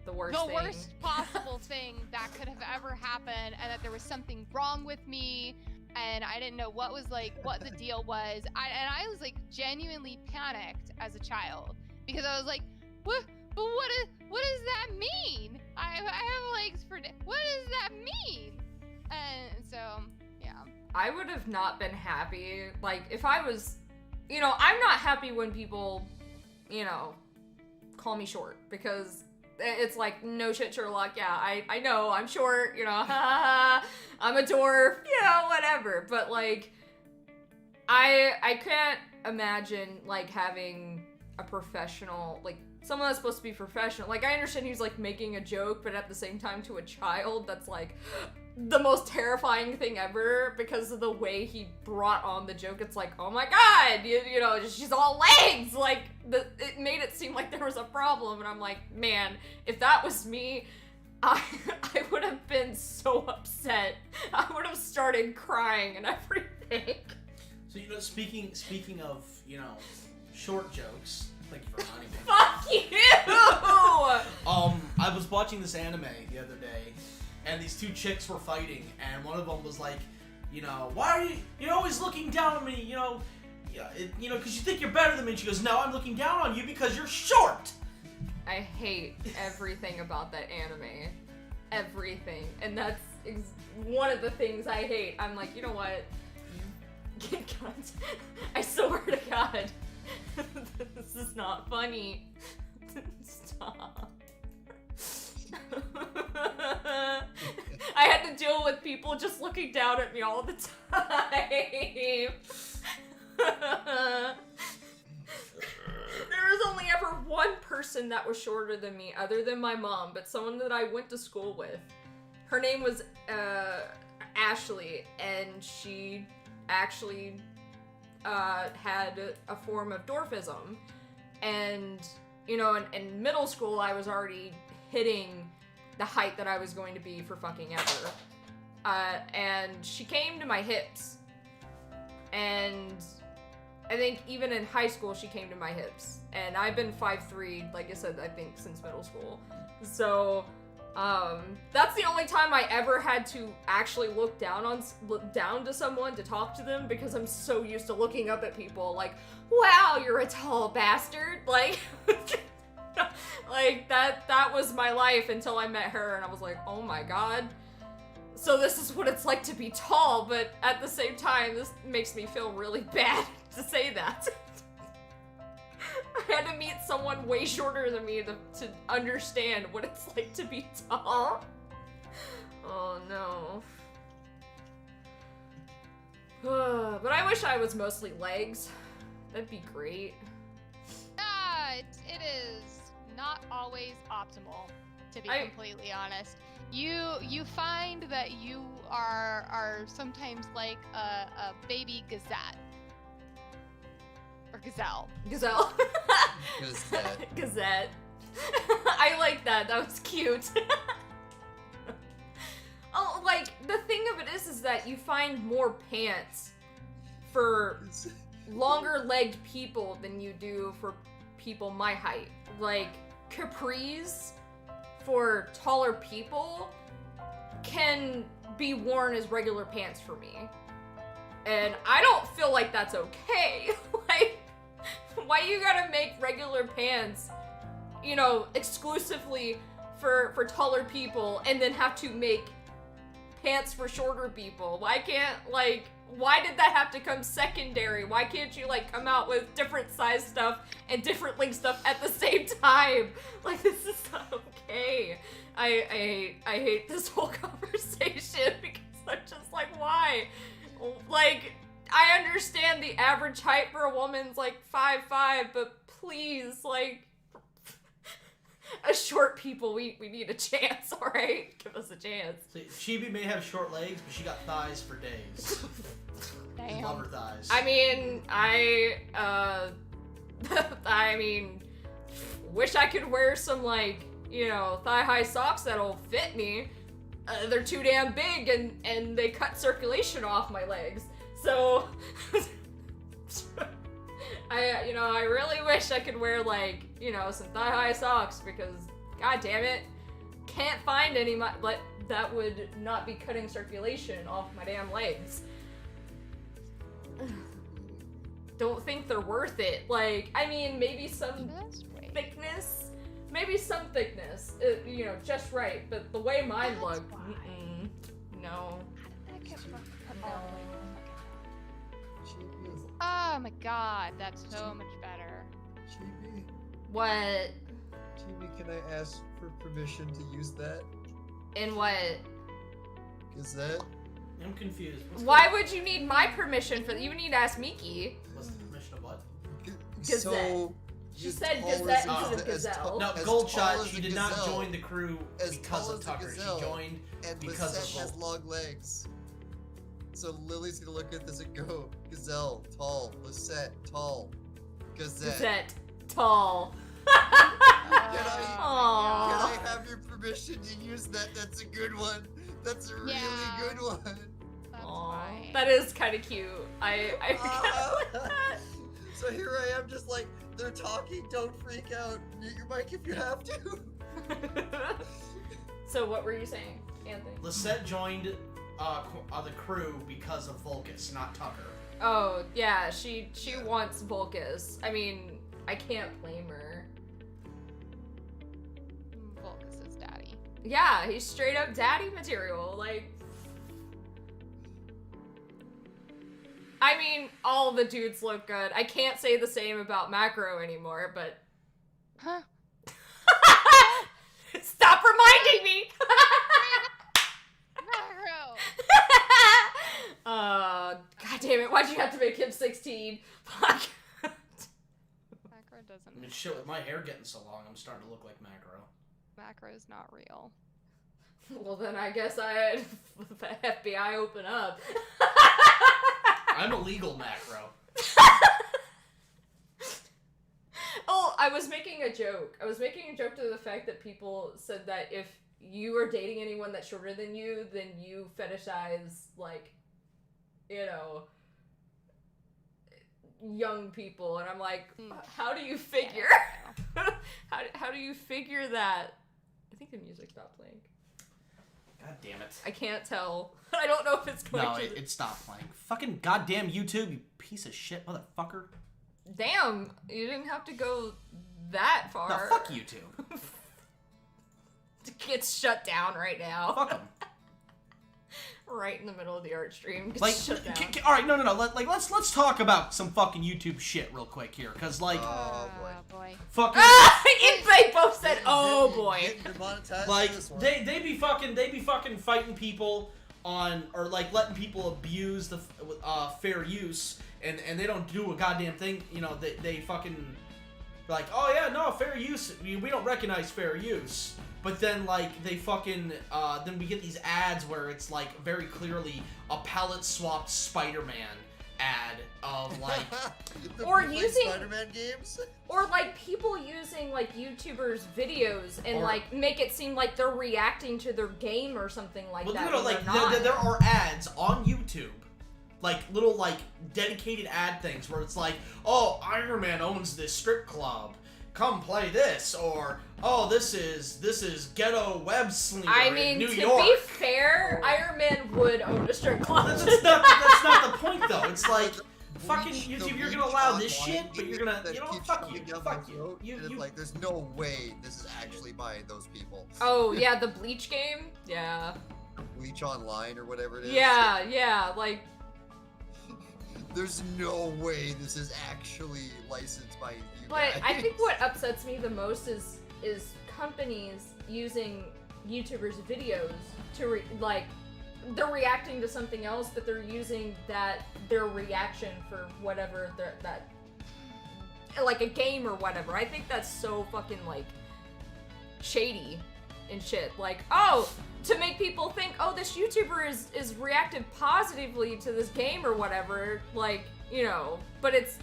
the worst possible thing that could have ever happened, and that there was something wrong with me, and I didn't know what the deal was. I was like genuinely panicked as a child, because I was like, what does that mean? I have legs for what does that mean? And so yeah, I would have not been happy. Like, if I was, I'm not happy when people, call me short, because it's like, no shit, Sherlock, yeah, I know, I'm short, I'm a dwarf, whatever, but, like, I can't imagine, like, having a professional, like, someone that's supposed to be professional. Like, I understand he's, like, making a joke, but at the same time, to a child, that's, like, the most terrifying thing ever, because of the way he brought on the joke. It's like, oh my god, she's all legs! Like, it made it seem like there was a problem, and I'm like, man, if that was me, I would have been so upset. I would have started crying and everything. So, speaking of, short jokes, thank you for reminding me. Fuck you! I was watching this anime the other day, and these two chicks were fighting, and one of them was like, why are you're always looking down on me, because you think you're better than me. And she goes, no, I'm looking down on you because you're short. I hate everything about that anime. Everything. And that's one of the things I hate. I'm like, you know what? I swear to God, this is not funny. Stop. I had to deal with people just looking down at me all the time. There was only ever one person that was shorter than me, other than my mom, but someone that I went to school with. Her name was Ashley, and she actually had a form of dwarfism. And, in middle school, I was already hitting the height that I was going to be for fucking ever. And she came to my hips. And I think even in high school, she came to my hips. And I've been 5'3", like I said, I think since middle school. So, that's the only time I ever had to actually look down to someone to talk to them, because I'm so used to looking up at people like, wow, you're a tall bastard. Like, like that was my life until I met her, and I was like, oh my god, So this is what it's like to be tall, but at the same time, this makes me feel really bad to say that. I had to meet someone way shorter than me to understand what it's like to be tall. Oh no. But I wish I was mostly legs. That'd be great. It is not always optimal, to be completely honest. You find that you are sometimes like a baby gazette. Or gazelle. Gazelle. Gazette. Gazette. I like that. That was cute. Oh, like, the thing of it is that you find more pants for longer-legged people than you do for people my height. Like, capris for taller people can be worn as regular pants for me. And I don't feel like that's okay. Like, why you gotta make regular pants, you know, exclusively for taller people and then have to make pants for shorter people? Why can't, like, why did that have to come secondary? Why can't you, like, come out with different size stuff and different length stuff at the same time? Like, this is not okay. I hate this whole conversation because I'm just like, why? Like, I understand the average height for a woman's like 5'5", but please, like, as short people, we need a chance, alright? Give us a chance. See, Chibi may have short legs, but she got thighs for days. Damn. Love her thighs. I mean, I mean, wish I could wear some, like, you know, thigh-high socks that'll fit me. They're too damn big and they cut circulation off my legs. So, I really wish I could wear, like, you know, some thigh-high socks because, god damn it, can't find any but that would not be cutting circulation off my damn legs. Don't think they're worth it. Like, I mean, maybe some thickness. Maybe some thickness, you know, just right. But the way mine look, no. Oh my god, that's so much better. Chibi, What? Chibi, can I ask for permission to use that? And what? Gazette? I'm confused. Why would you need my permission for that? You would need to ask Miki. What's the permission of what? Gazette. So, She as said tall Gazette as instead of Gazelle. No, as Gold tall Shot, as she a did not gazelle, join the crew as because tall of as a Tucker. gazelle, She joined and because Lisette of has long legs. So Lily's gonna look at this and go, Gazelle, tall, Lisette, tall, Gazette. Gazette. Tall. Can Aww. I have your permission to use that? That's a good one. That's a really Yeah. good one. That's Aw. fine. That is kind of cute. I kind of like that. So here I am, just like, they're talking, don't freak out. Mute your mic if you have to. So what were you saying, Anthony? Lisette joined the crew because of Volcus, not Tucker. Oh, yeah, she wants Volcus. I mean, I can't blame her. Volcus is daddy. Yeah, he's straight up daddy material. Like, I mean, all the dudes look good. I can't say the same about Macro anymore, but Huh? stop reminding me. Macro! God damn it! Why'd you have to make him 16? Fuck. Macro doesn't. I mean, shit, with my hair getting so long, I'm starting to look like Macro. Macro's not real. Well, then I guess the FBI open up. I'm a legal Macro. Oh, I was making a joke. I was making a joke to the fact that people said that if you are dating anyone that's shorter than you, then you fetishize, like, you know, young people. And I'm like, how do you figure? How do you figure that? I think the music stopped playing. God damn it. I can't tell. I don't know if it's going No, to... it stopped playing. Fucking goddamn YouTube, you piece of shit motherfucker. Damn, you didn't have to go that far. No, fuck YouTube. It's shut down right now. Fuck them. right in the middle of the art stream. Gets Like, shut down. all right, no. Let's talk about some fucking YouTube shit real quick here, cause like, Oh, boy. fucking, They both said, "Oh boy." Getting demonetized like for this one. they be fucking fighting people on, or like letting people abuse the fair use, and they don't do a goddamn thing. You know, they fucking like, oh yeah, no, fair use. We don't recognize fair use. But then, like, they fucking, then we get these ads where it's, like, very clearly a palette-swapped Spider-Man ad of, like... Or Play using- Spider-Man games? Or like people using like YouTubers' videos and Or- like make it seem like they're reacting to their game or something like well, that. no, when like, they're not. there are ads on YouTube. Like, little, like, dedicated ad things where it's like, oh, Iron Man owns this strip club. Come play this. Or, oh, this is Ghetto Web Slinger I in mean, New to York. be fair, Iron Man would own a strip club. That's not the point, though. It's like... Fucking Bleach- YouTube, the you're gonna Bleach allow this online shit, but you're gonna, that you know, keeps fuck you, coming down fuck my you. throat, and it's like, there's no way this is actually by those people. Oh yeah, the Bleach game. Yeah. Bleach Online or whatever it is. Yeah. Like, There's no way this is actually licensed by you but guys. I think what upsets me the most is companies using YouTubers' videos to like. They're reacting to something else, but they're using their reaction for whatever that like a game or whatever. I think that's so fucking like shady and shit. Like, oh, to make people think, oh, this YouTuber is reacted positively to this game or whatever. Like, you know, but it's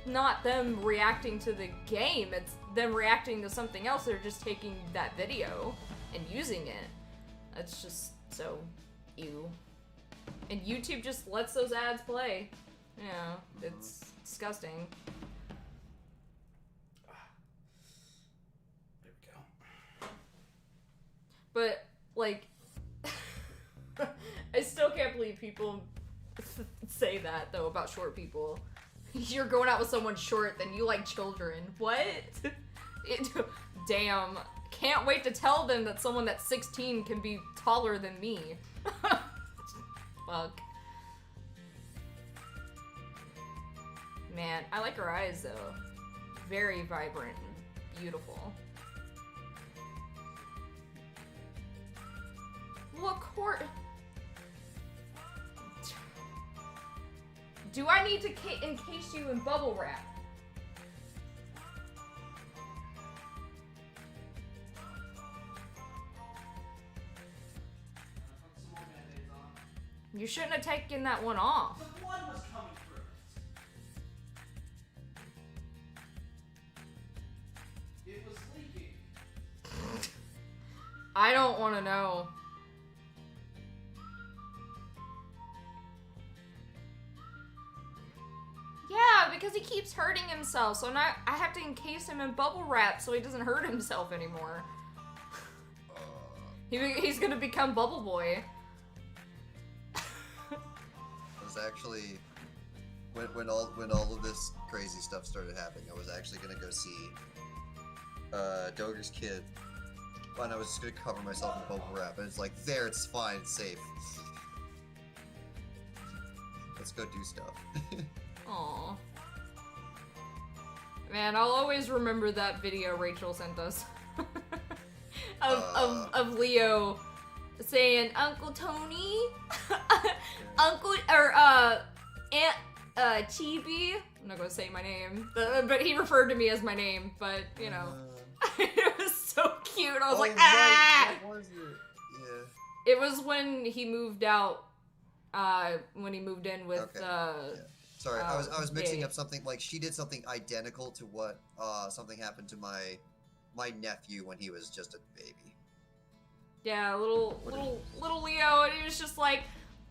not them reacting to the game. It's them reacting to something else. They're just taking that video and using it. That's just so ew. And YouTube just lets those ads play. Yeah, it's disgusting. There we go. But, like, I still can't believe people say that, though, about short people. You're going out with someone short, then you like children. What? Damn. Can't wait to tell them that someone that's 16 can be taller than me. Fuck. Man, I like her eyes, though. Very vibrant and beautiful. What court? Do I need to encase you in bubble wrap? You shouldn't have taken that one off. The blood was coming through it. It was leaking. I don't want to know. Yeah, because he keeps hurting himself, so now I have to encase him in bubble wrap so he doesn't hurt himself anymore. He's gonna become Bubble Boy. I was actually when all of this crazy stuff started happening, I was actually gonna go see Doger's kid, and I was just gonna cover myself in bubble wrap, and it's like, there, it's fine, it's safe. Let's go do stuff. Aww. Man, I'll always remember that video Rachel sent us. of Leo saying Uncle Tony, Uncle or Aunt Chibi. I'm not gonna say my name, but he referred to me as my name. But you know, it was so cute. I was like, ah. Right. What was it? Yeah. It was when he moved out. When he moved in with. Okay. Yeah. Sorry, I was mixing Dave. up something. Like, she did something identical to what something happened to my nephew when he was just a baby. Yeah, little Leo, and he was just like,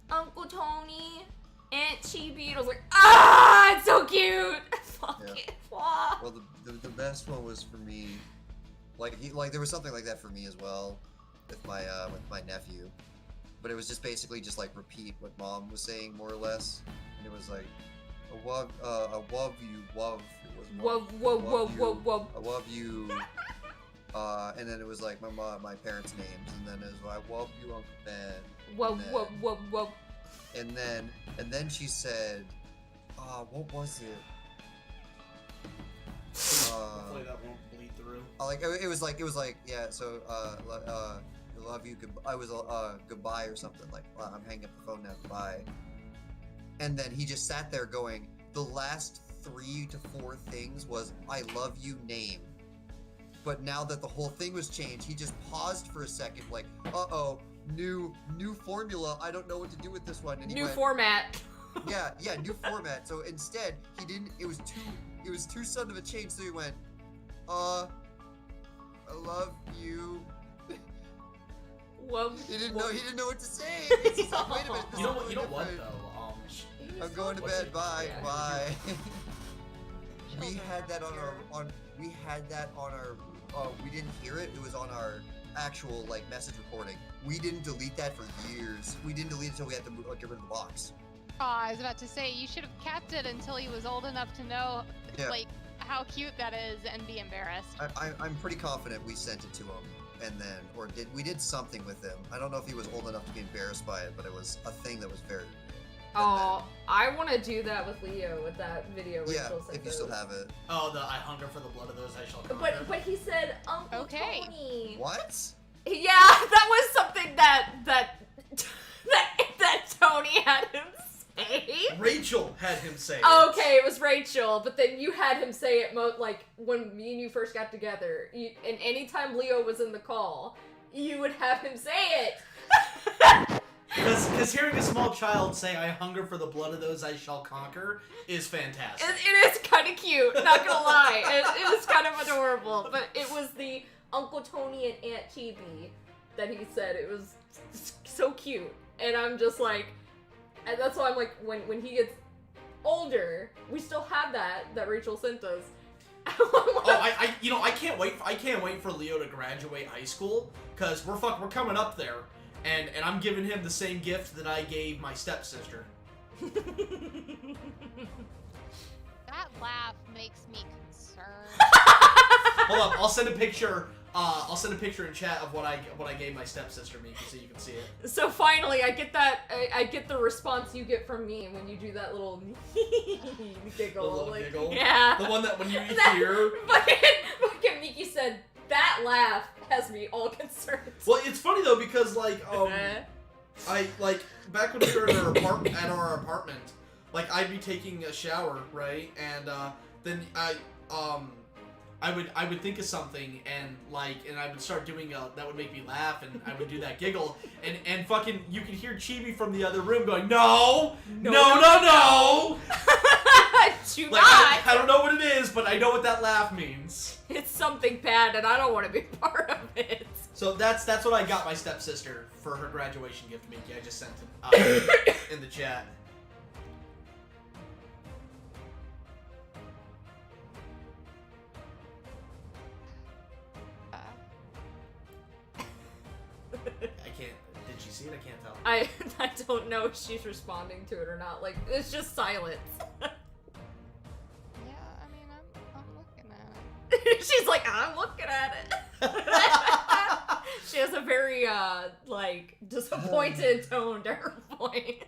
Uncle Tony, Aunt Chibi, and I was like, ah, it's so cute. Fuck Yeah. it. Wah. Well, the best one was for me. Like there was something like that for me as well, with my nephew, but it was just basically just like repeat what Mom was saying more or less, and it was like, I love you, love. It was Whoa. I love you. And then it was like my parents' names, and then it was I love you, Uncle Ben. Whoa, whoa, whoa, whoa. And then she said, what was it? Hopefully that won't bleed through. Like it was like yeah. So love you. I was goodbye or something like I'm hanging up the phone now. Goodbye. And then he just sat there going. The last 3 to 4 things was I love you name. But now that the whole thing was changed, he just paused for a second, like new formula. I don't know what to do with this one. And he New went, format. Yeah, new format. So instead, he didn't. It was too sudden of a change. So he went, I love you. Whoa. He didn't know what to say. It's just like, wait a minute. This You know is what? You know really what different. though? I'm going to bed. Bye. Yeah. Bye. we Children had that are on our. We didn't hear it. It was on our actual like message recording. We didn't delete that for years. We didn't delete it until we had to get rid of the box. I was about to say, you should have kept it until he was old enough to know, Yeah. like, how cute that is and be embarrassed. I'm pretty confident we sent it to him, and then we did something with him. I don't know if he was old enough to be embarrassed by it, but it was a thing that was very. Oh, I want to do that with Leo with that video. Yeah, Rachel sent if you still us. have it. Oh, the I hunger for the blood of those I shall conquer. But he said Uncle Okay. Tony. What? Yeah, that was something that Tony had him say. Rachel had him say it. Okay, it was Rachel, but then you had him say it like when me and you first got together. And anytime Leo was in the call, you would have him say it. Because hearing a small child say, I hunger for the blood of those I shall conquer, is fantastic. It is kind of cute, not gonna lie. It was kind of adorable, but it was the Uncle Tony and Aunt Chibi that he said. It was so cute. And I'm just like, and that's why I'm like, when he gets older, we still have that Rachel sent us. I can't wait for Leo to graduate high school, because we're coming up there, and I'm giving him the same gift that I gave my stepsister. That laugh makes me concerned. Hold up, I'll send a picture. I'll send a picture in chat of what I gave my stepsister, Miki, so you can see it. So finally, I get that. I get the response you get from me when you do that little giggle. The little giggle? Yeah. The one that when you That- hear. Fucking Miki said that laugh has me all concerned. Well, it's funny though because I back when we were at our apartment, like I'd be taking a shower, right, and then I would think of something and I would start doing that would make me laugh, and I would do that giggle, and fucking you could hear Chibi from the other room going, no. Do Like, not. I don't know what it is, but I know what that laugh means. It's something bad, and I don't want to be part of it. So that's what I got my stepsister for her graduation gift, Miki. I just sent it in the chat. I can't. Did she see it? I can't tell. I don't know if she's responding to it or not. Like, it's just silence. Yeah, I mean, I'm looking at it. She's like, I'm looking at it. She has a very, disappointed tone to her voice.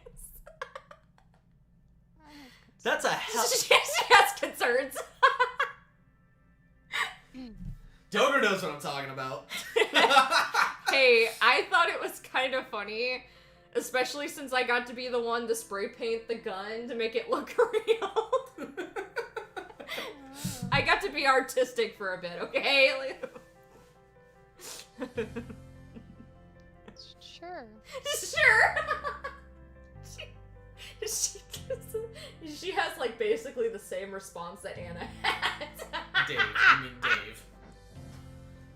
That's a hell. She has concerns. Doger knows what I'm talking about. Hey, I thought it was kind of funny, especially since I got to be the one to spray paint the gun to make it look real. I got to be artistic for a bit, okay? Sure. Sure. She has basically the same response that Anna had. Dave. I mean Dave.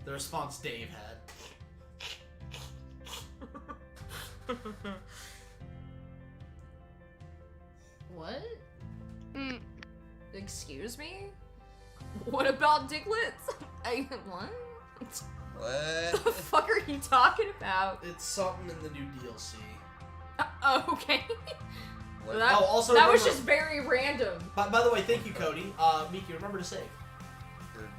The response Dave had. What? Mm. Excuse me? What about Diglets? What? What? The fuck are you talking about? It's something in the new DLC. Okay. What? That, Oh, also that was remember- just very random. By the way, thank you, Cody. Miki, remember to save.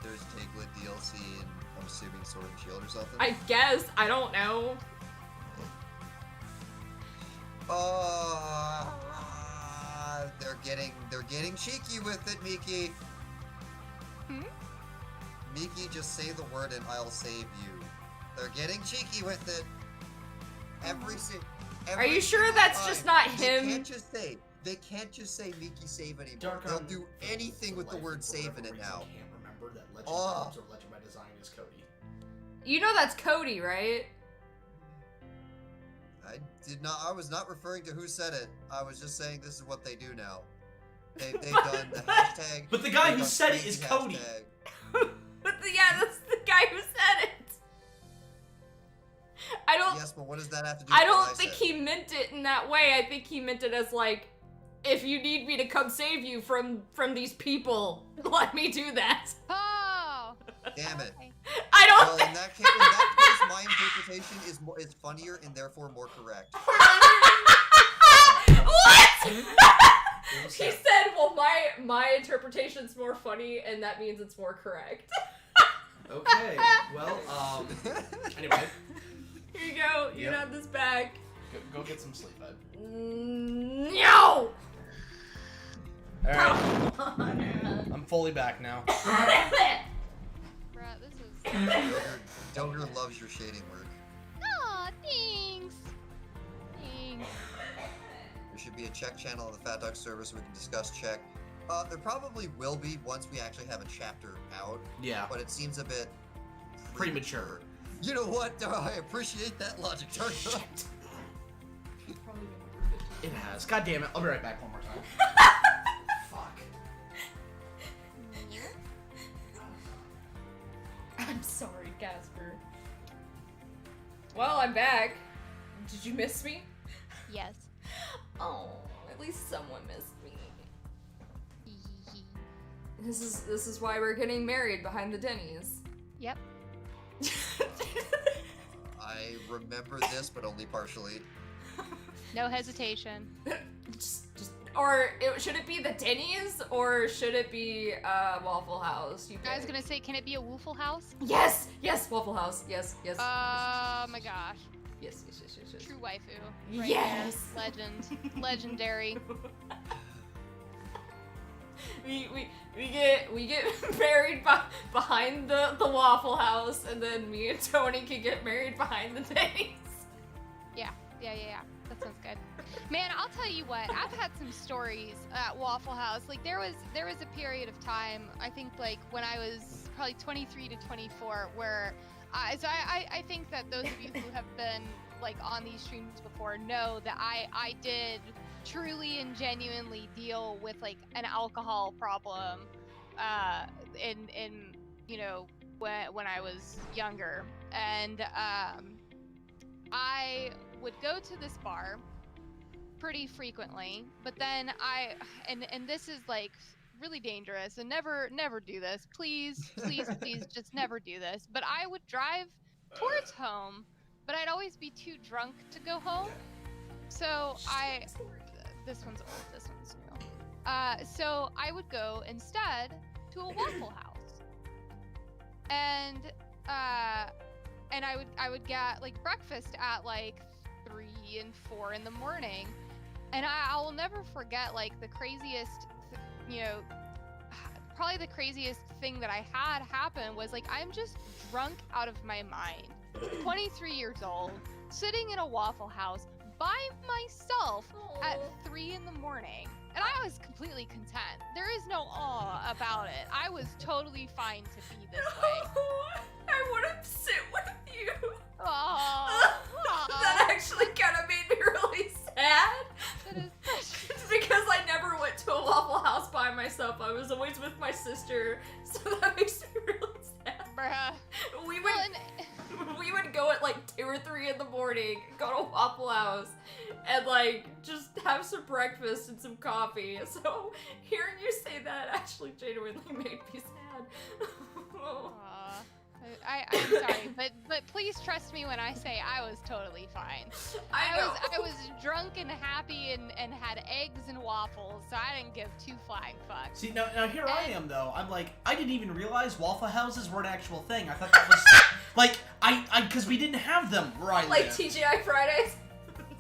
There's Diglett DLC and I'm assuming Sword and Shield or something. I guess. I don't know. They're getting cheeky with it, Miki. Miki, just say the word and I'll save you. They're getting cheeky with it. Every Are you sure single that's time. just not They him? They can't just say Miki save anymore. Dark They'll on do anything with the word save in it now. I can't remember that Legend Oh. or Legend by Design is Cody. You know that's Cody, right? I was not referring to who said it. I was just saying this is what they do now. They've done the hashtag. But the guy they've who done said it crazy is Cody. hashtag. Yeah, that's the guy who said it. I don't. Yes, but what does that have to do? I with what don't think said? he meant it in that way. I think he meant it as like, if you need me to come save you from these people, let me do that. Oh. Damn it. Okay. I don't. Well, in that case, my interpretation is funnier and therefore more correct. What? He said, "Well, my interpretation's more funny, and that means it's more correct." Okay, well, anyway. Here you go. You Yep. have this back. Go get some sleep, bud. No. Alright, Oh. I'm fully back now. Bruh, this is. Doger loves your shading work. Aw, thanks. Thanks. There should be a check channel on the PhatDog server so we can discuss check. There probably will be once we actually have a chapter out, Yeah, but it seems a bit premature. You know what? I appreciate that logic, Doger. It has. God damn it. I'll be right back one more time. Fuck. I'm sorry, Casper. Well, I'm back. Did you miss me? Yes. Oh, at least someone missed me. This is why we're getting married behind the Denny's. Yep. I remember this, but only partially. No hesitation. Should it be the Denny's or should it be Waffle House? You I was pick. gonna say, can it be a Waffle House? Yes, Waffle House. Yes. Oh my gosh. Yes. True waifu. Right Yes. there. Legend. Legendary. We get married behind the Waffle House, and then me and Tony can get married behind the Denny's. Yeah. That sounds good. Man, I'll tell you what. I've had some stories at Waffle House. Like there was a period of time. I think like when I was probably 23 to 24, where I think that those of you who have been like on these streams before know that I did truly and genuinely deal with like an alcohol problem in you know when I was younger, and I would go to this bar pretty frequently, but then and this is like really dangerous, and never do this, please just never do this, but I would drive towards home, but I'd always be too drunk to go home. So this one's old, this one's new. So I would go instead to a Waffle House, and I would get like breakfast at like 3 and 4 in the morning, and I will never forget like the craziest, probably the craziest thing that I had happen was like I'm just drunk out of my mind, 23 years old, sitting in a Waffle House by myself at 3 in the morning, and I was completely content. There is no awe about it. I was totally fine to be this way. I want to sit with you. Oh, That actually kind of made me really sad. that is It's because I never went to a Waffle House by myself. I was always with my sister, so that makes me really sad. bruh. We would Well, we would go at like 2 or 3 in the morning, go to Waffle House, and like just have some breakfast and some coffee. So hearing you say that actually genuinely made me sad. I'm sorry, but please trust me when I say I was totally fine. I know. I was drunk and happy and had eggs and waffles, so I didn't give 2 flying fucks. See, now here I am, though. I'm like, I didn't even realize Waffle Houses were an actual thing. I thought that was, like, because we didn't have them where I Like live. TGI Fridays.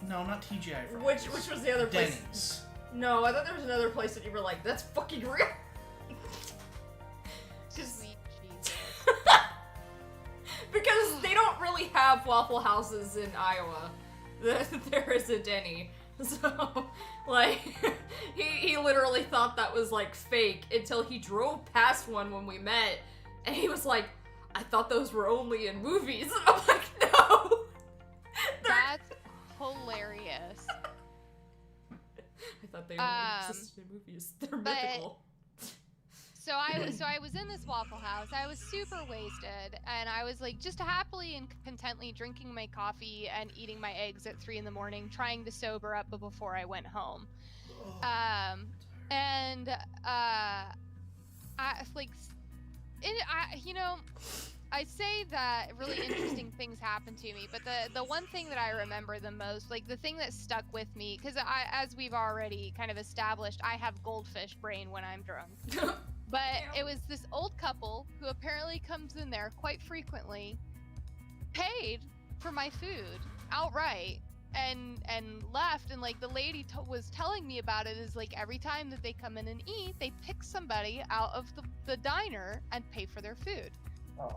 No, not TGI Fridays. Which was the other place? Denny's. No, I thought there was another place that you were like, that's fucking real. Just Sweet Jesus. because they don't really have Waffle Houses in Iowa. There is a Denny. So, like, he literally thought that was, like, fake until he drove past one when we met, and he was like, I thought those were only in movies. And I'm like, no! That's hilarious. I thought they only existed in movies. They're mythical. So I was in this Waffle House. I was super wasted, and I was like just happily and contently drinking my coffee and eating my eggs at 3 a.m, trying to sober up before I went home. I say that really interesting things happen to me, but the one thing that I remember the most, like the thing that stuck with me, because as we've already kind of established, I have goldfish brain when I'm drunk. But it was this old couple who apparently comes in there quite frequently, paid for my food outright, and left. And like the lady was telling me about it is like every time that they come in and eat, they pick somebody out of the diner and pay for their food. Oh.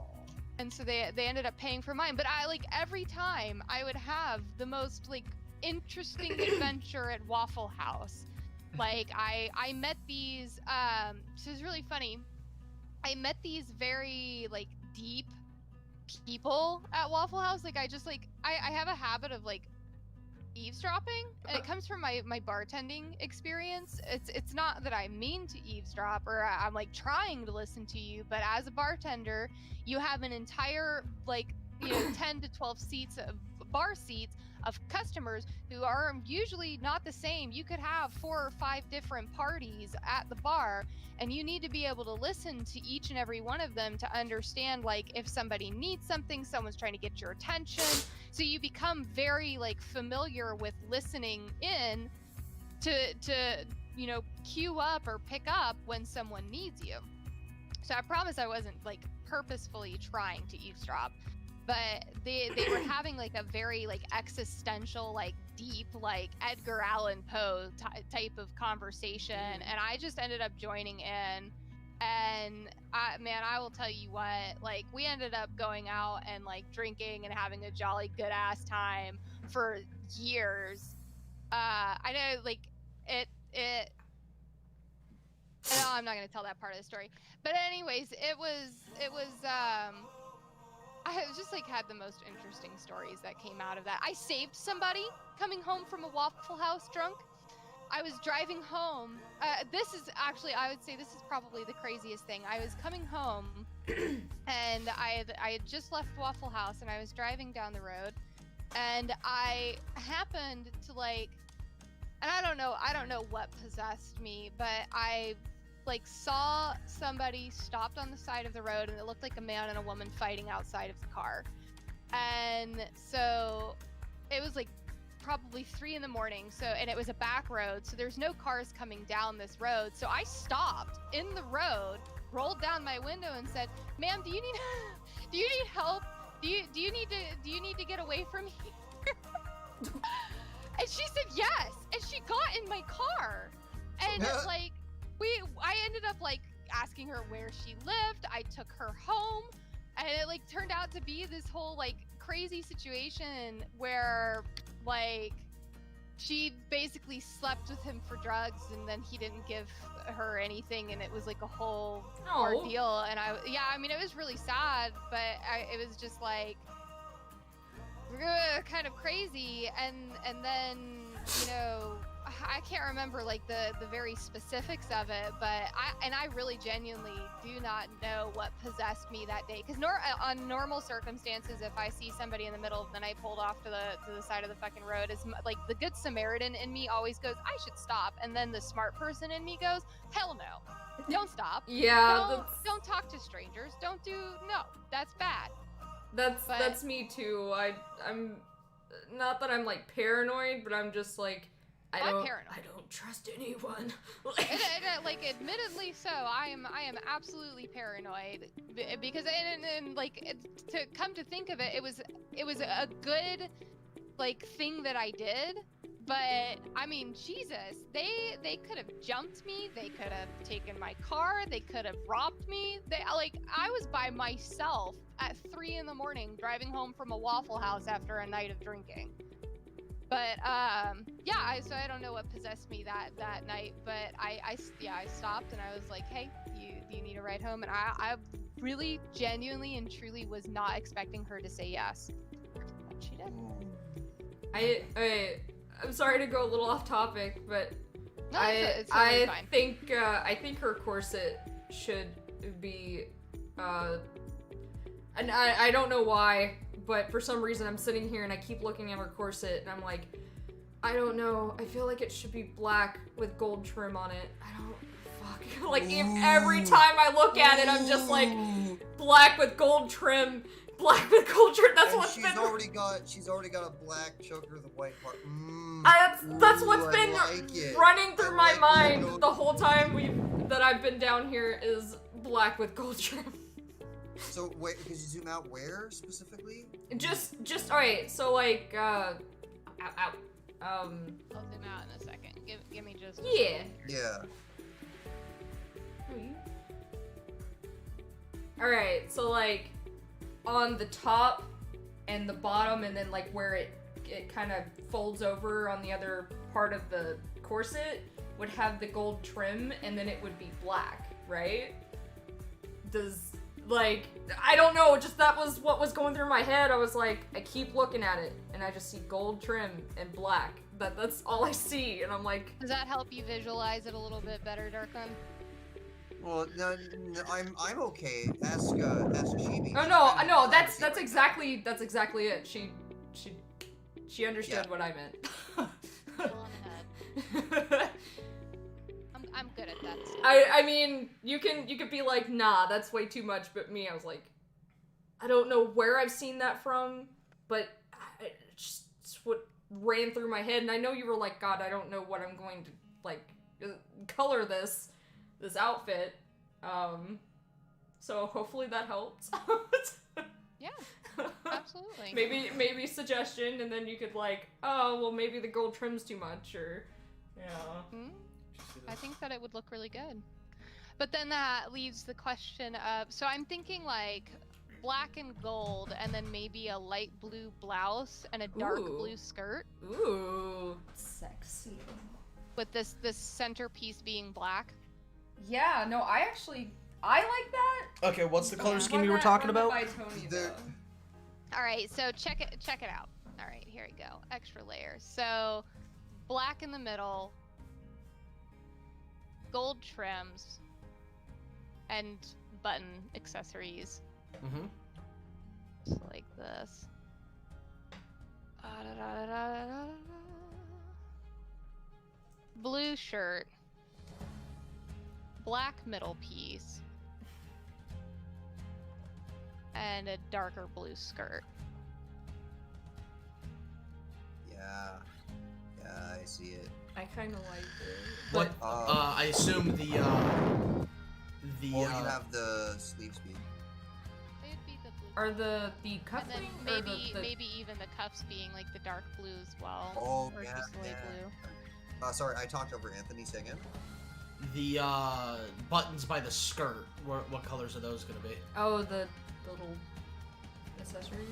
And so they ended up paying for mine. But I like every time I would have the most like interesting adventure at Waffle House. Like I met these so it's really funny. I met these very like deep people at Waffle House. Like I just like I have a habit of like eavesdropping, and it comes from my bartending experience. It's not that I mean to eavesdrop or I'm like trying to listen to you, but as a bartender, you have an entire like 10 to 12 seats of bar seats of customers who are usually not the same. You could have 4 or 5 different parties at the bar, and you need to be able to listen to each and every one of them to understand like if somebody needs something, someone's trying to get your attention. So you become very like familiar with listening in to queue up or pick up when someone needs you. So I promise I wasn't like purposefully trying to eavesdrop. But they were having like a very like existential, like deep, like Edgar Allan Poe type of conversation, and I just ended up joining in. And I will tell you what, like we ended up going out and like drinking and having a jolly good ass time for years. I know like it. No, I'm not gonna tell that part of the story. But anyways, it was I just like had the most interesting stories that came out of that. I saved somebody coming home from a Waffle House drunk. I was driving home. This is actually, I would say this is probably the craziest thing. I was coming home and I had just left Waffle House and I was driving down the road, and I happened to like, and I don't know what possessed me, but I like saw somebody stopped on the side of the road, and it looked like a man and a woman fighting outside of the car. And so it was like probably 3 a.m. and it was a back road, so there's no cars coming down this road. So I stopped in the road, rolled down my window and said, "Ma'am, do you need help? Do you need to get away from here?" And she said yes, and she got in my car. And like I ended up like asking her where she lived. I took her home, and it like turned out to be this whole like crazy situation where like she basically slept with him for drugs, and then he didn't give her anything, and it was like a whole ordeal. And I mean it was really sad, but it was just like kind of crazy. And then I can't remember like the very specifics of it, but I really genuinely do not know what possessed me that day. Because on normal circumstances, if I see somebody in the middle of the night pulled off to the side of the fucking road, is like the good Samaritan in me always goes, I should stop, and then the smart person in me goes, hell no, don't stop. Yeah, don't talk to strangers. No, that's bad. That's me too. I'm not that I'm like paranoid, but I'm just like I'm paranoid. I don't trust anyone. Like admittedly so, I am absolutely paranoid because and like to come to think of it, it was a good like thing that I did. But I mean, Jesus, they could have jumped me. They could have taken my car. They could have robbed me. I was by myself at 3 in the morning driving home from a Waffle House after a night of drinking. But yeah, so I don't know what possessed me that night. But I stopped and I was like, hey, do you need a ride home? And I really, genuinely, and truly was not expecting her to say yes. But she did. I'm sorry to go a little off topic, but No, it's totally fine. I think her corset should be, and I don't know why, but for some reason I'm sitting here and I keep looking at her corset and I'm like, I don't know. I feel like it should be black with gold trim on it. I don't. Fuck. Like every time I look at it, I'm just like, black with gold trim. Black with gold trim. That's and what's she's been. She's already got a black choker with a white part. That's what's been running through my like mind the whole time that I've been down here is black with gold trim. So wait, because you zoom out where specifically? Just all right. So like, ow. I'll zoom out in a second. Give me just. Yeah. Yeah. All right. So like, on the top and the bottom, and then like where it kind of folds over on the other part of the corset would have the gold trim, and then it would be black, right? I don't know, just that was what was going through my head. I was like, I keep looking at it and I just see gold trim and black. That's all I see, and I'm like, Does that help you visualize it a little bit better, Darkon? Well, no, I'm okay. Ask Chibi. oh no, that's exactly it. She understood what I meant. Well ahead. I'm good at that stuff. I mean, you could be like, nah, that's way too much, but me, I was like, I don't know where I've seen that from, but it's just what ran through my head, and I know you were like, God, I don't know what I'm going to, like, color this outfit, so hopefully that helps. Yeah, absolutely. Maybe suggestion, and then you could like, oh, well, maybe the gold trim's too much, or, I think that it would look really good. But then that leaves the question of, so I'm thinking like black and gold, and then maybe a light blue blouse and a dark blue skirt. Ooh, sexy. With this centerpiece being black. Yeah, no, I like that. Okay, what's the color scheme you were talking about? All right, so check it out. All right, here we go. Extra layers. So black in the middle, gold trims, and button accessories. Mm-hmm. Just like this. Blue shirt, black middle piece, and a darker blue skirt. Yeah, I see it. I kind of like it. What? I assume the Oh, you have the sleeve speed. It'd be the blue. Are the And cufflinks then or the maybe even the cuffs being like the dark blue as well. Oh, or yeah, just light blue. Sorry, I talked over Anthony. Say again. the buttons by the skirt? What colors are those gonna be? oh the little accessories?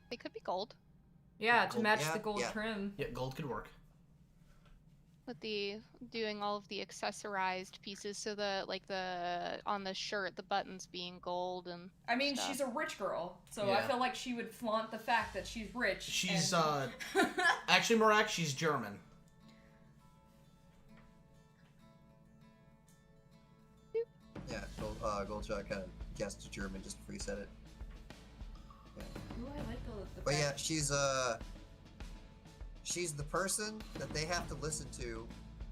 They could be gold Yeah, to Gold, match yeah, the gold yeah. trim. Yeah, gold could work. with the doing all of the accessorized pieces. So the on the shirt, the buttons being gold and. I mean, stuff. she's a rich girl, so I Yeah. feel like she would flaunt the fact that she's rich. She's and... actually, Morak, she's German. Yeah, Goldshot kind of guessed German just before you said it. Yeah. Ooh, I like the But fact- yeah, she's the person that they have to listen to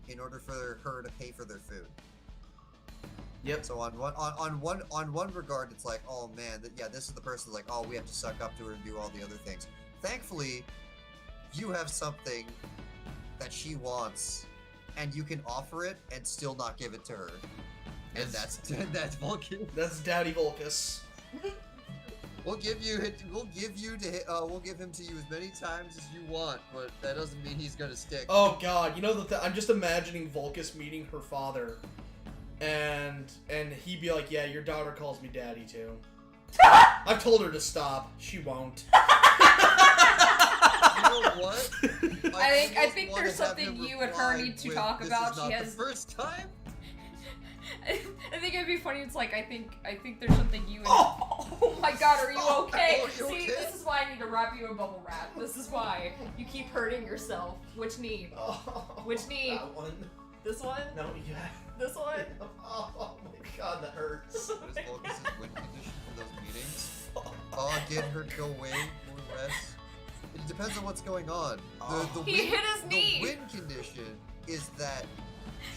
in order for her to pay for their food. Yep. So on one regard, it's like, oh man, this is the person like, oh, we have to suck up to her and do all the other things. Thankfully, you have something that she wants, and you can offer it and still not give it to her. And that's Vulcan. That's Daddy Volcus. We'll give him to you as many times as you want, but that doesn't mean he's gonna stick. Oh god, you know I'm just imagining Volcus meeting her father, and he'd be like, "Yeah, your daughter calls me daddy too." I've told her to stop. She won't. You know what? I think there's something you and her need to talk about. She has the first time. I think it'd be funny. It's like I think there's something you and oh my god, are you okay? Oh, you See, okay? this is why I need to wrap you in bubble wrap. This is why you keep hurting yourself. Which knee? Which knee? That one. This one? No, yeah. This one? Oh my god, that hurts. What is Vulcus's win condition for those meetings? Get her to go away, more or less. It depends on what's going on. He hit his knee! The win condition is that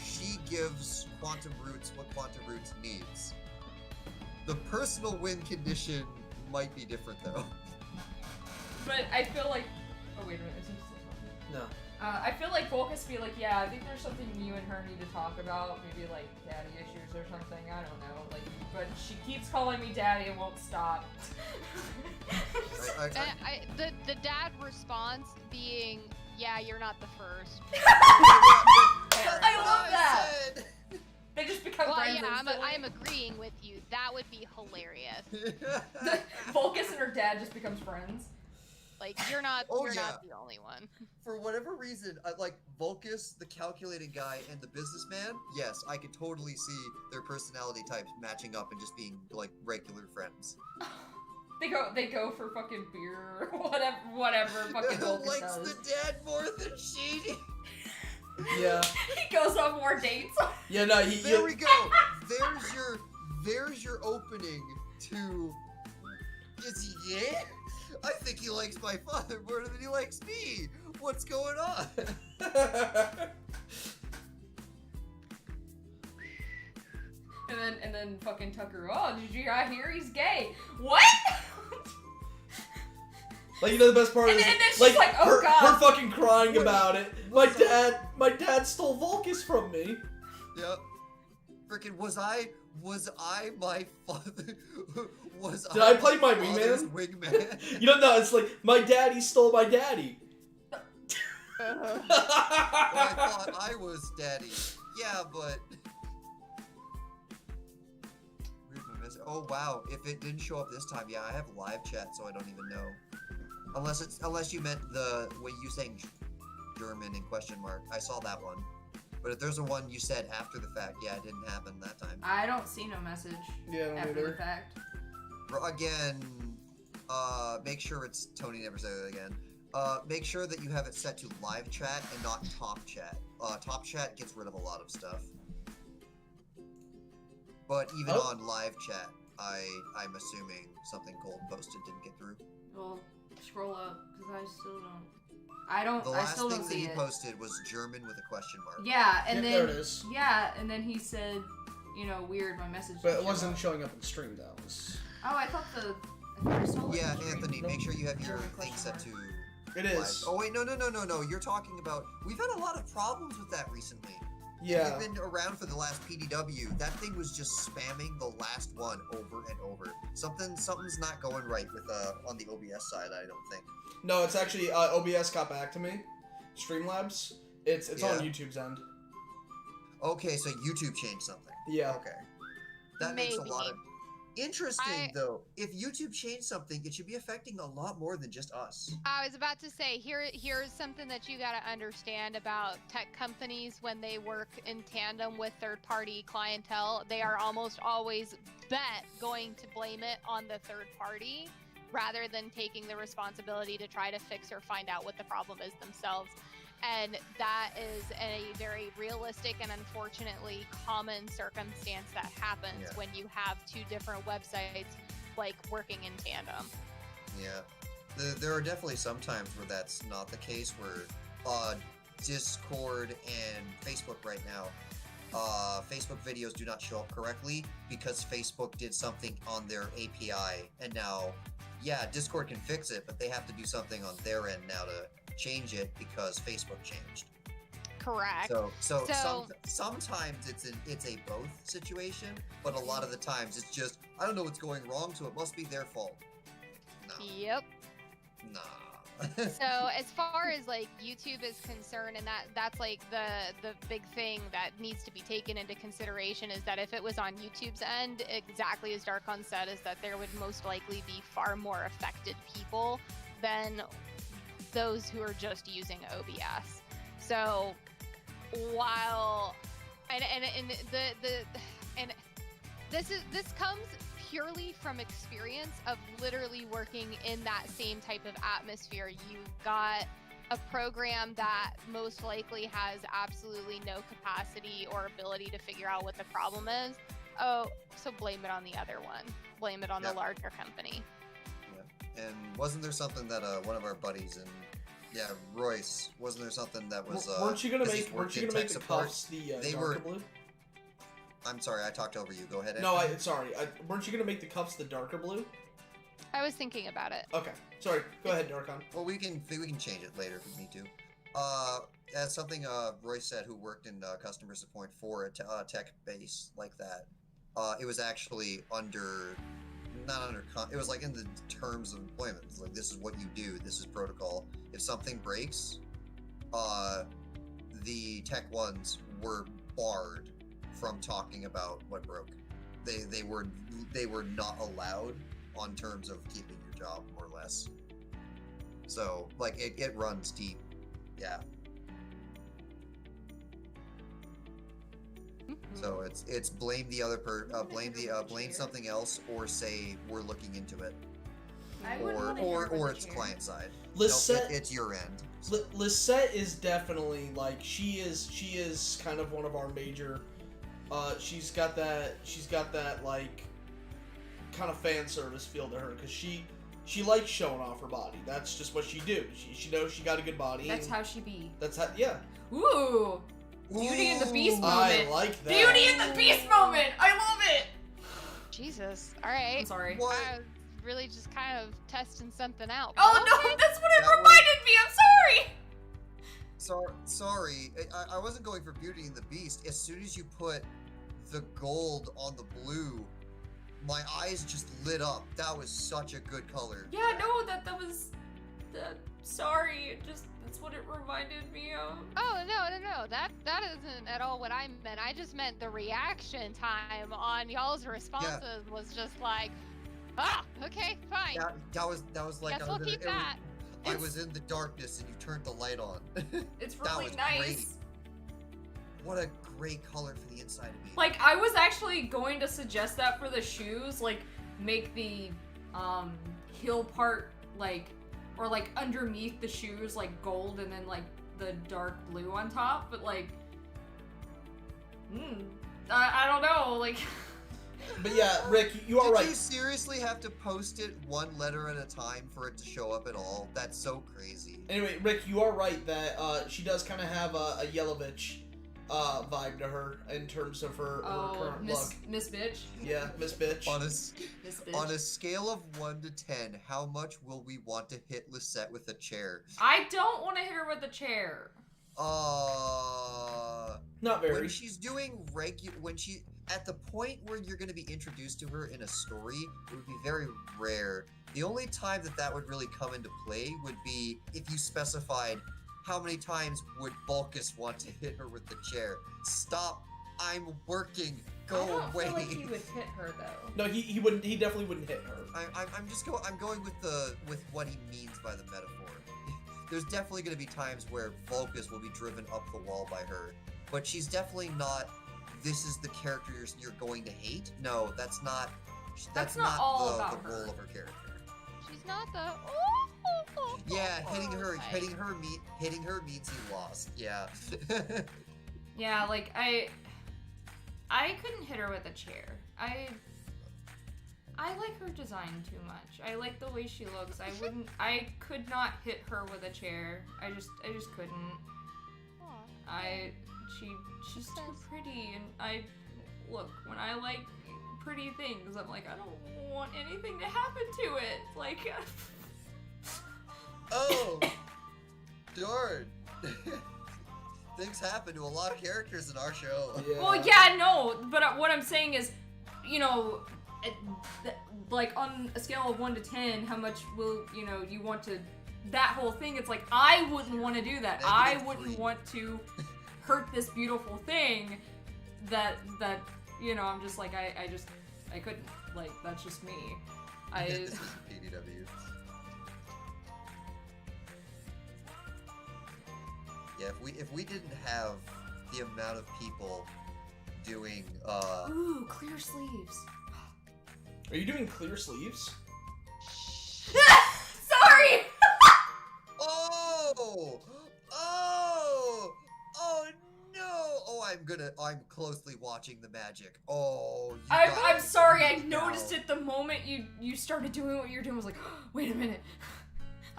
she gives Quantum Roots what Quantum Roots needs. The personal win condition might be different, though. But I feel like... Oh, wait a minute. Is he still talking? No. I feel like Volcus be like, yeah, I think there's something you and her need to talk about. Maybe, like, daddy issues or something. I don't know. Like, but she keeps calling me daddy and won't stop. The dad response being, yeah, you're not the first. I love that! They just become Well, friends. yeah, instantly. I'm agreeing with you. That would be hilarious. Volcus and her dad just becomes friends. Like, you're not not the only one. For whatever reason, like Vulcus, the calculated guy, and the businessman, yes, I could totally see their personality types matching up and just being like regular friends. They go for fucking beer or whatever fucking Who Volcus likes does. the dad more than she? Yeah. He goes on more dates. Yeah, no, There we go. There's your opening to. Is he gay? I think he likes my father more than he likes me. What's going on? And then fucking Tucker. Oh, did you hear he's gay? What? Like, you know, the best part And is, then she's like, oh her, god. her fucking crying about it. My dad stole Volcus from me. Yep. Frickin' was I my father? Did I play my wingman? Wingman. You don't know, it's like, my daddy stole my daddy. Well, I thought I was daddy. Yeah, but. Where's my message? Oh wow! If it didn't show up this time, yeah, I have live chat, so I don't even know. Unless you meant the way you saying German in question mark. I saw that one. But if there's a one you said after the fact, yeah, it didn't happen that time. I don't see no message Yeah, I don't after either. the fact. Again, make sure it's Tony never said it again. Make sure that you have it set to live chat and not top chat. Top chat gets rid of a lot of stuff. But even on live chat, I'm assuming something Gold posted didn't get through. Well, scroll up because I still don't. The I last still thing don't that see he it. posted was German with a question mark. Yeah, and Yeah, then there it is. yeah, and then he said, you know, weird. My message. But didn't it show wasn't up. showing up in stream, though. It was... Oh, I thought I saw it Yeah, on stream. Anthony, make sure you have your German thing question set mark. to It live. is. Oh wait, no. You're talking about. We've had a lot of problems with that recently. Yeah. We've been around for the last PDW. That thing was just spamming the last one over and over. Something's not going right with on the OBS side, I don't think. No, it's actually, OBS got back to me. Streamlabs. It's on Yeah. YouTube's end. Okay, so YouTube changed something. Yeah. Okay. That makes a lot Maybe. of interesting though. If YouTube changed something, it should be affecting a lot more than just us. I was about to say, here's something that you gotta understand about tech companies when they work in tandem with third-party clientele. They are almost always going to blame it on the third party rather than taking the responsibility to try to fix or find out what the problem is themselves. And that is a very realistic and unfortunately common circumstance that happens when you have two different websites like working in tandem. Yeah. There are definitely some times where that's not the case, where Discord and Facebook right now, Facebook videos do not show up correctly because Facebook did something on their API, and now, yeah, Discord can fix it, but they have to do something on their end now to change it because Facebook changed. Correct. Sometimes it's a both situation, but a lot of the times it's just I don't know what's going wrong, so it must be their fault. No. Yep. Nah. So as far as like YouTube is concerned, and that's like the big thing that needs to be taken into consideration is that if it was on YouTube's end, exactly as Darkon said, is that there would most likely be far more affected people than those who are just using OBS. So while and this comes purely from experience of literally working in that same type of atmosphere. You've got a program that most likely has absolutely no capacity or ability to figure out what the problem is. Oh, so blame it on the other one. Blame it on the larger company. Yeah. And wasn't there something that one of our buddies Royce, wasn't there something that was weren't you gonna make the cuffs the darker blue? I'm sorry, I talked over you. Go ahead. No, weren't you gonna make the cuffs the darker blue? I was thinking about it. Okay, sorry. Go ahead, Darkon. Well, we can change it later if we need to. As something Royce said, who worked in customer support for a tech base like that, it was actually it was like in the terms of employment. It's like, this is what you do. This is protocol. If something breaks, the tech ones were barred from talking about what broke. They were not allowed on terms of keeping your job, more or less. So like it runs deep. Yeah. So it's blame the other blame something else, or say we're looking into it, or it's client side. Lisette, it's your end. Lisette is definitely like she is kind of one of our major. She's got that like kind of fan service feel to her because she likes showing off her body. That's just what she do. She knows she got a good body. That's how she be. That's how. Yeah. Ooh. Beauty and the Beast moment. I like that. Beauty and the Beast moment. I love it. Jesus. All right. I'm sorry. What? I was really just kind of testing something out. Oh no, that's what it reminded me. I'm sorry. Sorry, I wasn't going for Beauty and the Beast. As soon as you put the gold on the blue, my eyes just lit up. That was such a good color. Yeah, no, that was. Sorry, that's what it reminded me of. Oh no. That isn't at all what I meant. I just meant the reaction time on y'all's responses was just like, okay, fine. Yeah, that was like Guess we'll keep that. I was in the darkness and you turned the light on. It's That really was nice. great. What a great color for the inside of me. Like, I was actually going to suggest that for the shoes, like, make the heel part, like, or like underneath the shoes, like gold, and then like the dark blue on top, but like, I don't know, like. But yeah, Rick, you are right. Did you seriously have to post it one letter at a time for it to show up at all? That's so crazy. Anyway, Rick, you are right that she does kind of have a Yelovich vibe to her in terms of her current look. Miss Bitch? Yeah, Miss Bitch. On a scale of 1 to 10, how much will we want to hit Lisette with a chair? I don't want to hit her with a chair. Not very. When she's doing at the point where you're going to be introduced to her in a story, it would be very rare. The only time that would really come into play would be if you specified how many times would Bulkus want to hit her with the chair. Stop! I'm working. Go away. I don't feel like he would hit her though. No, he wouldn't. He definitely wouldn't hit her. I'm going with what he means by the metaphor. There's definitely going to be times where Vulcus will be driven up the wall by her, but she's definitely not. This is the character you're going to hate. No, that's not. That's not all the about role her. of her character. She's not the. Yeah, hitting her means he lost. Yeah. Yeah, like I couldn't hit her with a chair. I like her design too much. I like the way she looks. I could not hit her with a chair. I just couldn't. She's too pretty, and when I like pretty things, I'm like, I don't want anything to happen to it. Like, oh, darn. things happen to a lot of characters in our show. Yeah. Well, yeah, no, but what I'm saying is, you know, like on a scale of 1 to 10, how much will, you know, you want to, that whole thing, it's like, I wouldn't want to do that. I wouldn't -3. want to hurt this beautiful thing that, you know, I'm just like, I couldn't, like, that's just me. This is PDW. Yeah, if we didn't have the amount of people doing Ooh, clear sleeves. Are you doing clear sleeves? Sorry! Oh no! Oh, I'm closely watching the magic. Oh, you I'm guys sorry, I freaked noticed out. it the moment you started doing what you're doing. I was like, wait a minute.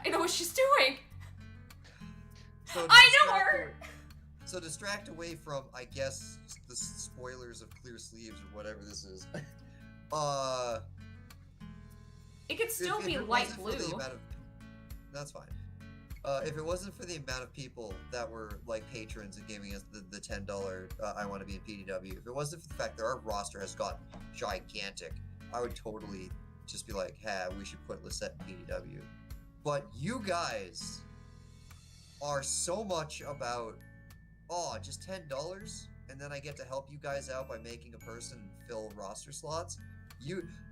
I know what she's doing. So to I know distract her! away- So distract away from, I guess, the spoilers of Clear Sleeves or whatever this is. It could still if be it light wasn't for the blue. amount of- That's fine. If it wasn't for the amount of people that were like patrons and giving us the $10 I want to be in PDW, if it wasn't for the fact that our roster has gotten gigantic, I would totally just be like, hey, we should put Lisette in PDW. But you guys are so much about, oh, just $10, and then I get to help you guys out by making a person fill roster slots.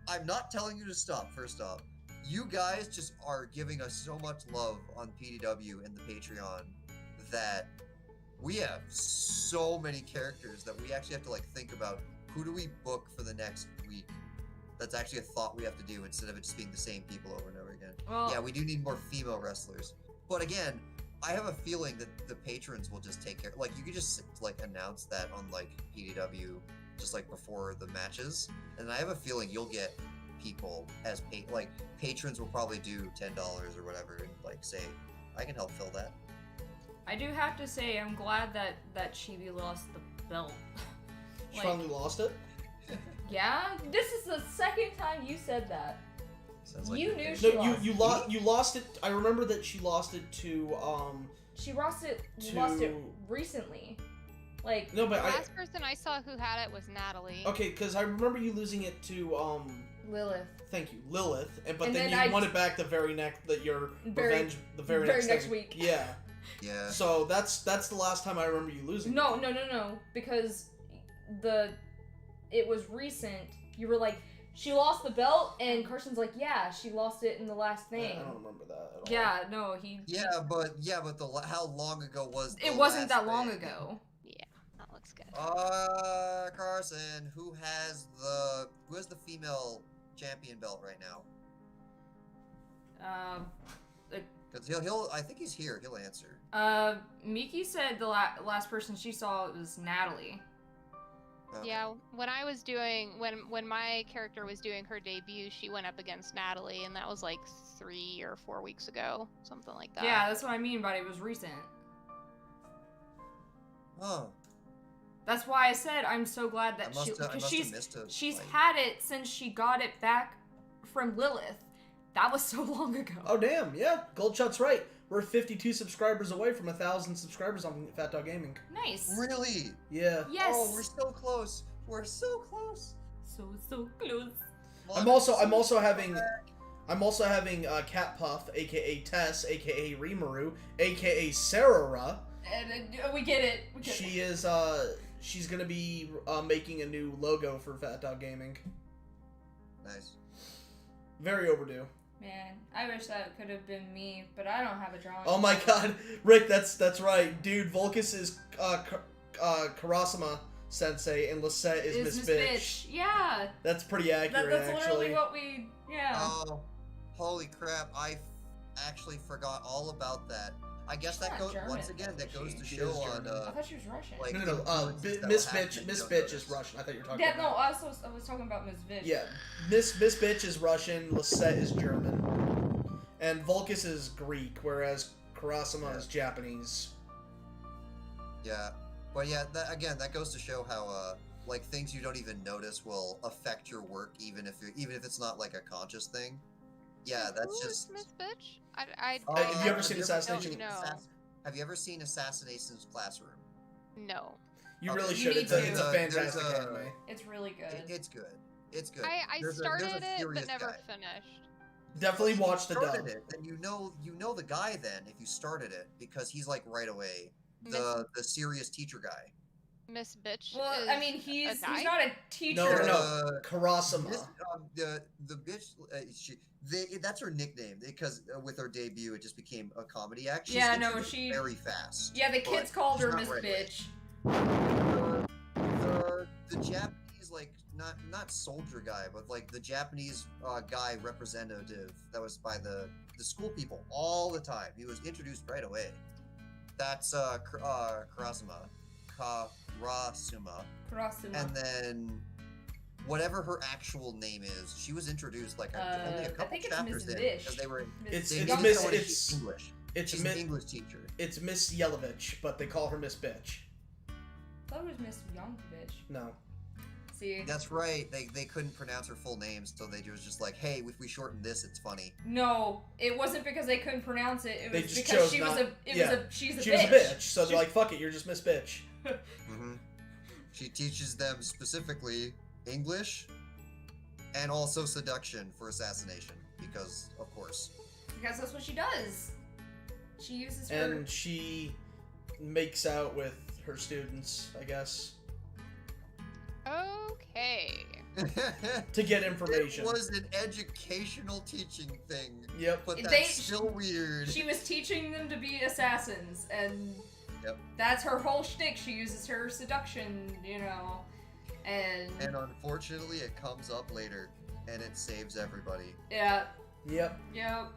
I'm not telling you to stop, first off. You guys just are giving us so much love on PDW and the Patreon that we have so many characters that we actually have to like think about who do we book for the next week. That's actually a thought we have to do instead of it just being the same people over and over again. Well, Yeah, we do need more female wrestlers. But again, I have a feeling that the patrons will just take care. Like, you could just like announce that on like PDW, just like before the matches, and I have a feeling you'll get people as patrons will probably do $10 or whatever, and like say, I can help fill that. I do have to say, I'm glad that Chibi lost the belt. She finally lost it? Yeah? This is the second time you said that. Sounds like You you're knew patient. she No, lost. you lost it. I remember that she lost it to She lost it To- recently. Like, no, The but last person I saw who had it was Natalie. okay, because I remember you losing it to Lilith. thank you, Lilith, but And then then you won it back the very next Very next next thing. week. Yeah. Yeah. So that's the last time I remember you losing. No, because it was recent. You were like, she lost the belt, and Carson's like, yeah, she lost it in the last I thing. don't remember that at all. Yeah, no, he. Yeah, but how long ago was the It wasn't last that long thing? ago. Yeah, that looks good. Carson, who has the female champion belt right now? Because he'll I think he's here. He'll answer. Miki said the last person she saw was Natalie. Okay. Yeah, when I was doing when my character was doing her debut, she went up against Natalie, and that was like 3 or 4 weeks ago, something like that. Yeah, that's what I mean by it was recent. Oh, That's why I said I'm so glad that I must have missed a she's fight. had it since she got it back from Lilith. That was so long ago. Oh damn, yeah. Goldshot's right. We're 52 subscribers away from 1,000 subscribers on Fat Dog Gaming. Nice. Really? Yeah. Yes. Oh, we're so close. We're so close. so close. I'm also having Cat Puff, aka Tess, aka Rimuru, aka Sarara. And we get it. We get it. She is she's gonna be making a new logo for Fat Dog Gaming. Nice. Very overdue. Man, I wish that could have been me, but I don't have a drawing. Oh my god, Rick, that's right, dude. Volkus is Karasuma Sensei and Lisette is Miss Bitch. Yeah. That's pretty accurate, That's actually. literally what we. Yeah. Oh, holy crap! I actually forgot all about that. I guess She's that not goes German, once again. That is goes she? to She show is on German. I thought she was Russian. like No, influences that Miss will happen Bitch, and Miss you'll Bitch is notice. Russian. I thought you were talking Yeah, about. no, I was talking about Ms. Bitch. Yeah, Miss Bitch is Russian. Lisette is German, and Volkus is Greek, whereas Karasuma is Japanese. Yeah, but yeah, that goes to show how like things you don't even notice will affect your work, even if it's not like a conscious thing. Yeah, that's Who just. is Miss Bitch? I Have you ever seen don't Assassination? know. Have you ever seen Assassination's Classroom? No. You Okay. really You should. need It's a, to. it's a fantastic There's a- anime. It's really good. It's good. It's good. I There's started a it, but furious never guy. finished. Definitely If watch the you started dub. it, then you know the guy then if you started it because he's like right away the serious teacher guy. Miss Bitch Well, is I mean, a he's guy? not a teacher. No, no, no. This, Karasuma. the bitch that's her nickname because with her debut it just became a comedy act. She's Yeah, no, introduced she- very fast. Yeah, the but kids called she's her not Miss right away. Bitch. The Japanese like not soldier guy but like the Japanese guy representative that was by the school people all the time. He was introduced right away. That's Karasuma. Kurasuma. And then whatever her actual name is, she was introduced like only a I couple think it's chapters Miss in Bish. because they were It's they it's didn't Miss know it's English. it's She's Miss an English teacher. it's Miss Yelovich, but they call her Miss Bitch. I thought it was Miss Yankovic. No. See? That's right. They couldn't pronounce her full name, so they was just like, hey, if we shorten this, it's funny. No, it wasn't because they couldn't pronounce it. It They was just because chose she not- was a. It yeah. was a. She's a She bitch. was a bitch, so they're like, fuck it, you're just Miss Bitch. Mm-hmm. She teaches them specifically English and also seduction for assassination because, of course. Because that's what she does. She uses her. And she makes out with her students, I guess, Okay. to get information. It was an educational teaching thing, Yep. but They- that's still weird. She was teaching them to be assassins, and Yep. that's her whole shtick. She uses her seduction, you know, and unfortunately, it comes up later, and it saves everybody. yeah, Yep. yeah.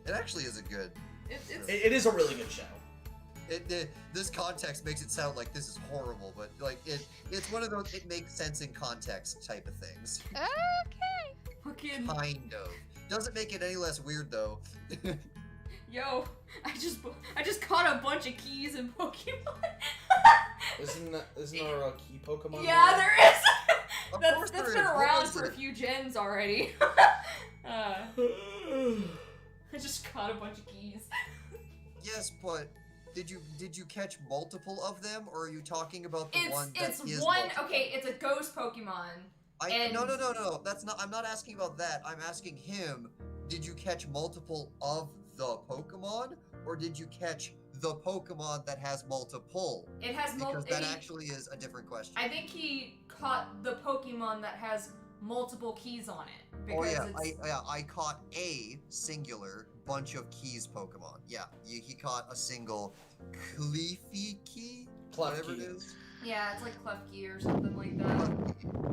It actually is a good. It's It is a really good show. This context makes it sound like this is horrible, but like it's one of those it makes sense in context type of things. Okay. fucking Kind of. Doesn't make it any less weird though. yo. I just caught a bunch of keys in Pokemon. Isn't there a key Pokemon? Yeah, there is. Of That's course there been is. What around is for a it? few gens already. I just caught a bunch of keys. Yes, but did you catch multiple of them, or are you talking about the one that It's is one. multiple? Okay, it's a ghost Pokemon. and- No. That's not. I'm not asking about that. I'm asking him. Did you catch multiple of the Pokemon, or did you catch the Pokemon that has multiple? It has Because multiple. that actually is a different question. I think he caught the Pokemon that has multiple keys on it. Oh Because yeah, it's, I caught a singular bunch of keys Pokemon. Yeah, he caught a single Cleefy key, whatever it Klefki. is. yeah, it's like Klefki or something like that.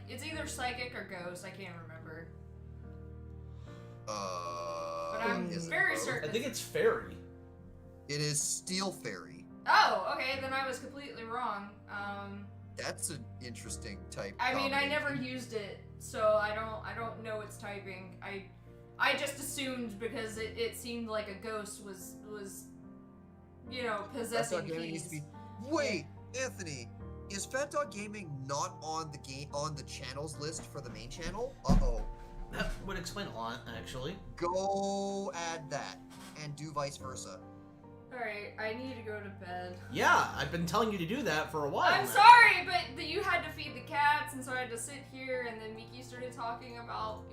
It's either psychic or ghost. I can't remember. But I'm Is it very both? certain. I think it's Fairy. It is Steel Fairy. Oh, okay, then I was completely wrong. That's an interesting type. I mean, I never combination. used it, so I don't know its typing. I just assumed because it seemed like a ghost was That's possessing not gaming needs keys. to be. Wait, Anthony, is Fat Dog Gaming not on the channels list for the main channel? Uh-oh. That would explain a lot, actually. Go add that and do vice versa. Alright, I need to go to bed. Yeah, I've been telling you to do that for a while. I'm now. sorry, but you had to feed the cats, and so I had to sit here, and then Miki started talking about,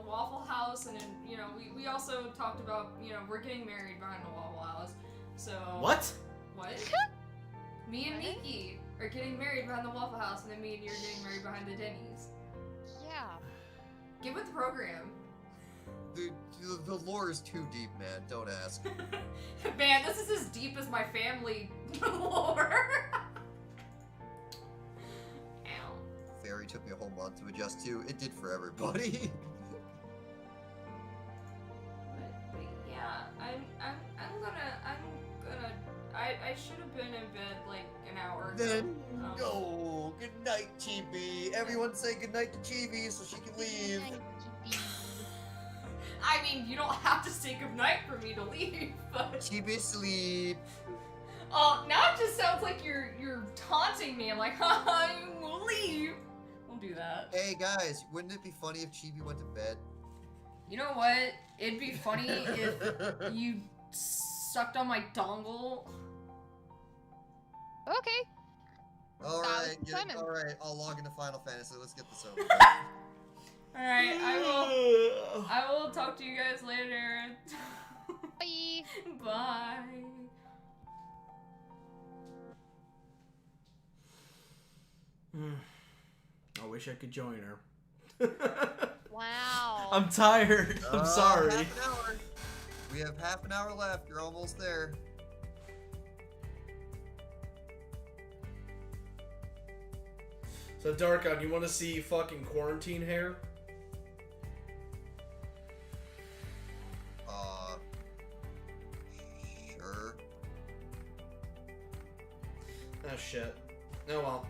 Waffle House, and then, we also talked about, we're getting married behind the Waffle House, so... What? What? Me and Miki are getting married behind the Waffle House, and then me and you are getting married behind the Denny's. Yeah. Get with the program. The lore is too deep, man. Don't ask. Man, this is as deep as my family lore. Ow. Fairy took me a whole month to adjust to. It did for everybody. But yeah, I should have been in bed like an hour ago. Then Um, go. Good night, Chibi. Everyone say good night to Chibi so she can leave. I mean, you don't have to say goodnight for me to leave, but Chibi sleep. oh, now it just sounds like you're taunting me. I'm like, haha, you will leave. Don't do that. Hey guys, wouldn't it be funny if Chibi went to bed? You know what? It'd be funny if you sucked on my dongle. Okay. All That right, was fun. all right. I'll log into Final Fantasy. Let's get this over. All right, I will talk to you guys later. Bye. Bye. I wish I could join her. Wow. I'm tired. I'm sorry. Half an hour. We have half an hour left. You're almost there. So, Darkon, you want to see fucking quarantine hair? Sure. Oh, shit. Oh, well.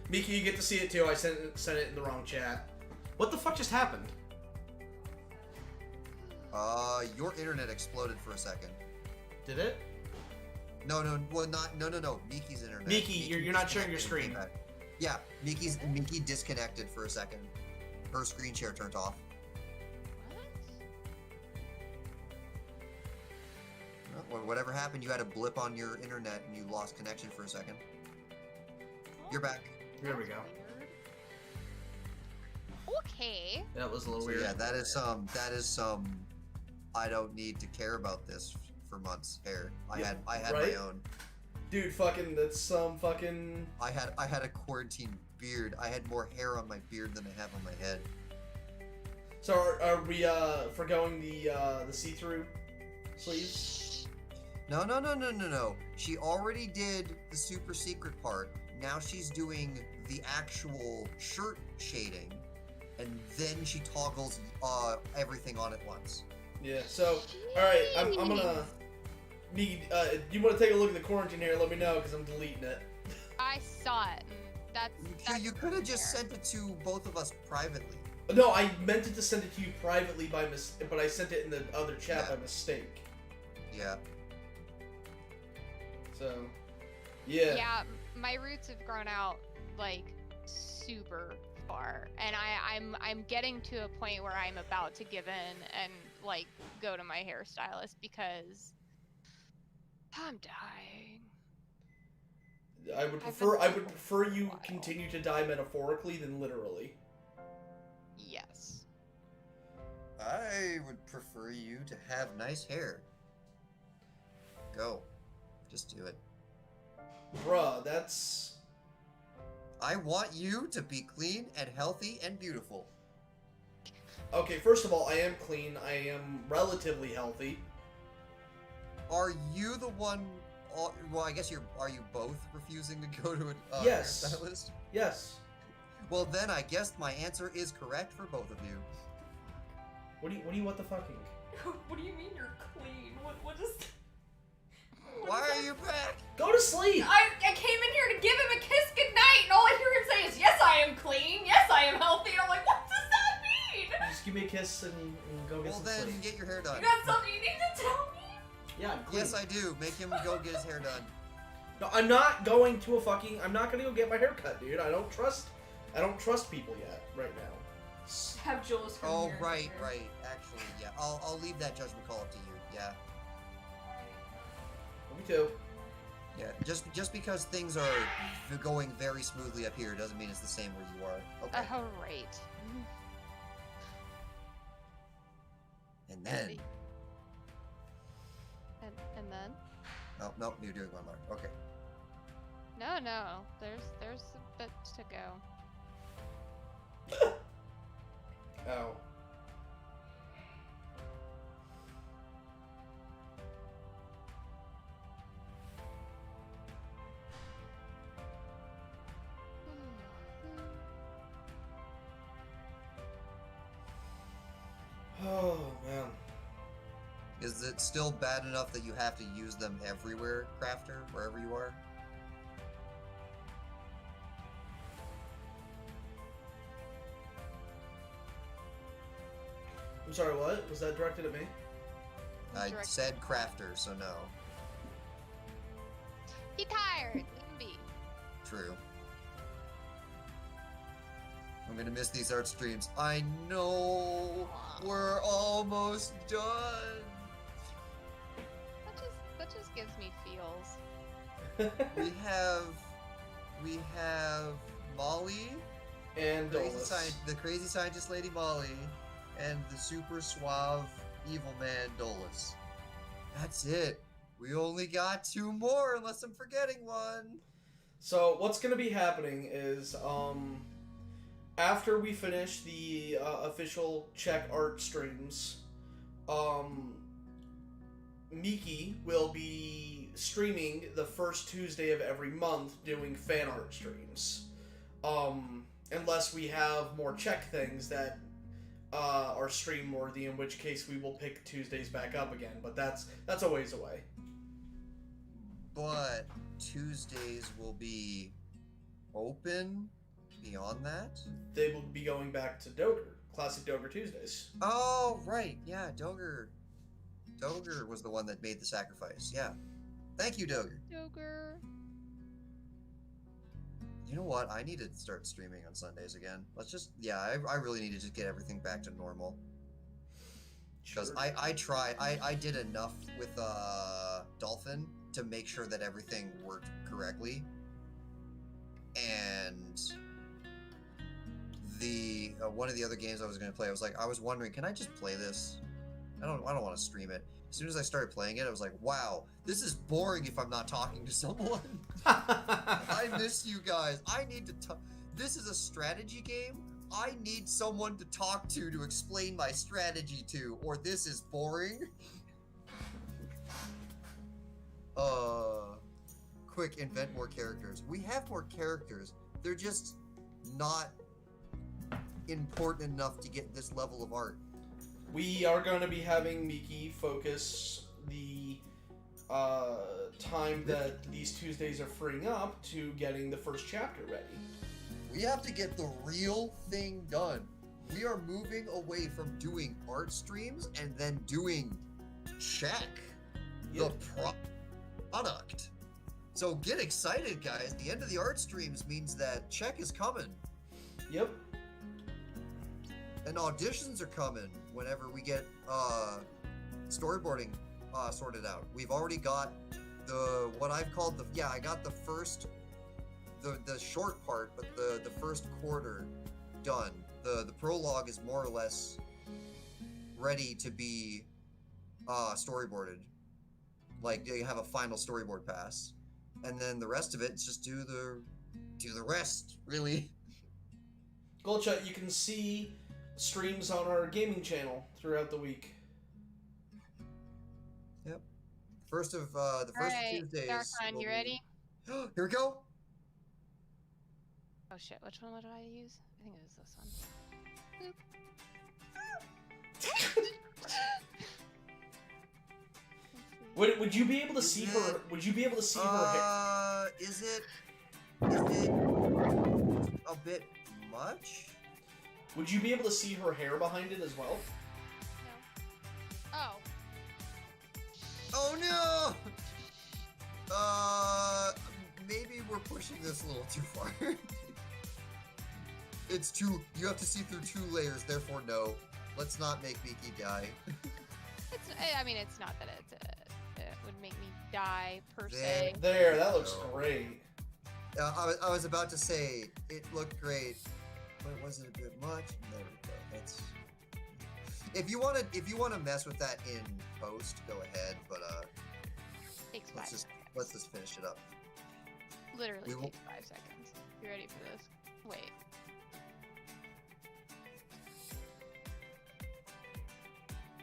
Miki, you get to see it, too. I sent it in the wrong chat. What the fuck just happened? Your internet exploded for a second. Did it? No, Miki's internet. Miki, you're not sharing your screen. Yeah, Miki disconnected for a second. Her screen share turned off. Well, whatever happened, you had a blip on your internet and you lost connection for a second. You're back. There we go. Okay. That was a little So weird. yeah, that is some I don't need to care about this for months hair. I had right? my own. Dude, fucking, that's some fucking... I had a quarantine beard. I had more hair on my beard than I have on my head. So are we forgoing the see-through sleeves? No. She already did the super secret part. Now she's doing the actual shirt shading, and then she toggles everything on at once. Yeah. So, all right, I'm gonna. Me, you want to take a look at the quarantine hair? Let me know, because I'm deleting it. I saw it. And that's You could have just sent it to both of us privately. No, I meant it to send it to you privately by but I sent it in the other chat by mistake. Yeah. So, yeah. Yeah, my roots have grown out like super far, and I'm getting to a point where I'm about to give in and like go to my hairstylist because I'm dying. I would prefer you continue to die metaphorically than literally. Yes. I would prefer you to have nice hair. Go. Just do it. Bruh, that's... I want you to be clean and healthy and beautiful. Okay, first of all, I am clean. I am relatively healthy. Are you the one... well, I guess are you both refusing to go to a Yes. hairstylist? Yes. Well, then I guess my answer is correct for both of you. What do you what the fucking? What do you mean you're clean? What is... Why are you back? Go to sleep! I came in here to give him a kiss goodnight, and all I hear him say is, yes, I am clean, yes, I am healthy, and I'm like, what does that mean? Just give me a kiss and go get Well, some then sleep. get your hair done. You got something you need to tell me? Yeah, I'm clean. Yes, I do. Make him go get his hair done. No, I'm not going to I'm not gonna go get my hair cut, dude. I don't trust people yet, right now. Have Jules come Oh, here. right. Actually, yeah. I'll leave that judgment call up to you. Yeah. Me too. Yeah. Just because things are going very smoothly up here doesn't mean it's the same where you are. Okay. Oh, right. And then. And then? Oh no, you're doing one more. Okay. No. There's a bit to go. Oh. Oh man. Is it still bad enough that you have to use them everywhere, Crafter, wherever you are? I'm sorry, what? Was that directed at me? I Direct- said Crafter, so no. He tired. Leave him be. True. I'm gonna miss these art streams. I know! We're almost done! That just gives me feels. We have we have Molly, And the crazy scientist lady Molly, and the super suave evil man Dolus. That's it. We only got 2 more, unless I'm forgetting one. So what's going to be happening is, after we finish the official Czech art streams, Miki will be streaming the first Tuesday of every month doing fan art streams. Unless we have more Czech things that are stream worthy, in which case we will pick Tuesdays back up again. But that's a ways away. But Tuesdays will be open beyond that? They will be going back to Dogger. Classic Dogger Tuesdays. Oh, right. Yeah, Dogger was the one that made the sacrifice. Yeah. Thank you, Dogger. Dogger. You know what? I need to start streaming on Sundays again. I really need to just get everything back to normal. Because Sure. I did enough with Dolphin to make sure that everything worked correctly. And the one of the other games I was going to play, I was wondering, can I just play this? I don't want to stream it. As soon as I started playing it, I was like, wow, this is boring if I'm not talking to someone. I miss you guys. I need to talk. This is a strategy game. I need someone to talk to explain my strategy to, or this is boring. Quick, invent more characters. We have more characters. They're just not important enough to get this level of art. We are going to be having Miki focus the time that these Tuesdays are freeing up to getting the first chapter ready. We have to get the real thing done. We are moving away from doing art streams and then doing check the product. So get excited, guys. The end of the art streams means that check is coming. Yep. And auditions are coming whenever we get storyboarding sorted out. We've already got what I've called I got the first the short part, but the first quarter done. The prologue is more or less ready to be storyboarded. Like, you have a final storyboard pass, and then the rest of it is just do the rest, really. Goldshot, you can see streams on our gaming channel throughout the week. Yep. The first of Tuesdays. Darkon, you ready? Here we go. Oh shit, which one would I use? I think it was this one. Would you be able to see her? Would you be able to see her hair? Is it a bit much? Would you be able to see her hair behind it as well? No. Oh. Oh no! Maybe we're pushing this a little too far. It's too. You have to see through 2 layers, therefore no. Let's not make Miki die. It's not that it would make me die per se. There, that looks great. I was about to say it looked great, but was it a bit much? There we go. That's. If you want to mess with that in post, go ahead. But Takes 5 seconds. let's just finish it up. Literally takes 5 seconds. You ready for this? Wait.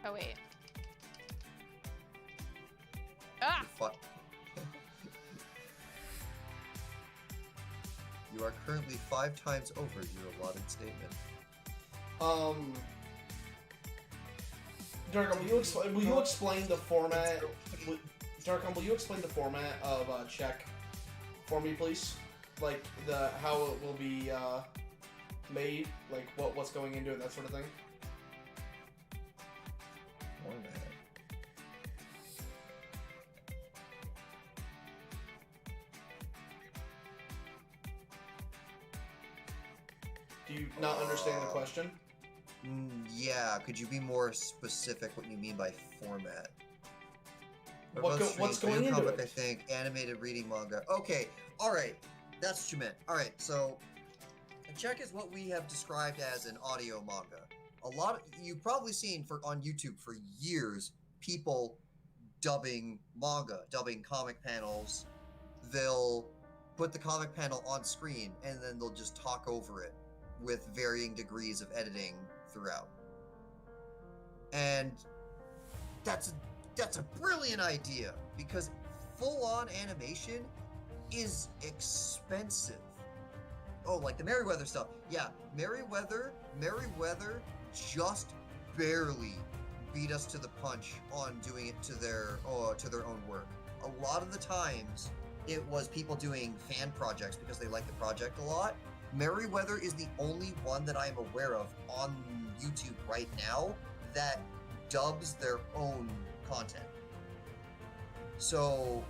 Oh wait. Ah! You are currently 5 times over your allotted statement. Darkon, will you explain the format? Darkon, will you explain the format of check for me, please? Like how it will be made, like what's going into it, that sort of thing. Format. Do you not understand the question? Yeah, could you be more specific what you mean by format? What's going into comic, it? I think, animated reading manga. Okay, alright. That's what you meant. All right, so a check is what we have described as an audio manga. You've probably seen on YouTube for years people dubbing manga, dubbing comic panels. They'll put the comic panel on screen and then they'll just talk over it with varying degrees of editing throughout. And that's a brilliant idea because full-on animation is expensive. Oh, like the Merryweather stuff. Yeah, Merryweather just barely beat us to the punch on doing it to their own work. A lot of the times, it was people doing fan projects because they like the project a lot. Merryweather is the only one that I am aware of on YouTube right now that dubs their own content. So,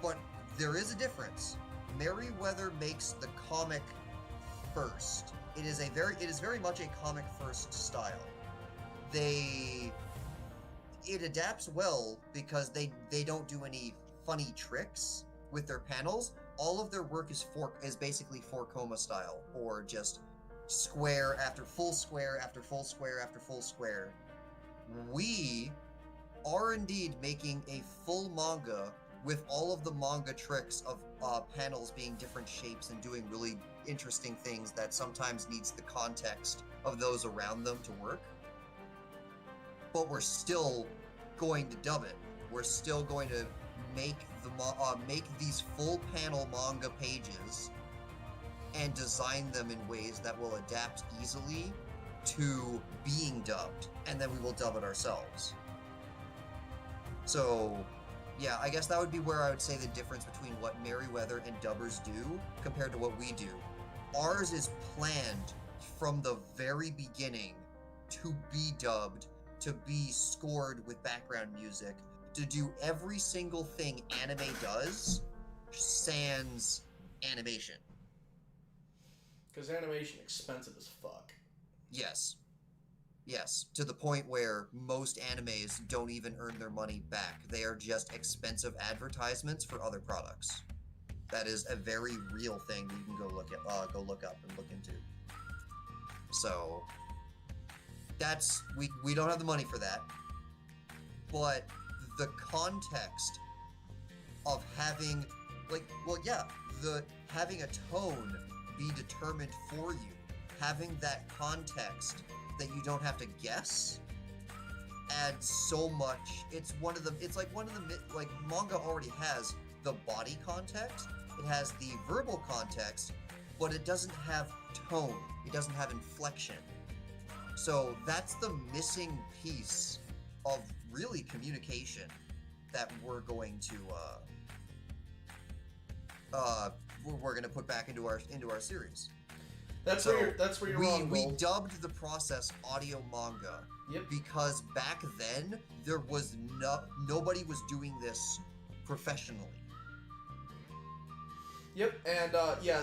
but there is a difference. Merryweather makes the comic first. It is very much a comic first style. It adapts well because they don't do any funny tricks with their panels. All of their work is basically 4-coma style, or just square after full square after full square after full square. We are indeed making a full manga with all of the manga tricks of panels being different shapes and doing really interesting things that sometimes needs the context of those around them to work. But we're still going to dub it. We're still going to make these full panel manga pages and design them in ways that will adapt easily to being dubbed, and then we will dub it ourselves. So, yeah, I guess that would be where I would say the difference between what Merryweather and dubbers do compared to what we do. Ours is planned from the very beginning to be dubbed, to be scored with background music, to do every single thing anime does, sans animation. Because animation expensive as fuck. Yes. Yes, to the point where most animes don't even earn their money back. They are just expensive advertisements for other products. That is a very real thing that you can go look up and look into. So that's we don't have the money for that. But the context of having having a tone be determined for you, having that context that you don't have to guess, adds so much. It's like manga already has the body context, it has the verbal context, but it doesn't have tone, it doesn't have inflection. So that's the missing piece of really communication that we're going to put back into our series. That's where you're wrong. We dubbed the process audio manga. Yep. Because back then there was nobody was doing this professionally. Yep, and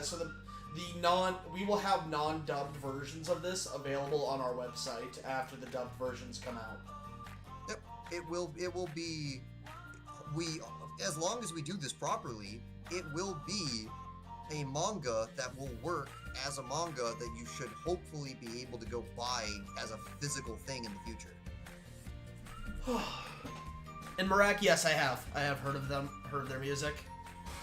so we will have non-dubbed versions of this available on our website after the dubbed versions come out. Yep, it will be as long as we do this properly, it will be a manga that will work as a manga that you should hopefully be able to go buy as a physical thing in the future. And Merak, yes, I have heard of them, heard their music.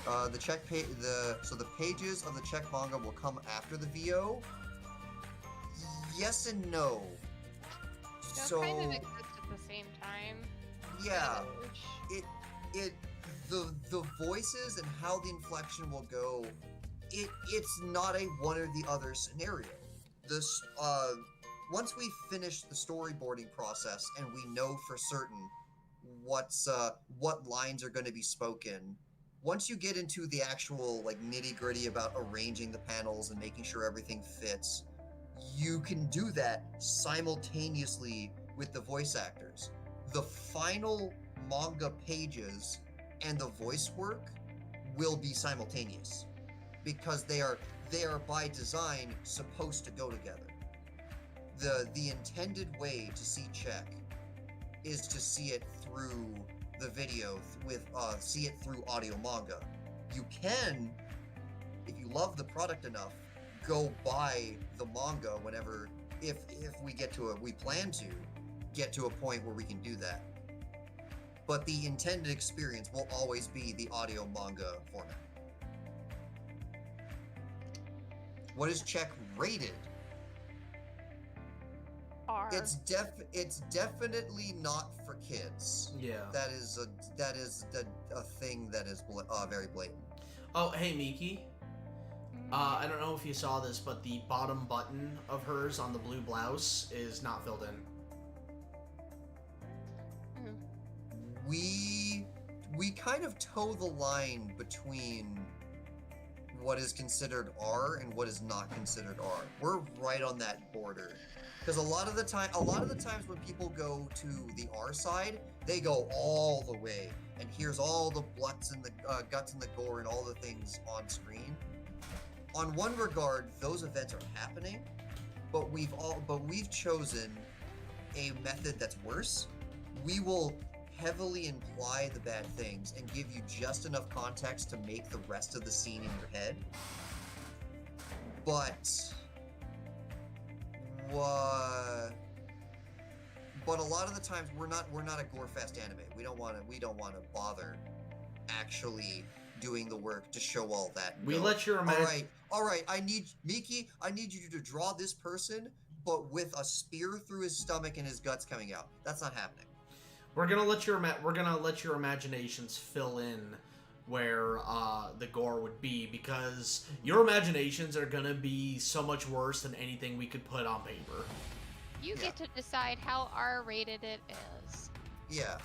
The pages of the Czech manga will come after the VO. Yes and no. They'll kind of exist at the same time. Yeah. The voices and how the inflection will go, it's not a one or the other scenario. Once we finish the storyboarding process and we know for certain what lines are going to be spoken, once you get into the actual nitty-gritty about arranging the panels and making sure everything fits, you can do that simultaneously with the voice actors. The final manga pages and the voice work will be simultaneous because they are by design supposed to go together. The intended way to see Czech is to see it through the video see it through audio manga. You can, if you love the product enough, go buy the manga whenever, if we plan to get to a point where we can do that. But the intended experience will always be the audio manga format. What is Check rated? R. It's definitely not for kids. Yeah. That is a thing that is very blatant. Oh, hey, Miki. I don't know if you saw this, but the bottom button of hers on the blue blouse is not filled in. We kind of toe the line between what is considered R and what is not considered R. We're right on that border. Because a lot of the times when people go to the R side, they go all the way, and here's all the guts and the gore and all the things on screen. On one regard, those events are happening, but we've chosen a method that's worse. We will heavily imply the bad things and give you just enough context to make the rest of the scene in your head. But a lot of the times we're not a gore fest anime. We don't want to bother actually doing the work to show all that. We let your All right. I need you to draw this person, but with a spear through his stomach and his guts coming out. That's not happening. We're gonna let your imaginations fill in where the gore would be, because your imaginations are gonna be so much worse than anything we could put on paper. You get to decide how R-rated it is. Yeah.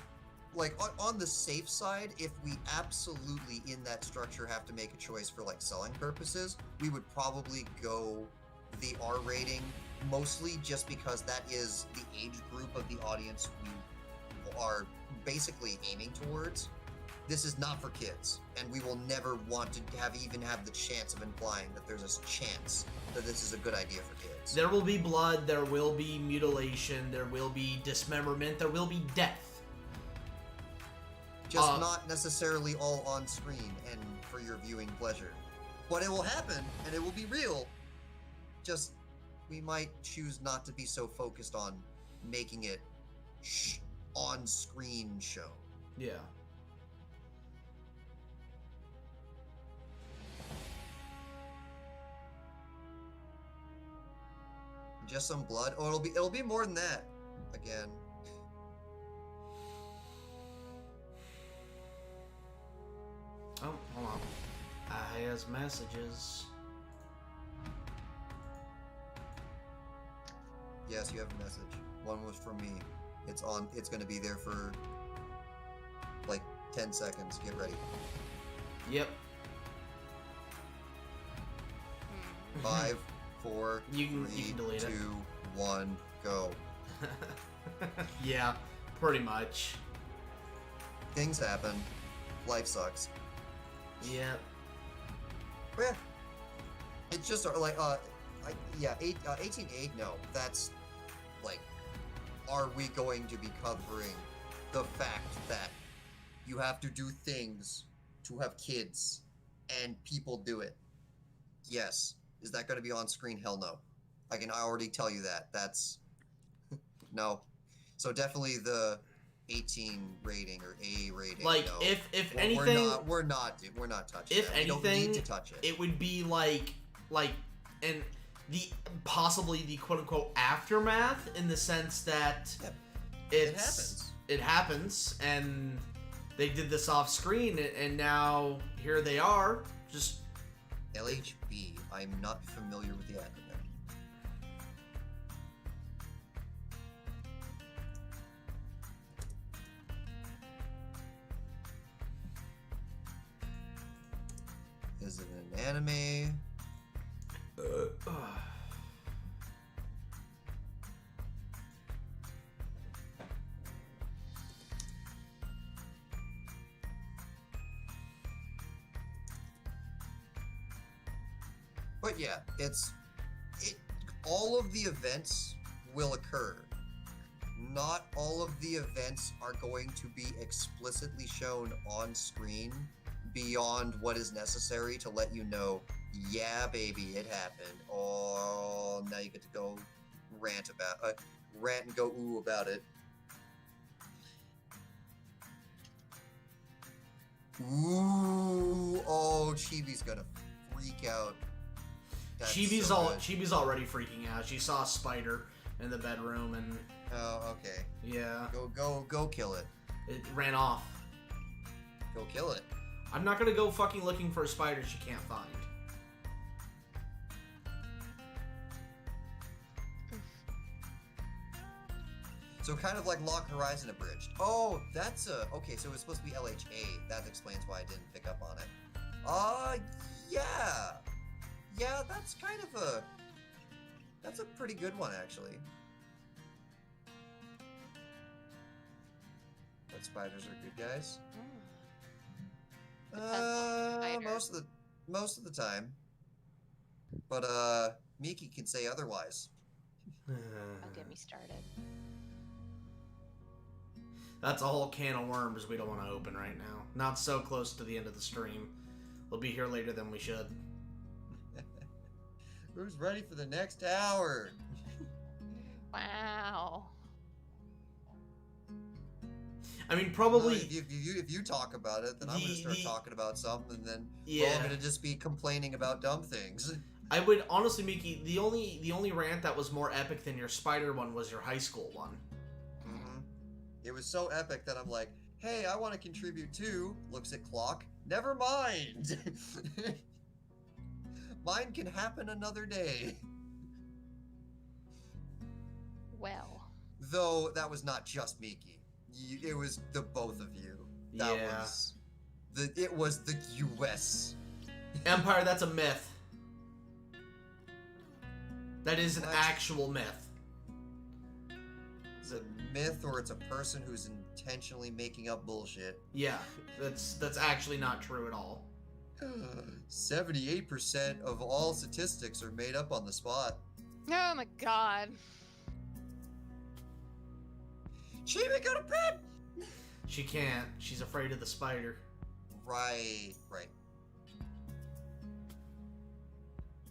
Like, on the safe side, if we absolutely in that structure have to make a choice for, like, selling purposes, we would probably go the R rating, mostly just because that is the age group of the audience we are basically aiming towards. This is not for kids, and we will never want to even have the chance of implying that there's a chance that this is a good idea for kids. There will be blood, there will be mutilation, there will be dismemberment, there will be death. Just not necessarily all on screen and for your viewing pleasure. But it will happen, and it will be real. Just, we might choose not to be so focused on making it on-screen show. Yeah. Just some blood. Oh, it'll be more than that. Again. Oh, hold on. I has messages. Yes, you have a message. One was from me. It's going to be there for like 10 seconds. Get ready. Yep. 5, 4, You 3, can delete 2, it. 1, go. Yeah, pretty much. Things happen. Life sucks. Yep. Yeah. It's just like 18.8. No, that's like, are we going to be covering the fact that you have to do things to have kids and people do it? Yes. Is that going to be on screen? Hell no. I can already tell you that. That's no. So definitely the 18 rating or A rating. Like, no. if anything, we're not touching. if that. We don't anything, need to touch it. It would be like and the possibly the quote unquote aftermath, in the sense that it happens, and they did this off screen, and now here they are. Just LHB. I'm not familiar with the acronym. Is it an anime? But yeah, all of the events will occur. Not all of the events are going to be explicitly shown on screen beyond what is necessary to let you know, Yeah, baby, it happened. Oh, now you get to go rant and go ooh about it. Ooh, oh, Chibi's gonna freak out. That's Chibi's so good. Chibi's already freaking out. She saw a spider in the bedroom, and Oh, okay. yeah, Go kill it. it ran off. Go kill it. I'm not gonna go fucking looking for a spider she can't find. So kind of like Lock Horizon Abridged. Oh, that's okay, so it's supposed to be LHA. That explains why I didn't pick up on it. Yeah. Yeah, that's kind of that's a pretty good one, actually. But spiders are good guys. Most of the time. But Miki can say otherwise. Don't get me started. That's a whole can of worms we don't want to open right now. Not so close to the end of the stream. We'll be here later than we should. Who's ready for the next hour? Wow. I mean, probably. If you talk about it, then I'm gonna start talking about something, and then Yeah. we're all gonna just be complaining about dumb things. I would honestly, Miki, the only rant that was more epic than your spider one was your high school one. Mm-hmm. It was so epic that I'm like, hey, I want to contribute too. Looks at clock. Never mind. Mine can happen another day. Well. Though that was not just Miki. It was the both of you. That Yeah. It was the US. Empire, that's a myth. That is an What? actual myth. It's a myth, or it's a person who's intentionally making up bullshit. Yeah, that's actually not true at all. 78% of all statistics are made up on the spot. Oh my god. Chibi, go to bed! She can't. She's afraid of the spider. Right.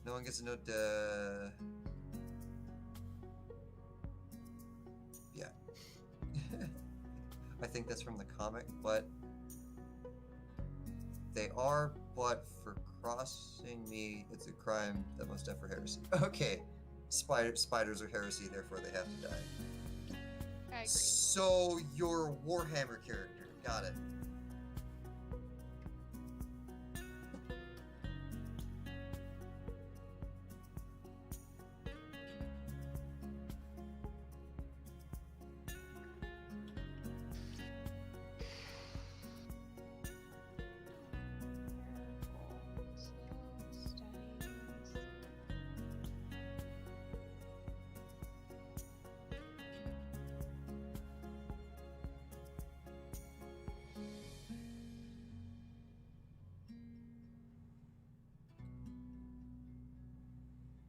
No one gets a note, yeah. I think that's from the comic, but they are, but for crossing me, it's a crime that must have for heresy. Okay. Spiders are heresy, therefore they have to die. I agree. So, your Warhammer character. Got it.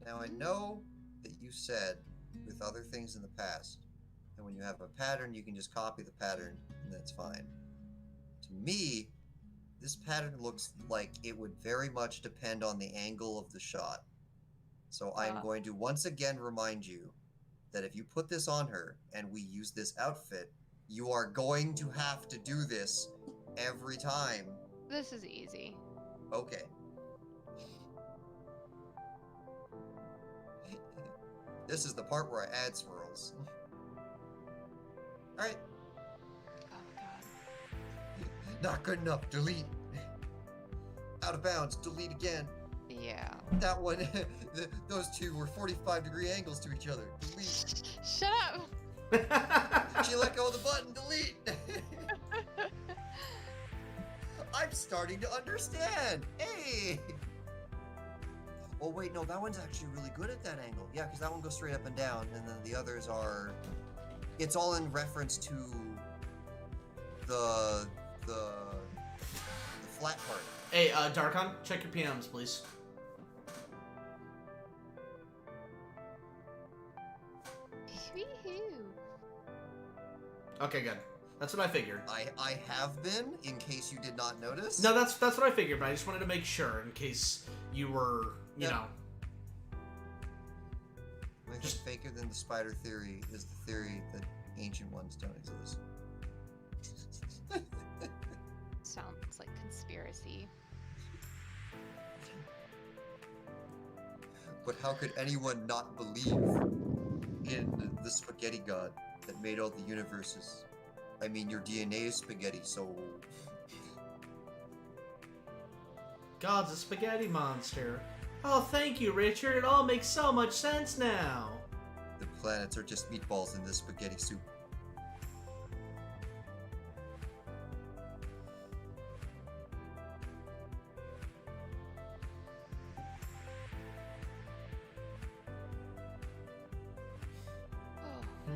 Now I know that you said with other things in the past that when you have a pattern, you can just copy the pattern and that's fine. To me, this pattern looks like it would very much depend on the angle of the shot. So I am going to once again remind you that if you put this on her and we use this outfit, you are going to have to do this every time. This is easy. Okay. This is the part where I add swirls. Alright. Oh god. Not good enough. Delete. Out of bounds. Delete again. Yeah. That one. Those two were 45-degree angles to each other. Delete. Shut up! She let go of the button. Delete. I'm starting to understand. Hey. Oh wait, no, that one's actually really good at that angle. Yeah, because that one goes straight up and down, and then the others are. It's all in reference to the flat part. Hey, Darkon, check your PMs, please. Wee-hoo. Okay, good. That's what I figured. I have been, in case you did not notice. No, that's what I figured, but I just wanted to make sure in case you were, you know. I think faker than the spider theory is the theory that ancient ones don't exist. Sounds like conspiracy. But how could anyone not believe in the spaghetti god that made all the universes? I mean, your DNA is spaghetti, so... God's a spaghetti monster. Oh, thank you, Richard. It all makes so much sense now. The planets are just meatballs in this spaghetti soup. Oh, yeah.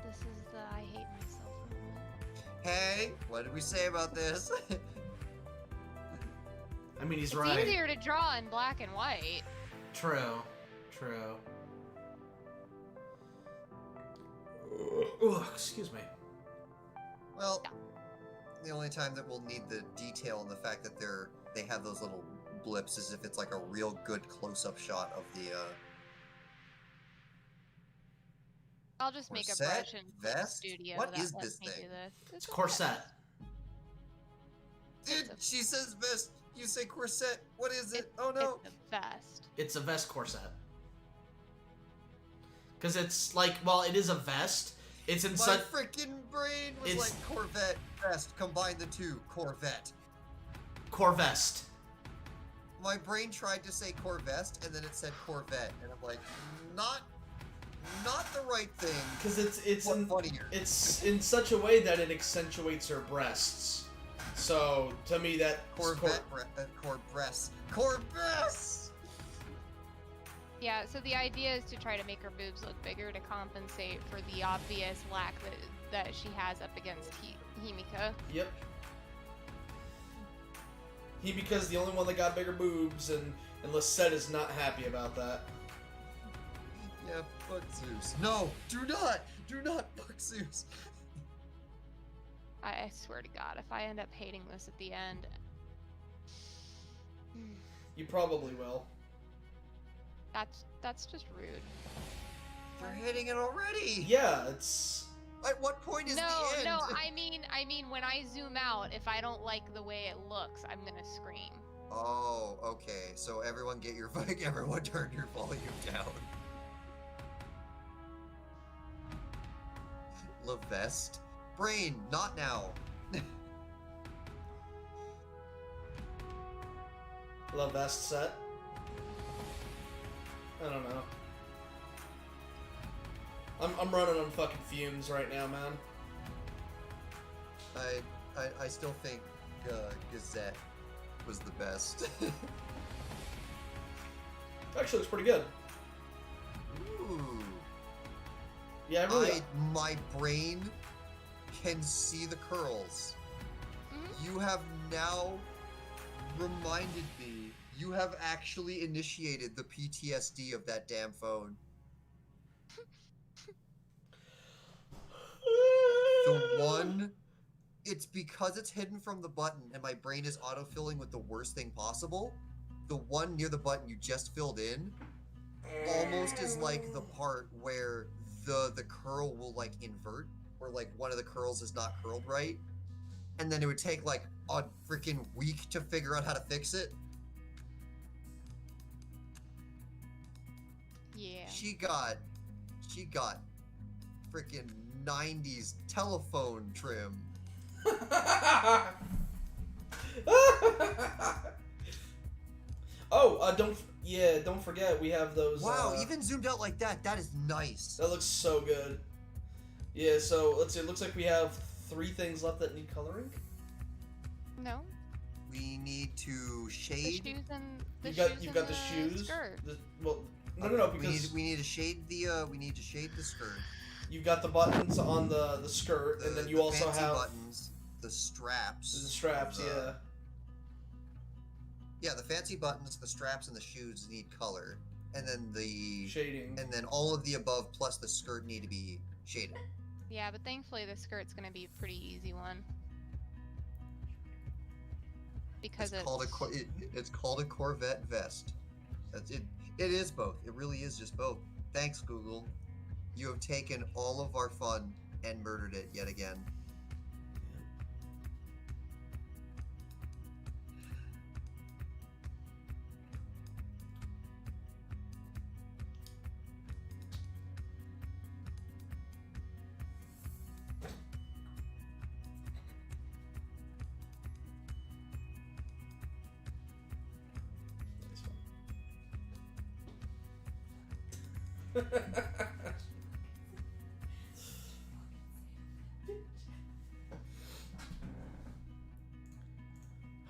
This is the I hate myself moment. Hey, what did we say about this? I mean, he's It's right. easier to draw in black and white. True. True. Ugh, excuse me. Well, the only time that we'll need the detail and the fact that they have those little blips is if it's like a real good close-up shot of the I'll just make a corset? brush in Vest? studio. What that is lets this me do thing? this. It's corset. Dude, she says vest. You say corset. What is it? Oh no. It's a vest. It's a vest corset. Because it's like, well, it is a vest. It's in My such... freaking brain was It's- like Corvette vest. Combine the two. Corvette. Corvest. My brain tried to say Corvest and then it said Corvette, and I'm like, not the right thing. Because it's What in, funnier? it's in such a way that it accentuates her breasts. So to me, that Corvette, Corbreast, Corbreast. Yeah, so the idea is to try to make her boobs look bigger to compensate for the obvious lack that she has up against Himika. Yep. Himika's the only one that got bigger boobs, and Lisette is not happy about that. Yeah, fuck Zeus. No, do not fuck Zeus. I swear to God, if I end up hating this at the end, You probably will. that's just rude. You're hitting it already. Yeah, it's... At what point is the end? No, I mean when I zoom out, if I don't like the way it looks, I'm gonna scream. Oh, okay. So everyone get your everyone turn your volume down. Levest? Brain, not now. Love vest set. I don't know. I'm running on fucking fumes right now, man. I still think Gazette was the best. Actually, looks pretty good. Ooh. Yeah, I really... My brain can see the curls. You have now reminded me. You have actually initiated the PTSD of that damn phone. The one, it's because it's hidden from the button and my brain is autofilling with the worst thing possible. The one near the button you just filled in almost is like the part where the curl will like invert, or like one of the curls is not curled right, and then it would take like a freaking week to figure out how to fix it. Yeah. She got freaking 90s telephone trim. Oh, don't forget we have those. Wow, even zoomed out like that, that is nice. That looks so good. Yeah, so let's see. It looks like we have 3 things left that need coloring. No. We need to The shade. shoes and the You've got the shoes. Skirt. No, because we need to shade the skirt. you've got the buttons on the skirt, and then you also fancy have buttons, the straps. the straps. Yeah. Yeah, the fancy buttons, the straps, and the shoes need color, and then the Shading. and then all of the above plus the skirt need to be shaded. Yeah, but thankfully the skirt's gonna be a pretty easy one. Because It's called a Corvette vest. That's it. It is both. It really is just both. Thanks, Google. You have taken all of our fun and murdered it yet again.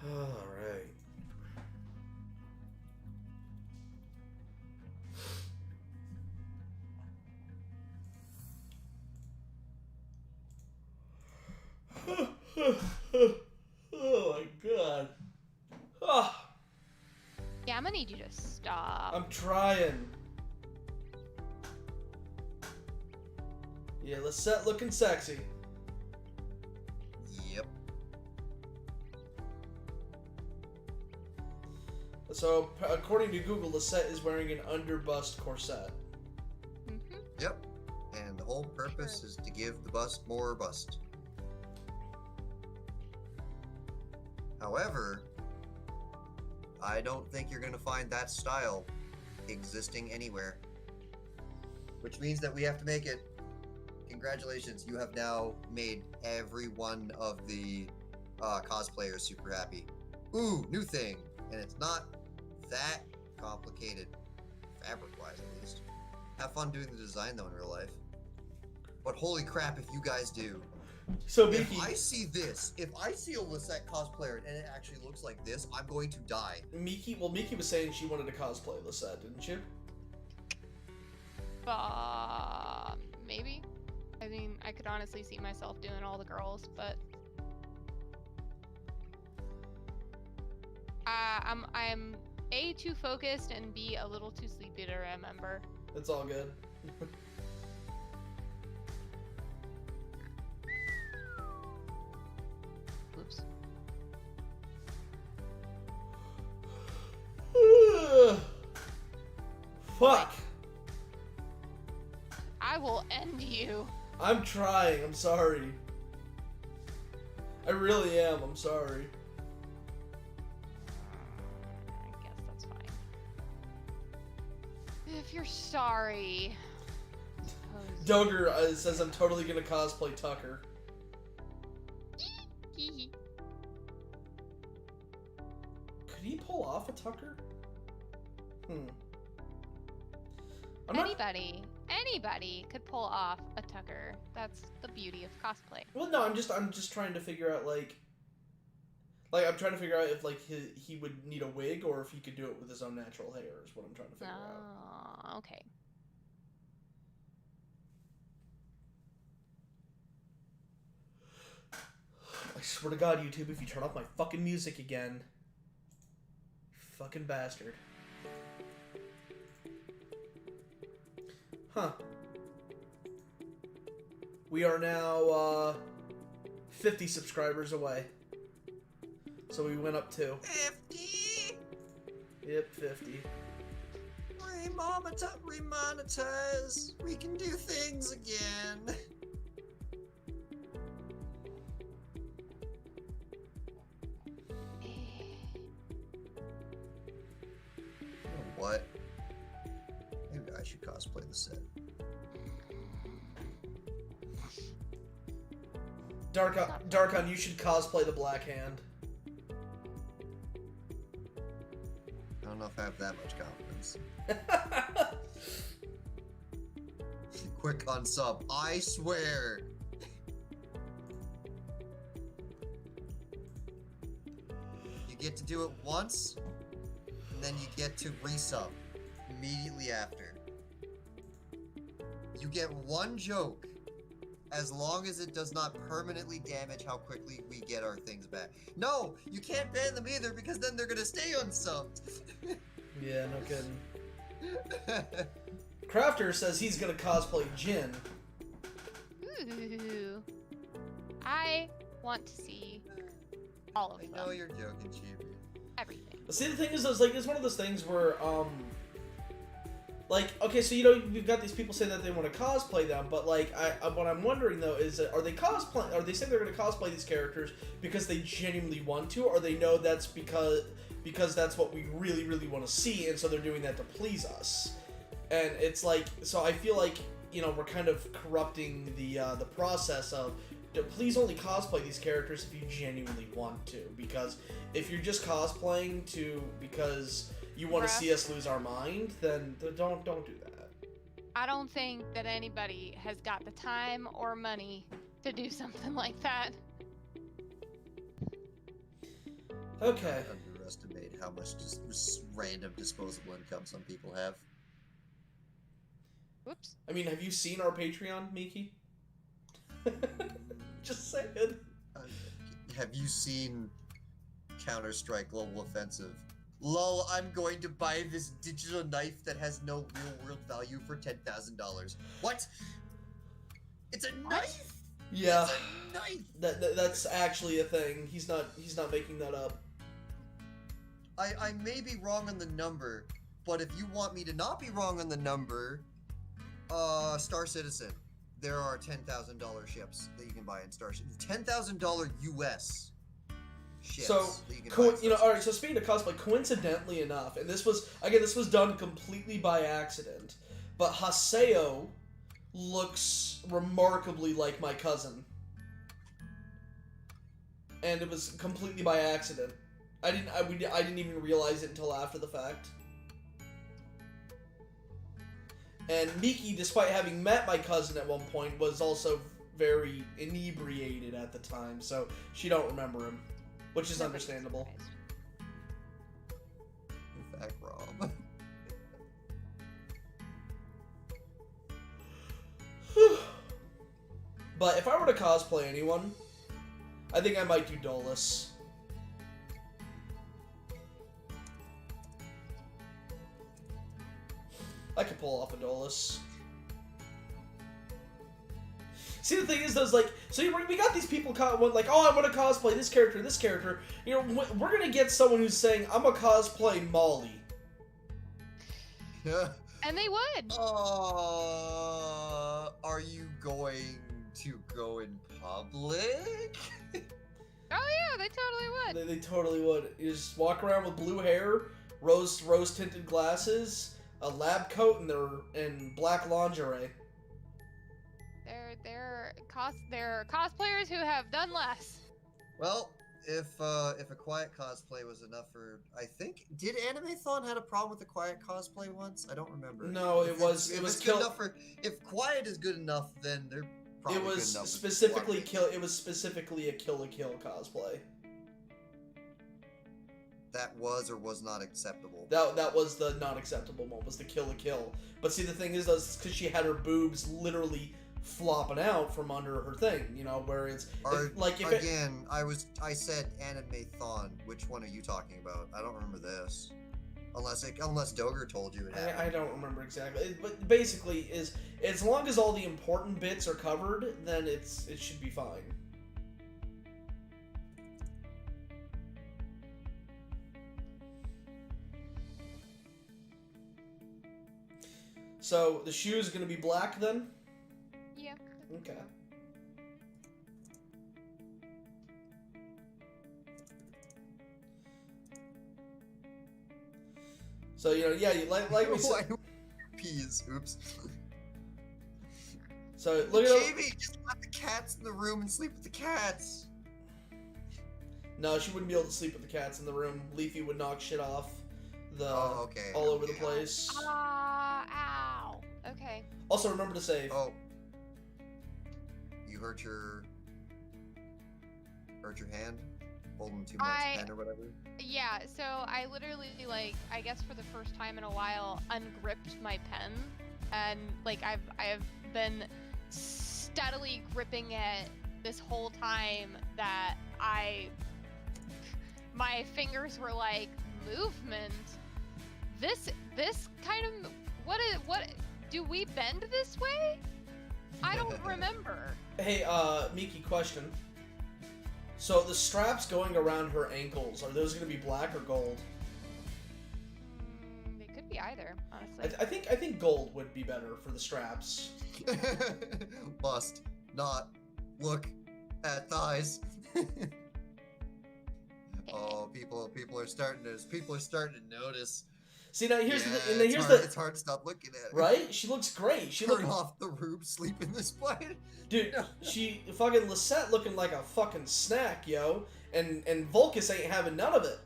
All right. Oh my god. Ah, yeah, I'm gonna need you to stop. I'm trying. Yeah, Lisette looking sexy. Yep. So, according to Google, Lisette is wearing an underbust corset. Mm-hmm. Yep. And the whole purpose is to give the bust more bust. However, I don't think you're going to find that style existing anywhere. Which means that we have to make it. Congratulations, you have now made every one of the cosplayers super happy. Ooh, new thing. And it's not that complicated, fabric-wise at least. Have fun doing the design though in real life. But holy crap if you guys do. So, If Miki, I see this, if I see a Lisette cosplayer and it actually looks like this, I'm going to die. Miki was saying she wanted to cosplay Lisette, didn't she? Maybe. I mean, I could honestly see myself doing all the girls, but I'm A, too focused, and B, a little too sleepy to remember. It's all good. Oops. Fuck. I will end you. I'm trying. I'm sorry. I really am. I'm sorry. I guess that's fine. If you're sorry. Dogger says I'm totally gonna cosplay Tucker. Could he pull off a Tucker? Anybody could pull off a Tucker. That's the beauty of cosplay. Well, no, I'm just trying to figure out like I'm trying to figure out if like he would need a wig or if he could do it with his own natural hair is what I'm trying to figure out. Oh, okay. I swear to God, YouTube, if you turn off my fucking music again, you fucking bastard. Huh. We are now 50 subscribers away. So we went up 2. 50! Yep, 50. Remonetize. We can do things again. You know what? Maybe I should cosplay the set. Darkon, you should cosplay the Black Hand. I don't know if I have that much confidence. Quick on sub. I swear. You get to do it once, and then you get to resub immediately after. You get one joke as long as it does not permanently damage how quickly we get our things back. No, you can't ban them either because then they're gonna stay unsubbed. Yeah, no kidding. Crafter says he's gonna cosplay Jin. Ooh. I want to see all of I them. know you're joking, Chibi. Everything. See, the thing is, like, it's one of those things where, like, okay, so, you know, you've got these people saying that they want to cosplay them, but, like, what I'm wondering, though, is, are they saying they're going to cosplay these characters because they genuinely want to, or they know that's because that's what we really, really want to see, and so they're doing that to please us? And it's like, so I feel like, you know, we're kind of corrupting the process of, please only cosplay these characters if you genuinely want to, because if you're just cosplaying because you want to see us lose our mind, then don't do that. I don't think that anybody has got the time or money to do something like that. Okay. Underestimate how much just random disposable income some people have. Whoops. I mean, have you seen our Patreon, Miki? Just saying. Have you seen Counter-Strike Global Offensive? Lol, I'm going to buy this digital knife that has no real-world value for $10,000. What? It's a knife? Yeah. It's a knife! That's actually a thing. He's not making that up. I may be wrong on the number, but if you want me to not be wrong on the number, Star Citizen. There are $10,000 ships that you can buy in Star Citizen. $10,000 US ships So, that you can buy in Star all right. So speaking of cosplay, coincidentally enough, and this was done completely by accident, but Haseo looks remarkably like my cousin, and it was completely by accident. I didn't even realize it until after the fact. And Miki, despite having met my cousin at one point, was also very inebriated at the time, so she don't remember him, which is understandable. In fact, Rob. But if I were to cosplay anyone, I think I might do Dolus. I could pull off a Dolus. See, the thing is, those, like, so we got these people like, oh, I want to cosplay this character. You know, we're gonna get someone who's saying, I'm gonna cosplay Molly. And they would. Are you going to go in public? Oh yeah, they totally would. They totally would. You just walk around with blue hair, rose tinted glasses, a lab coat, and black lingerie. They're cosplayers who have done less. Well, if a quiet cosplay was enough for, I think, did Animathon had a problem with the quiet cosplay once? I don't remember. No, it was good enough for. If quiet is good enough, then they're probably it was good enough. specifically It was specifically a Kill la Kill cosplay. That was or was not acceptable. That was the not acceptable one. Was the Kill la Kill. But see, the thing is, because she had her boobs literally flopping out from under her thing, you know, where it's I said Animathon. Which one are you talking about? I don't remember this. Unless Doger told you it happened. I don't remember exactly. But basically, is as long as all the important bits are covered, then it should be fine. So the shoe is going to be black then? Yep. Okay. So, you know, yeah, you like we said. Peas. Oops. So look at Jamie, just let the cats in the room and sleep with the cats. No, she wouldn't be able to sleep with the cats in the room. Leafy would knock shit off all over the place. Ow. Okay. Also, remember to save. Oh. You hurt your hand? Holding too much pen or whatever? Yeah, so I literally, like, I guess for the first time in a while, ungripped my pen. And, like, I have been steadily gripping it this whole time that my fingers were like, movement? This kind of, what do we bend this way? I don't remember. Hey, Miki, question. So the straps going around her ankles, are those going to be black or gold? They could be either, honestly. I think gold would be better for the straps. Must not look at thighs. Oh, people are starting to notice. See, now here's it's hard to stop looking at her. Right? She looks great. Turn off the room, sleep in this bed. Dude, she fucking Lisette looking like a fucking snack, yo. And Volkus ain't having none of it.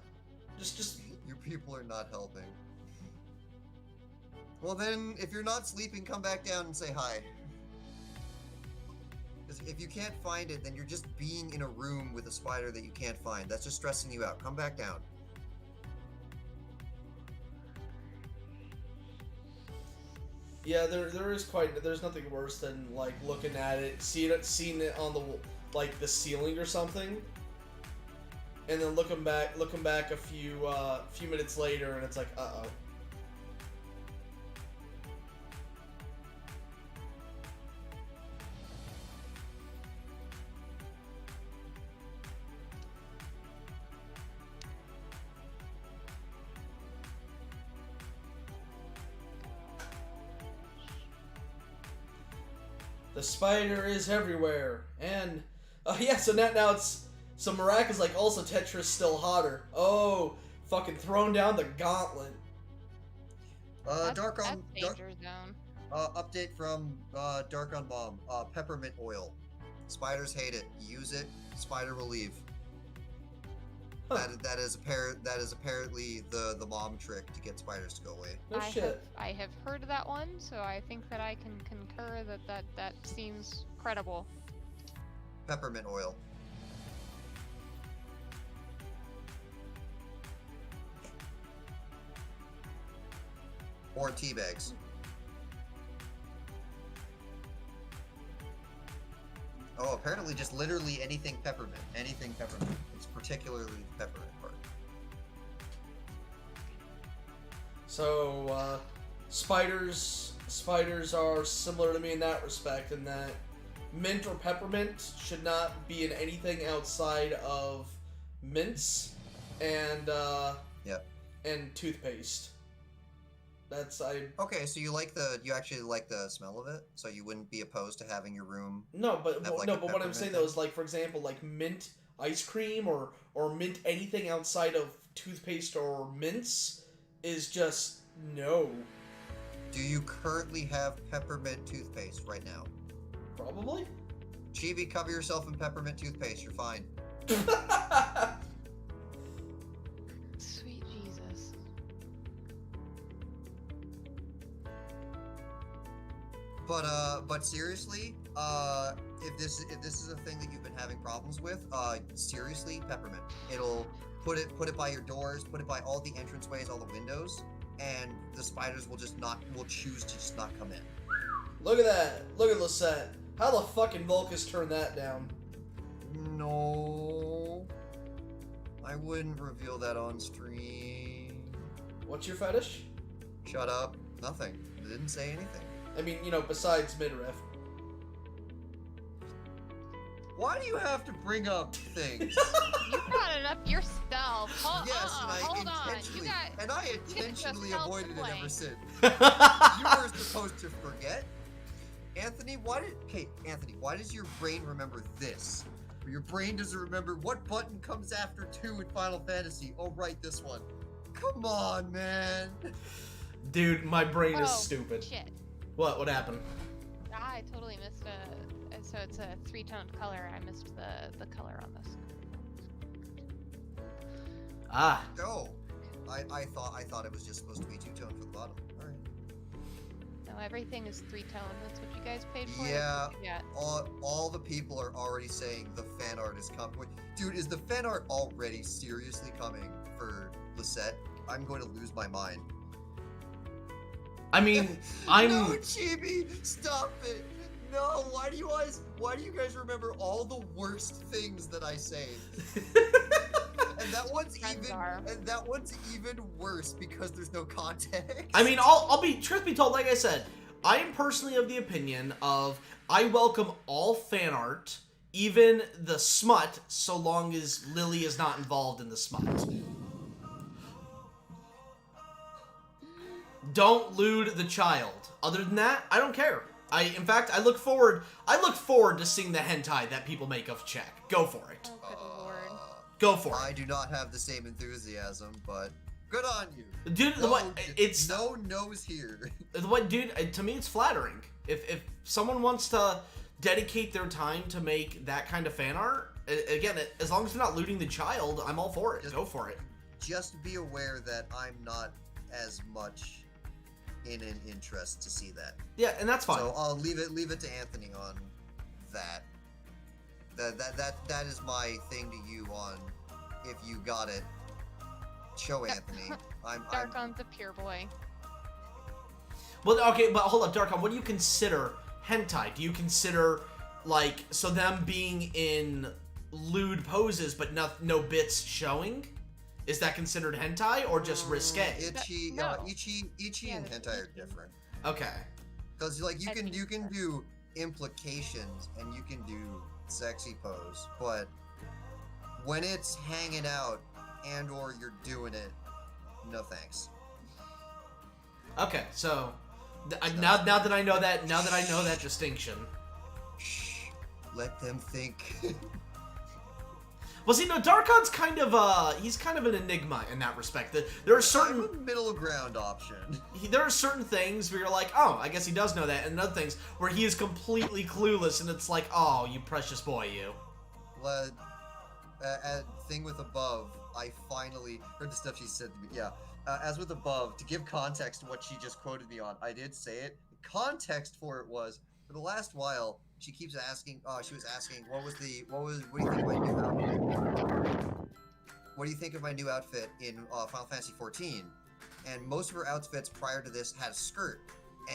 Just Your people are not helping. Well then, if you're not sleeping, come back down and say hi. Because if you can't find it, then you're just being in a room with a spider that you can't find. That's just stressing you out. Come back down. yeah, there's nothing worse than like looking at it, seeing it on the like the ceiling or something, and then looking back a few minutes later, and it's like, uh-oh. The spider is everywhere, and yeah. So now Marak is like also Tetris still hotter. Oh, fucking throwing down the gauntlet. That's Dark danger zone. update from Dark on Mom. Peppermint oil. Spiders hate it. Use it. Spider will leave. Huh. That is apparently the mom trick to get spiders to go away. No shit. I have heard that one, so I think that I can concur that seems credible. Peppermint oil. Or tea bags. Oh, apparently just literally anything peppermint. Anything peppermint. It's particularly the peppermint part. So spiders are similar to me in that respect, in that mint or peppermint should not be in anything outside of mints and Yep. and toothpaste. Okay, so you actually like the smell of it, so you wouldn't be opposed to having your room. No, but have, like, no, a but what I'm peppermint saying thing? though is, like, for example, like mint ice cream or mint anything outside of toothpaste or mints is just no. Do you currently have peppermint toothpaste right now? Probably. Chibi, cover yourself in peppermint toothpaste. You're fine. Sweet Jesus. But seriously, if this is a thing that you've been having problems with, seriously, peppermint. It'll put it by your doors, put it by all the entranceways, all the windows, and the spiders will choose to just not come in. Look at that. Look at Lisette. How the fucking Volkus turned that down? No, I wouldn't reveal that on stream. What's your fetish? Shut up. Nothing. I didn't say anything. I mean, besides midriff. Why do you have to bring up things? You brought it up yourself. Yes, Hold on. I intentionally avoided it ever since. You were supposed to forget. Anthony, why does your brain remember this? Your brain doesn't remember what button comes after 2 in Final Fantasy. Oh, right, this one. Come on, man. Dude, my brain is stupid. Shit. What happened? I totally missed so it's a 3-toned color. I missed the color on this. Ah. Oh, I thought it was just supposed to be 2-tone for the bottom. All right. No, everything is 3-tone. That's what you guys paid for. Yeah. Yeah. All the people are already saying the fan art is coming. Dude, is the fan art already seriously coming for Lisette? I'm going to lose my mind. I mean, I'm... No, Chibi, stop it. No, why do you guys remember all the worst things that I say? And that one's even worse because there's no context. I mean, I'll be, truth be told, like I said, I am personally of the opinion of I welcome all fan art, even the smut, so long as Lily is not involved in the smut. Don't lewd the child. Other than that, I don't care. In fact, I look forward to seeing the hentai that people make of Czech. Go for it. Oh, good lord. Go for I it. do not have the same enthusiasm, but good on you. Dude, it's no nose here. Dude, to me it's flattering. If someone wants to dedicate their time to make that kind of fan art, again, as long as they're not looting the child, I'm all for it. Go for it. Just be aware that I'm not as much in an interest to see that. Yeah, and that's fine. So I'll leave it to Anthony on that. That is my thing to you on. If you got it, show Anthony. Darkon's a pure boy. Well, okay, but hold up, Darkon. What do you consider hentai? Do you consider like them being in lewd poses but no bits showing? Is that considered hentai or just risque? Ichi No. Ichi and hentai are different. Okay. Because like you can do implications and you can do sexy pose, but when it's hanging out and or you're doing it, no thanks. Okay, so now that I know that distinction. Shh, let them think. Well, see, no, Darkon's kind of he's kind of an enigma in that respect. There are certain I'm a middle ground option. There are certain things where you're like, oh, I guess he does know that, and other things where he is completely clueless, and it's like, oh, you precious boy, you. Thing with above, I finally heard the stuff she said to me. Yeah, as with above, to give context to what she just quoted me on, I did say it. The context for it was, for the last while, she keeps asking. She was asking, what do you think of my new outfit? What do you think of my new outfit in Final Fantasy XIV? And most of her outfits prior to this had a skirt.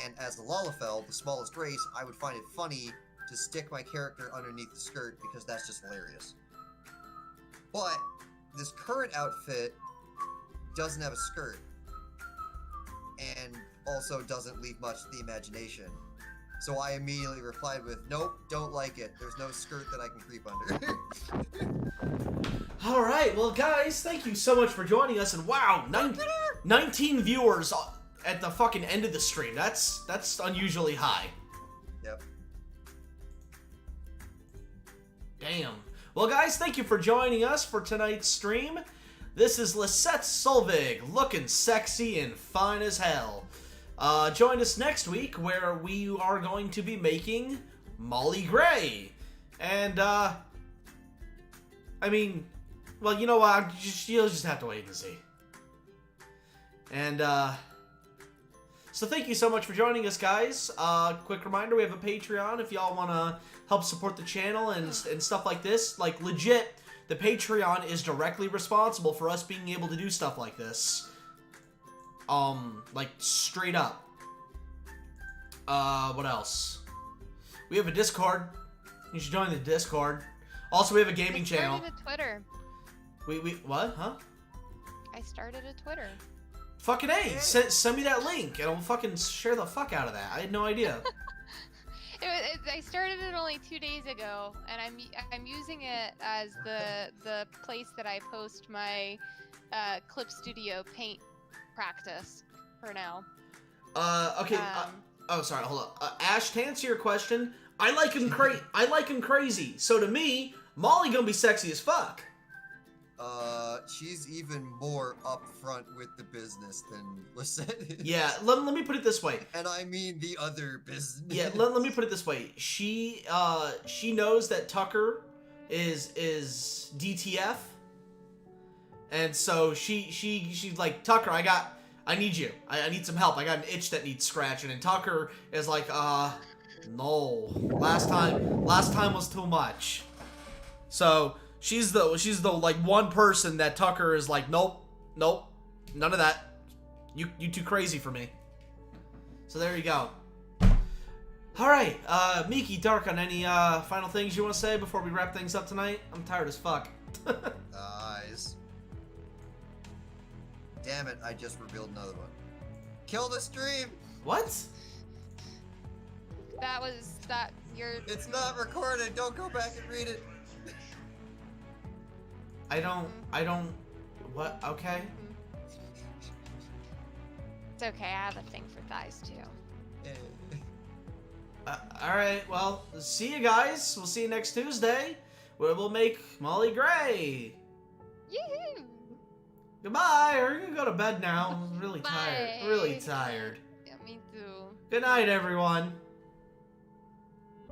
And as the Lalafell, the smallest race, I would find it funny to stick my character underneath the skirt because that's just hilarious. But this current outfit doesn't have a skirt and also doesn't leave much to the imagination. So I immediately replied with, nope, don't like it. There's no skirt that I can creep under. All right, well, guys, thank you so much for joining us, and wow, 19 viewers at the fucking end of the stream. That's unusually high. Yep. Damn. Well, guys, thank you for joining us for tonight's stream. This is Lisette Solvig, looking sexy and fine as hell. Join us next week where we are going to be making Molly Gray. And, I mean, well, you know what? You'll just have to wait and see. And, so thank you so much for joining us, guys. Quick reminder, we have a Patreon if y'all want to help support the channel and stuff like this. Like, legit, the Patreon is directly responsible for us being able to do stuff like this. Like, straight up. What else? We have a Discord. You should join the Discord. Also, we have a gaming channel. I started a Twitter. What? Huh? I started a Twitter. Fucking A! Send me that link, and I'll fucking share the fuck out of that. I had no idea. I started it only 2 days ago, and I'm using it as the place that I post my Clip Studio paint practice for now. Okay. Oh, sorry. Hold up. Ash, to answer your question, I like him crazy. So to me, Molly gonna be sexy as fuck. She's even more upfront with the business than Lisette is. Yeah, let me put it this way. And I mean the other business. Yeah, let me put it this way. She knows that Tucker is DTF. And so she's like, Tucker, I need you. I need some help. I got an itch that needs scratching. And Tucker is like, no. Last time was too much. So she's the like one person that Tucker is like, nope, none of that. You too crazy for me. So there you go. All right, Miki, Darkon, any final things you want to say before we wrap things up tonight? I'm tired as fuck. Nice. Damn it! I just revealed another one. Kill the stream. What? that was that. You're. It's not recorded. Don't go back and read it. I don't. What? Okay. It's okay. I have a thing for thighs too. All right. Well, see you guys. We'll see you next Tuesday, where we'll make Molly Gray. Yoo-hoo! Goodbye. We're gonna go to bed now. I'm really Bye. tired. Really tired. Yeah, me too. Good night, everyone.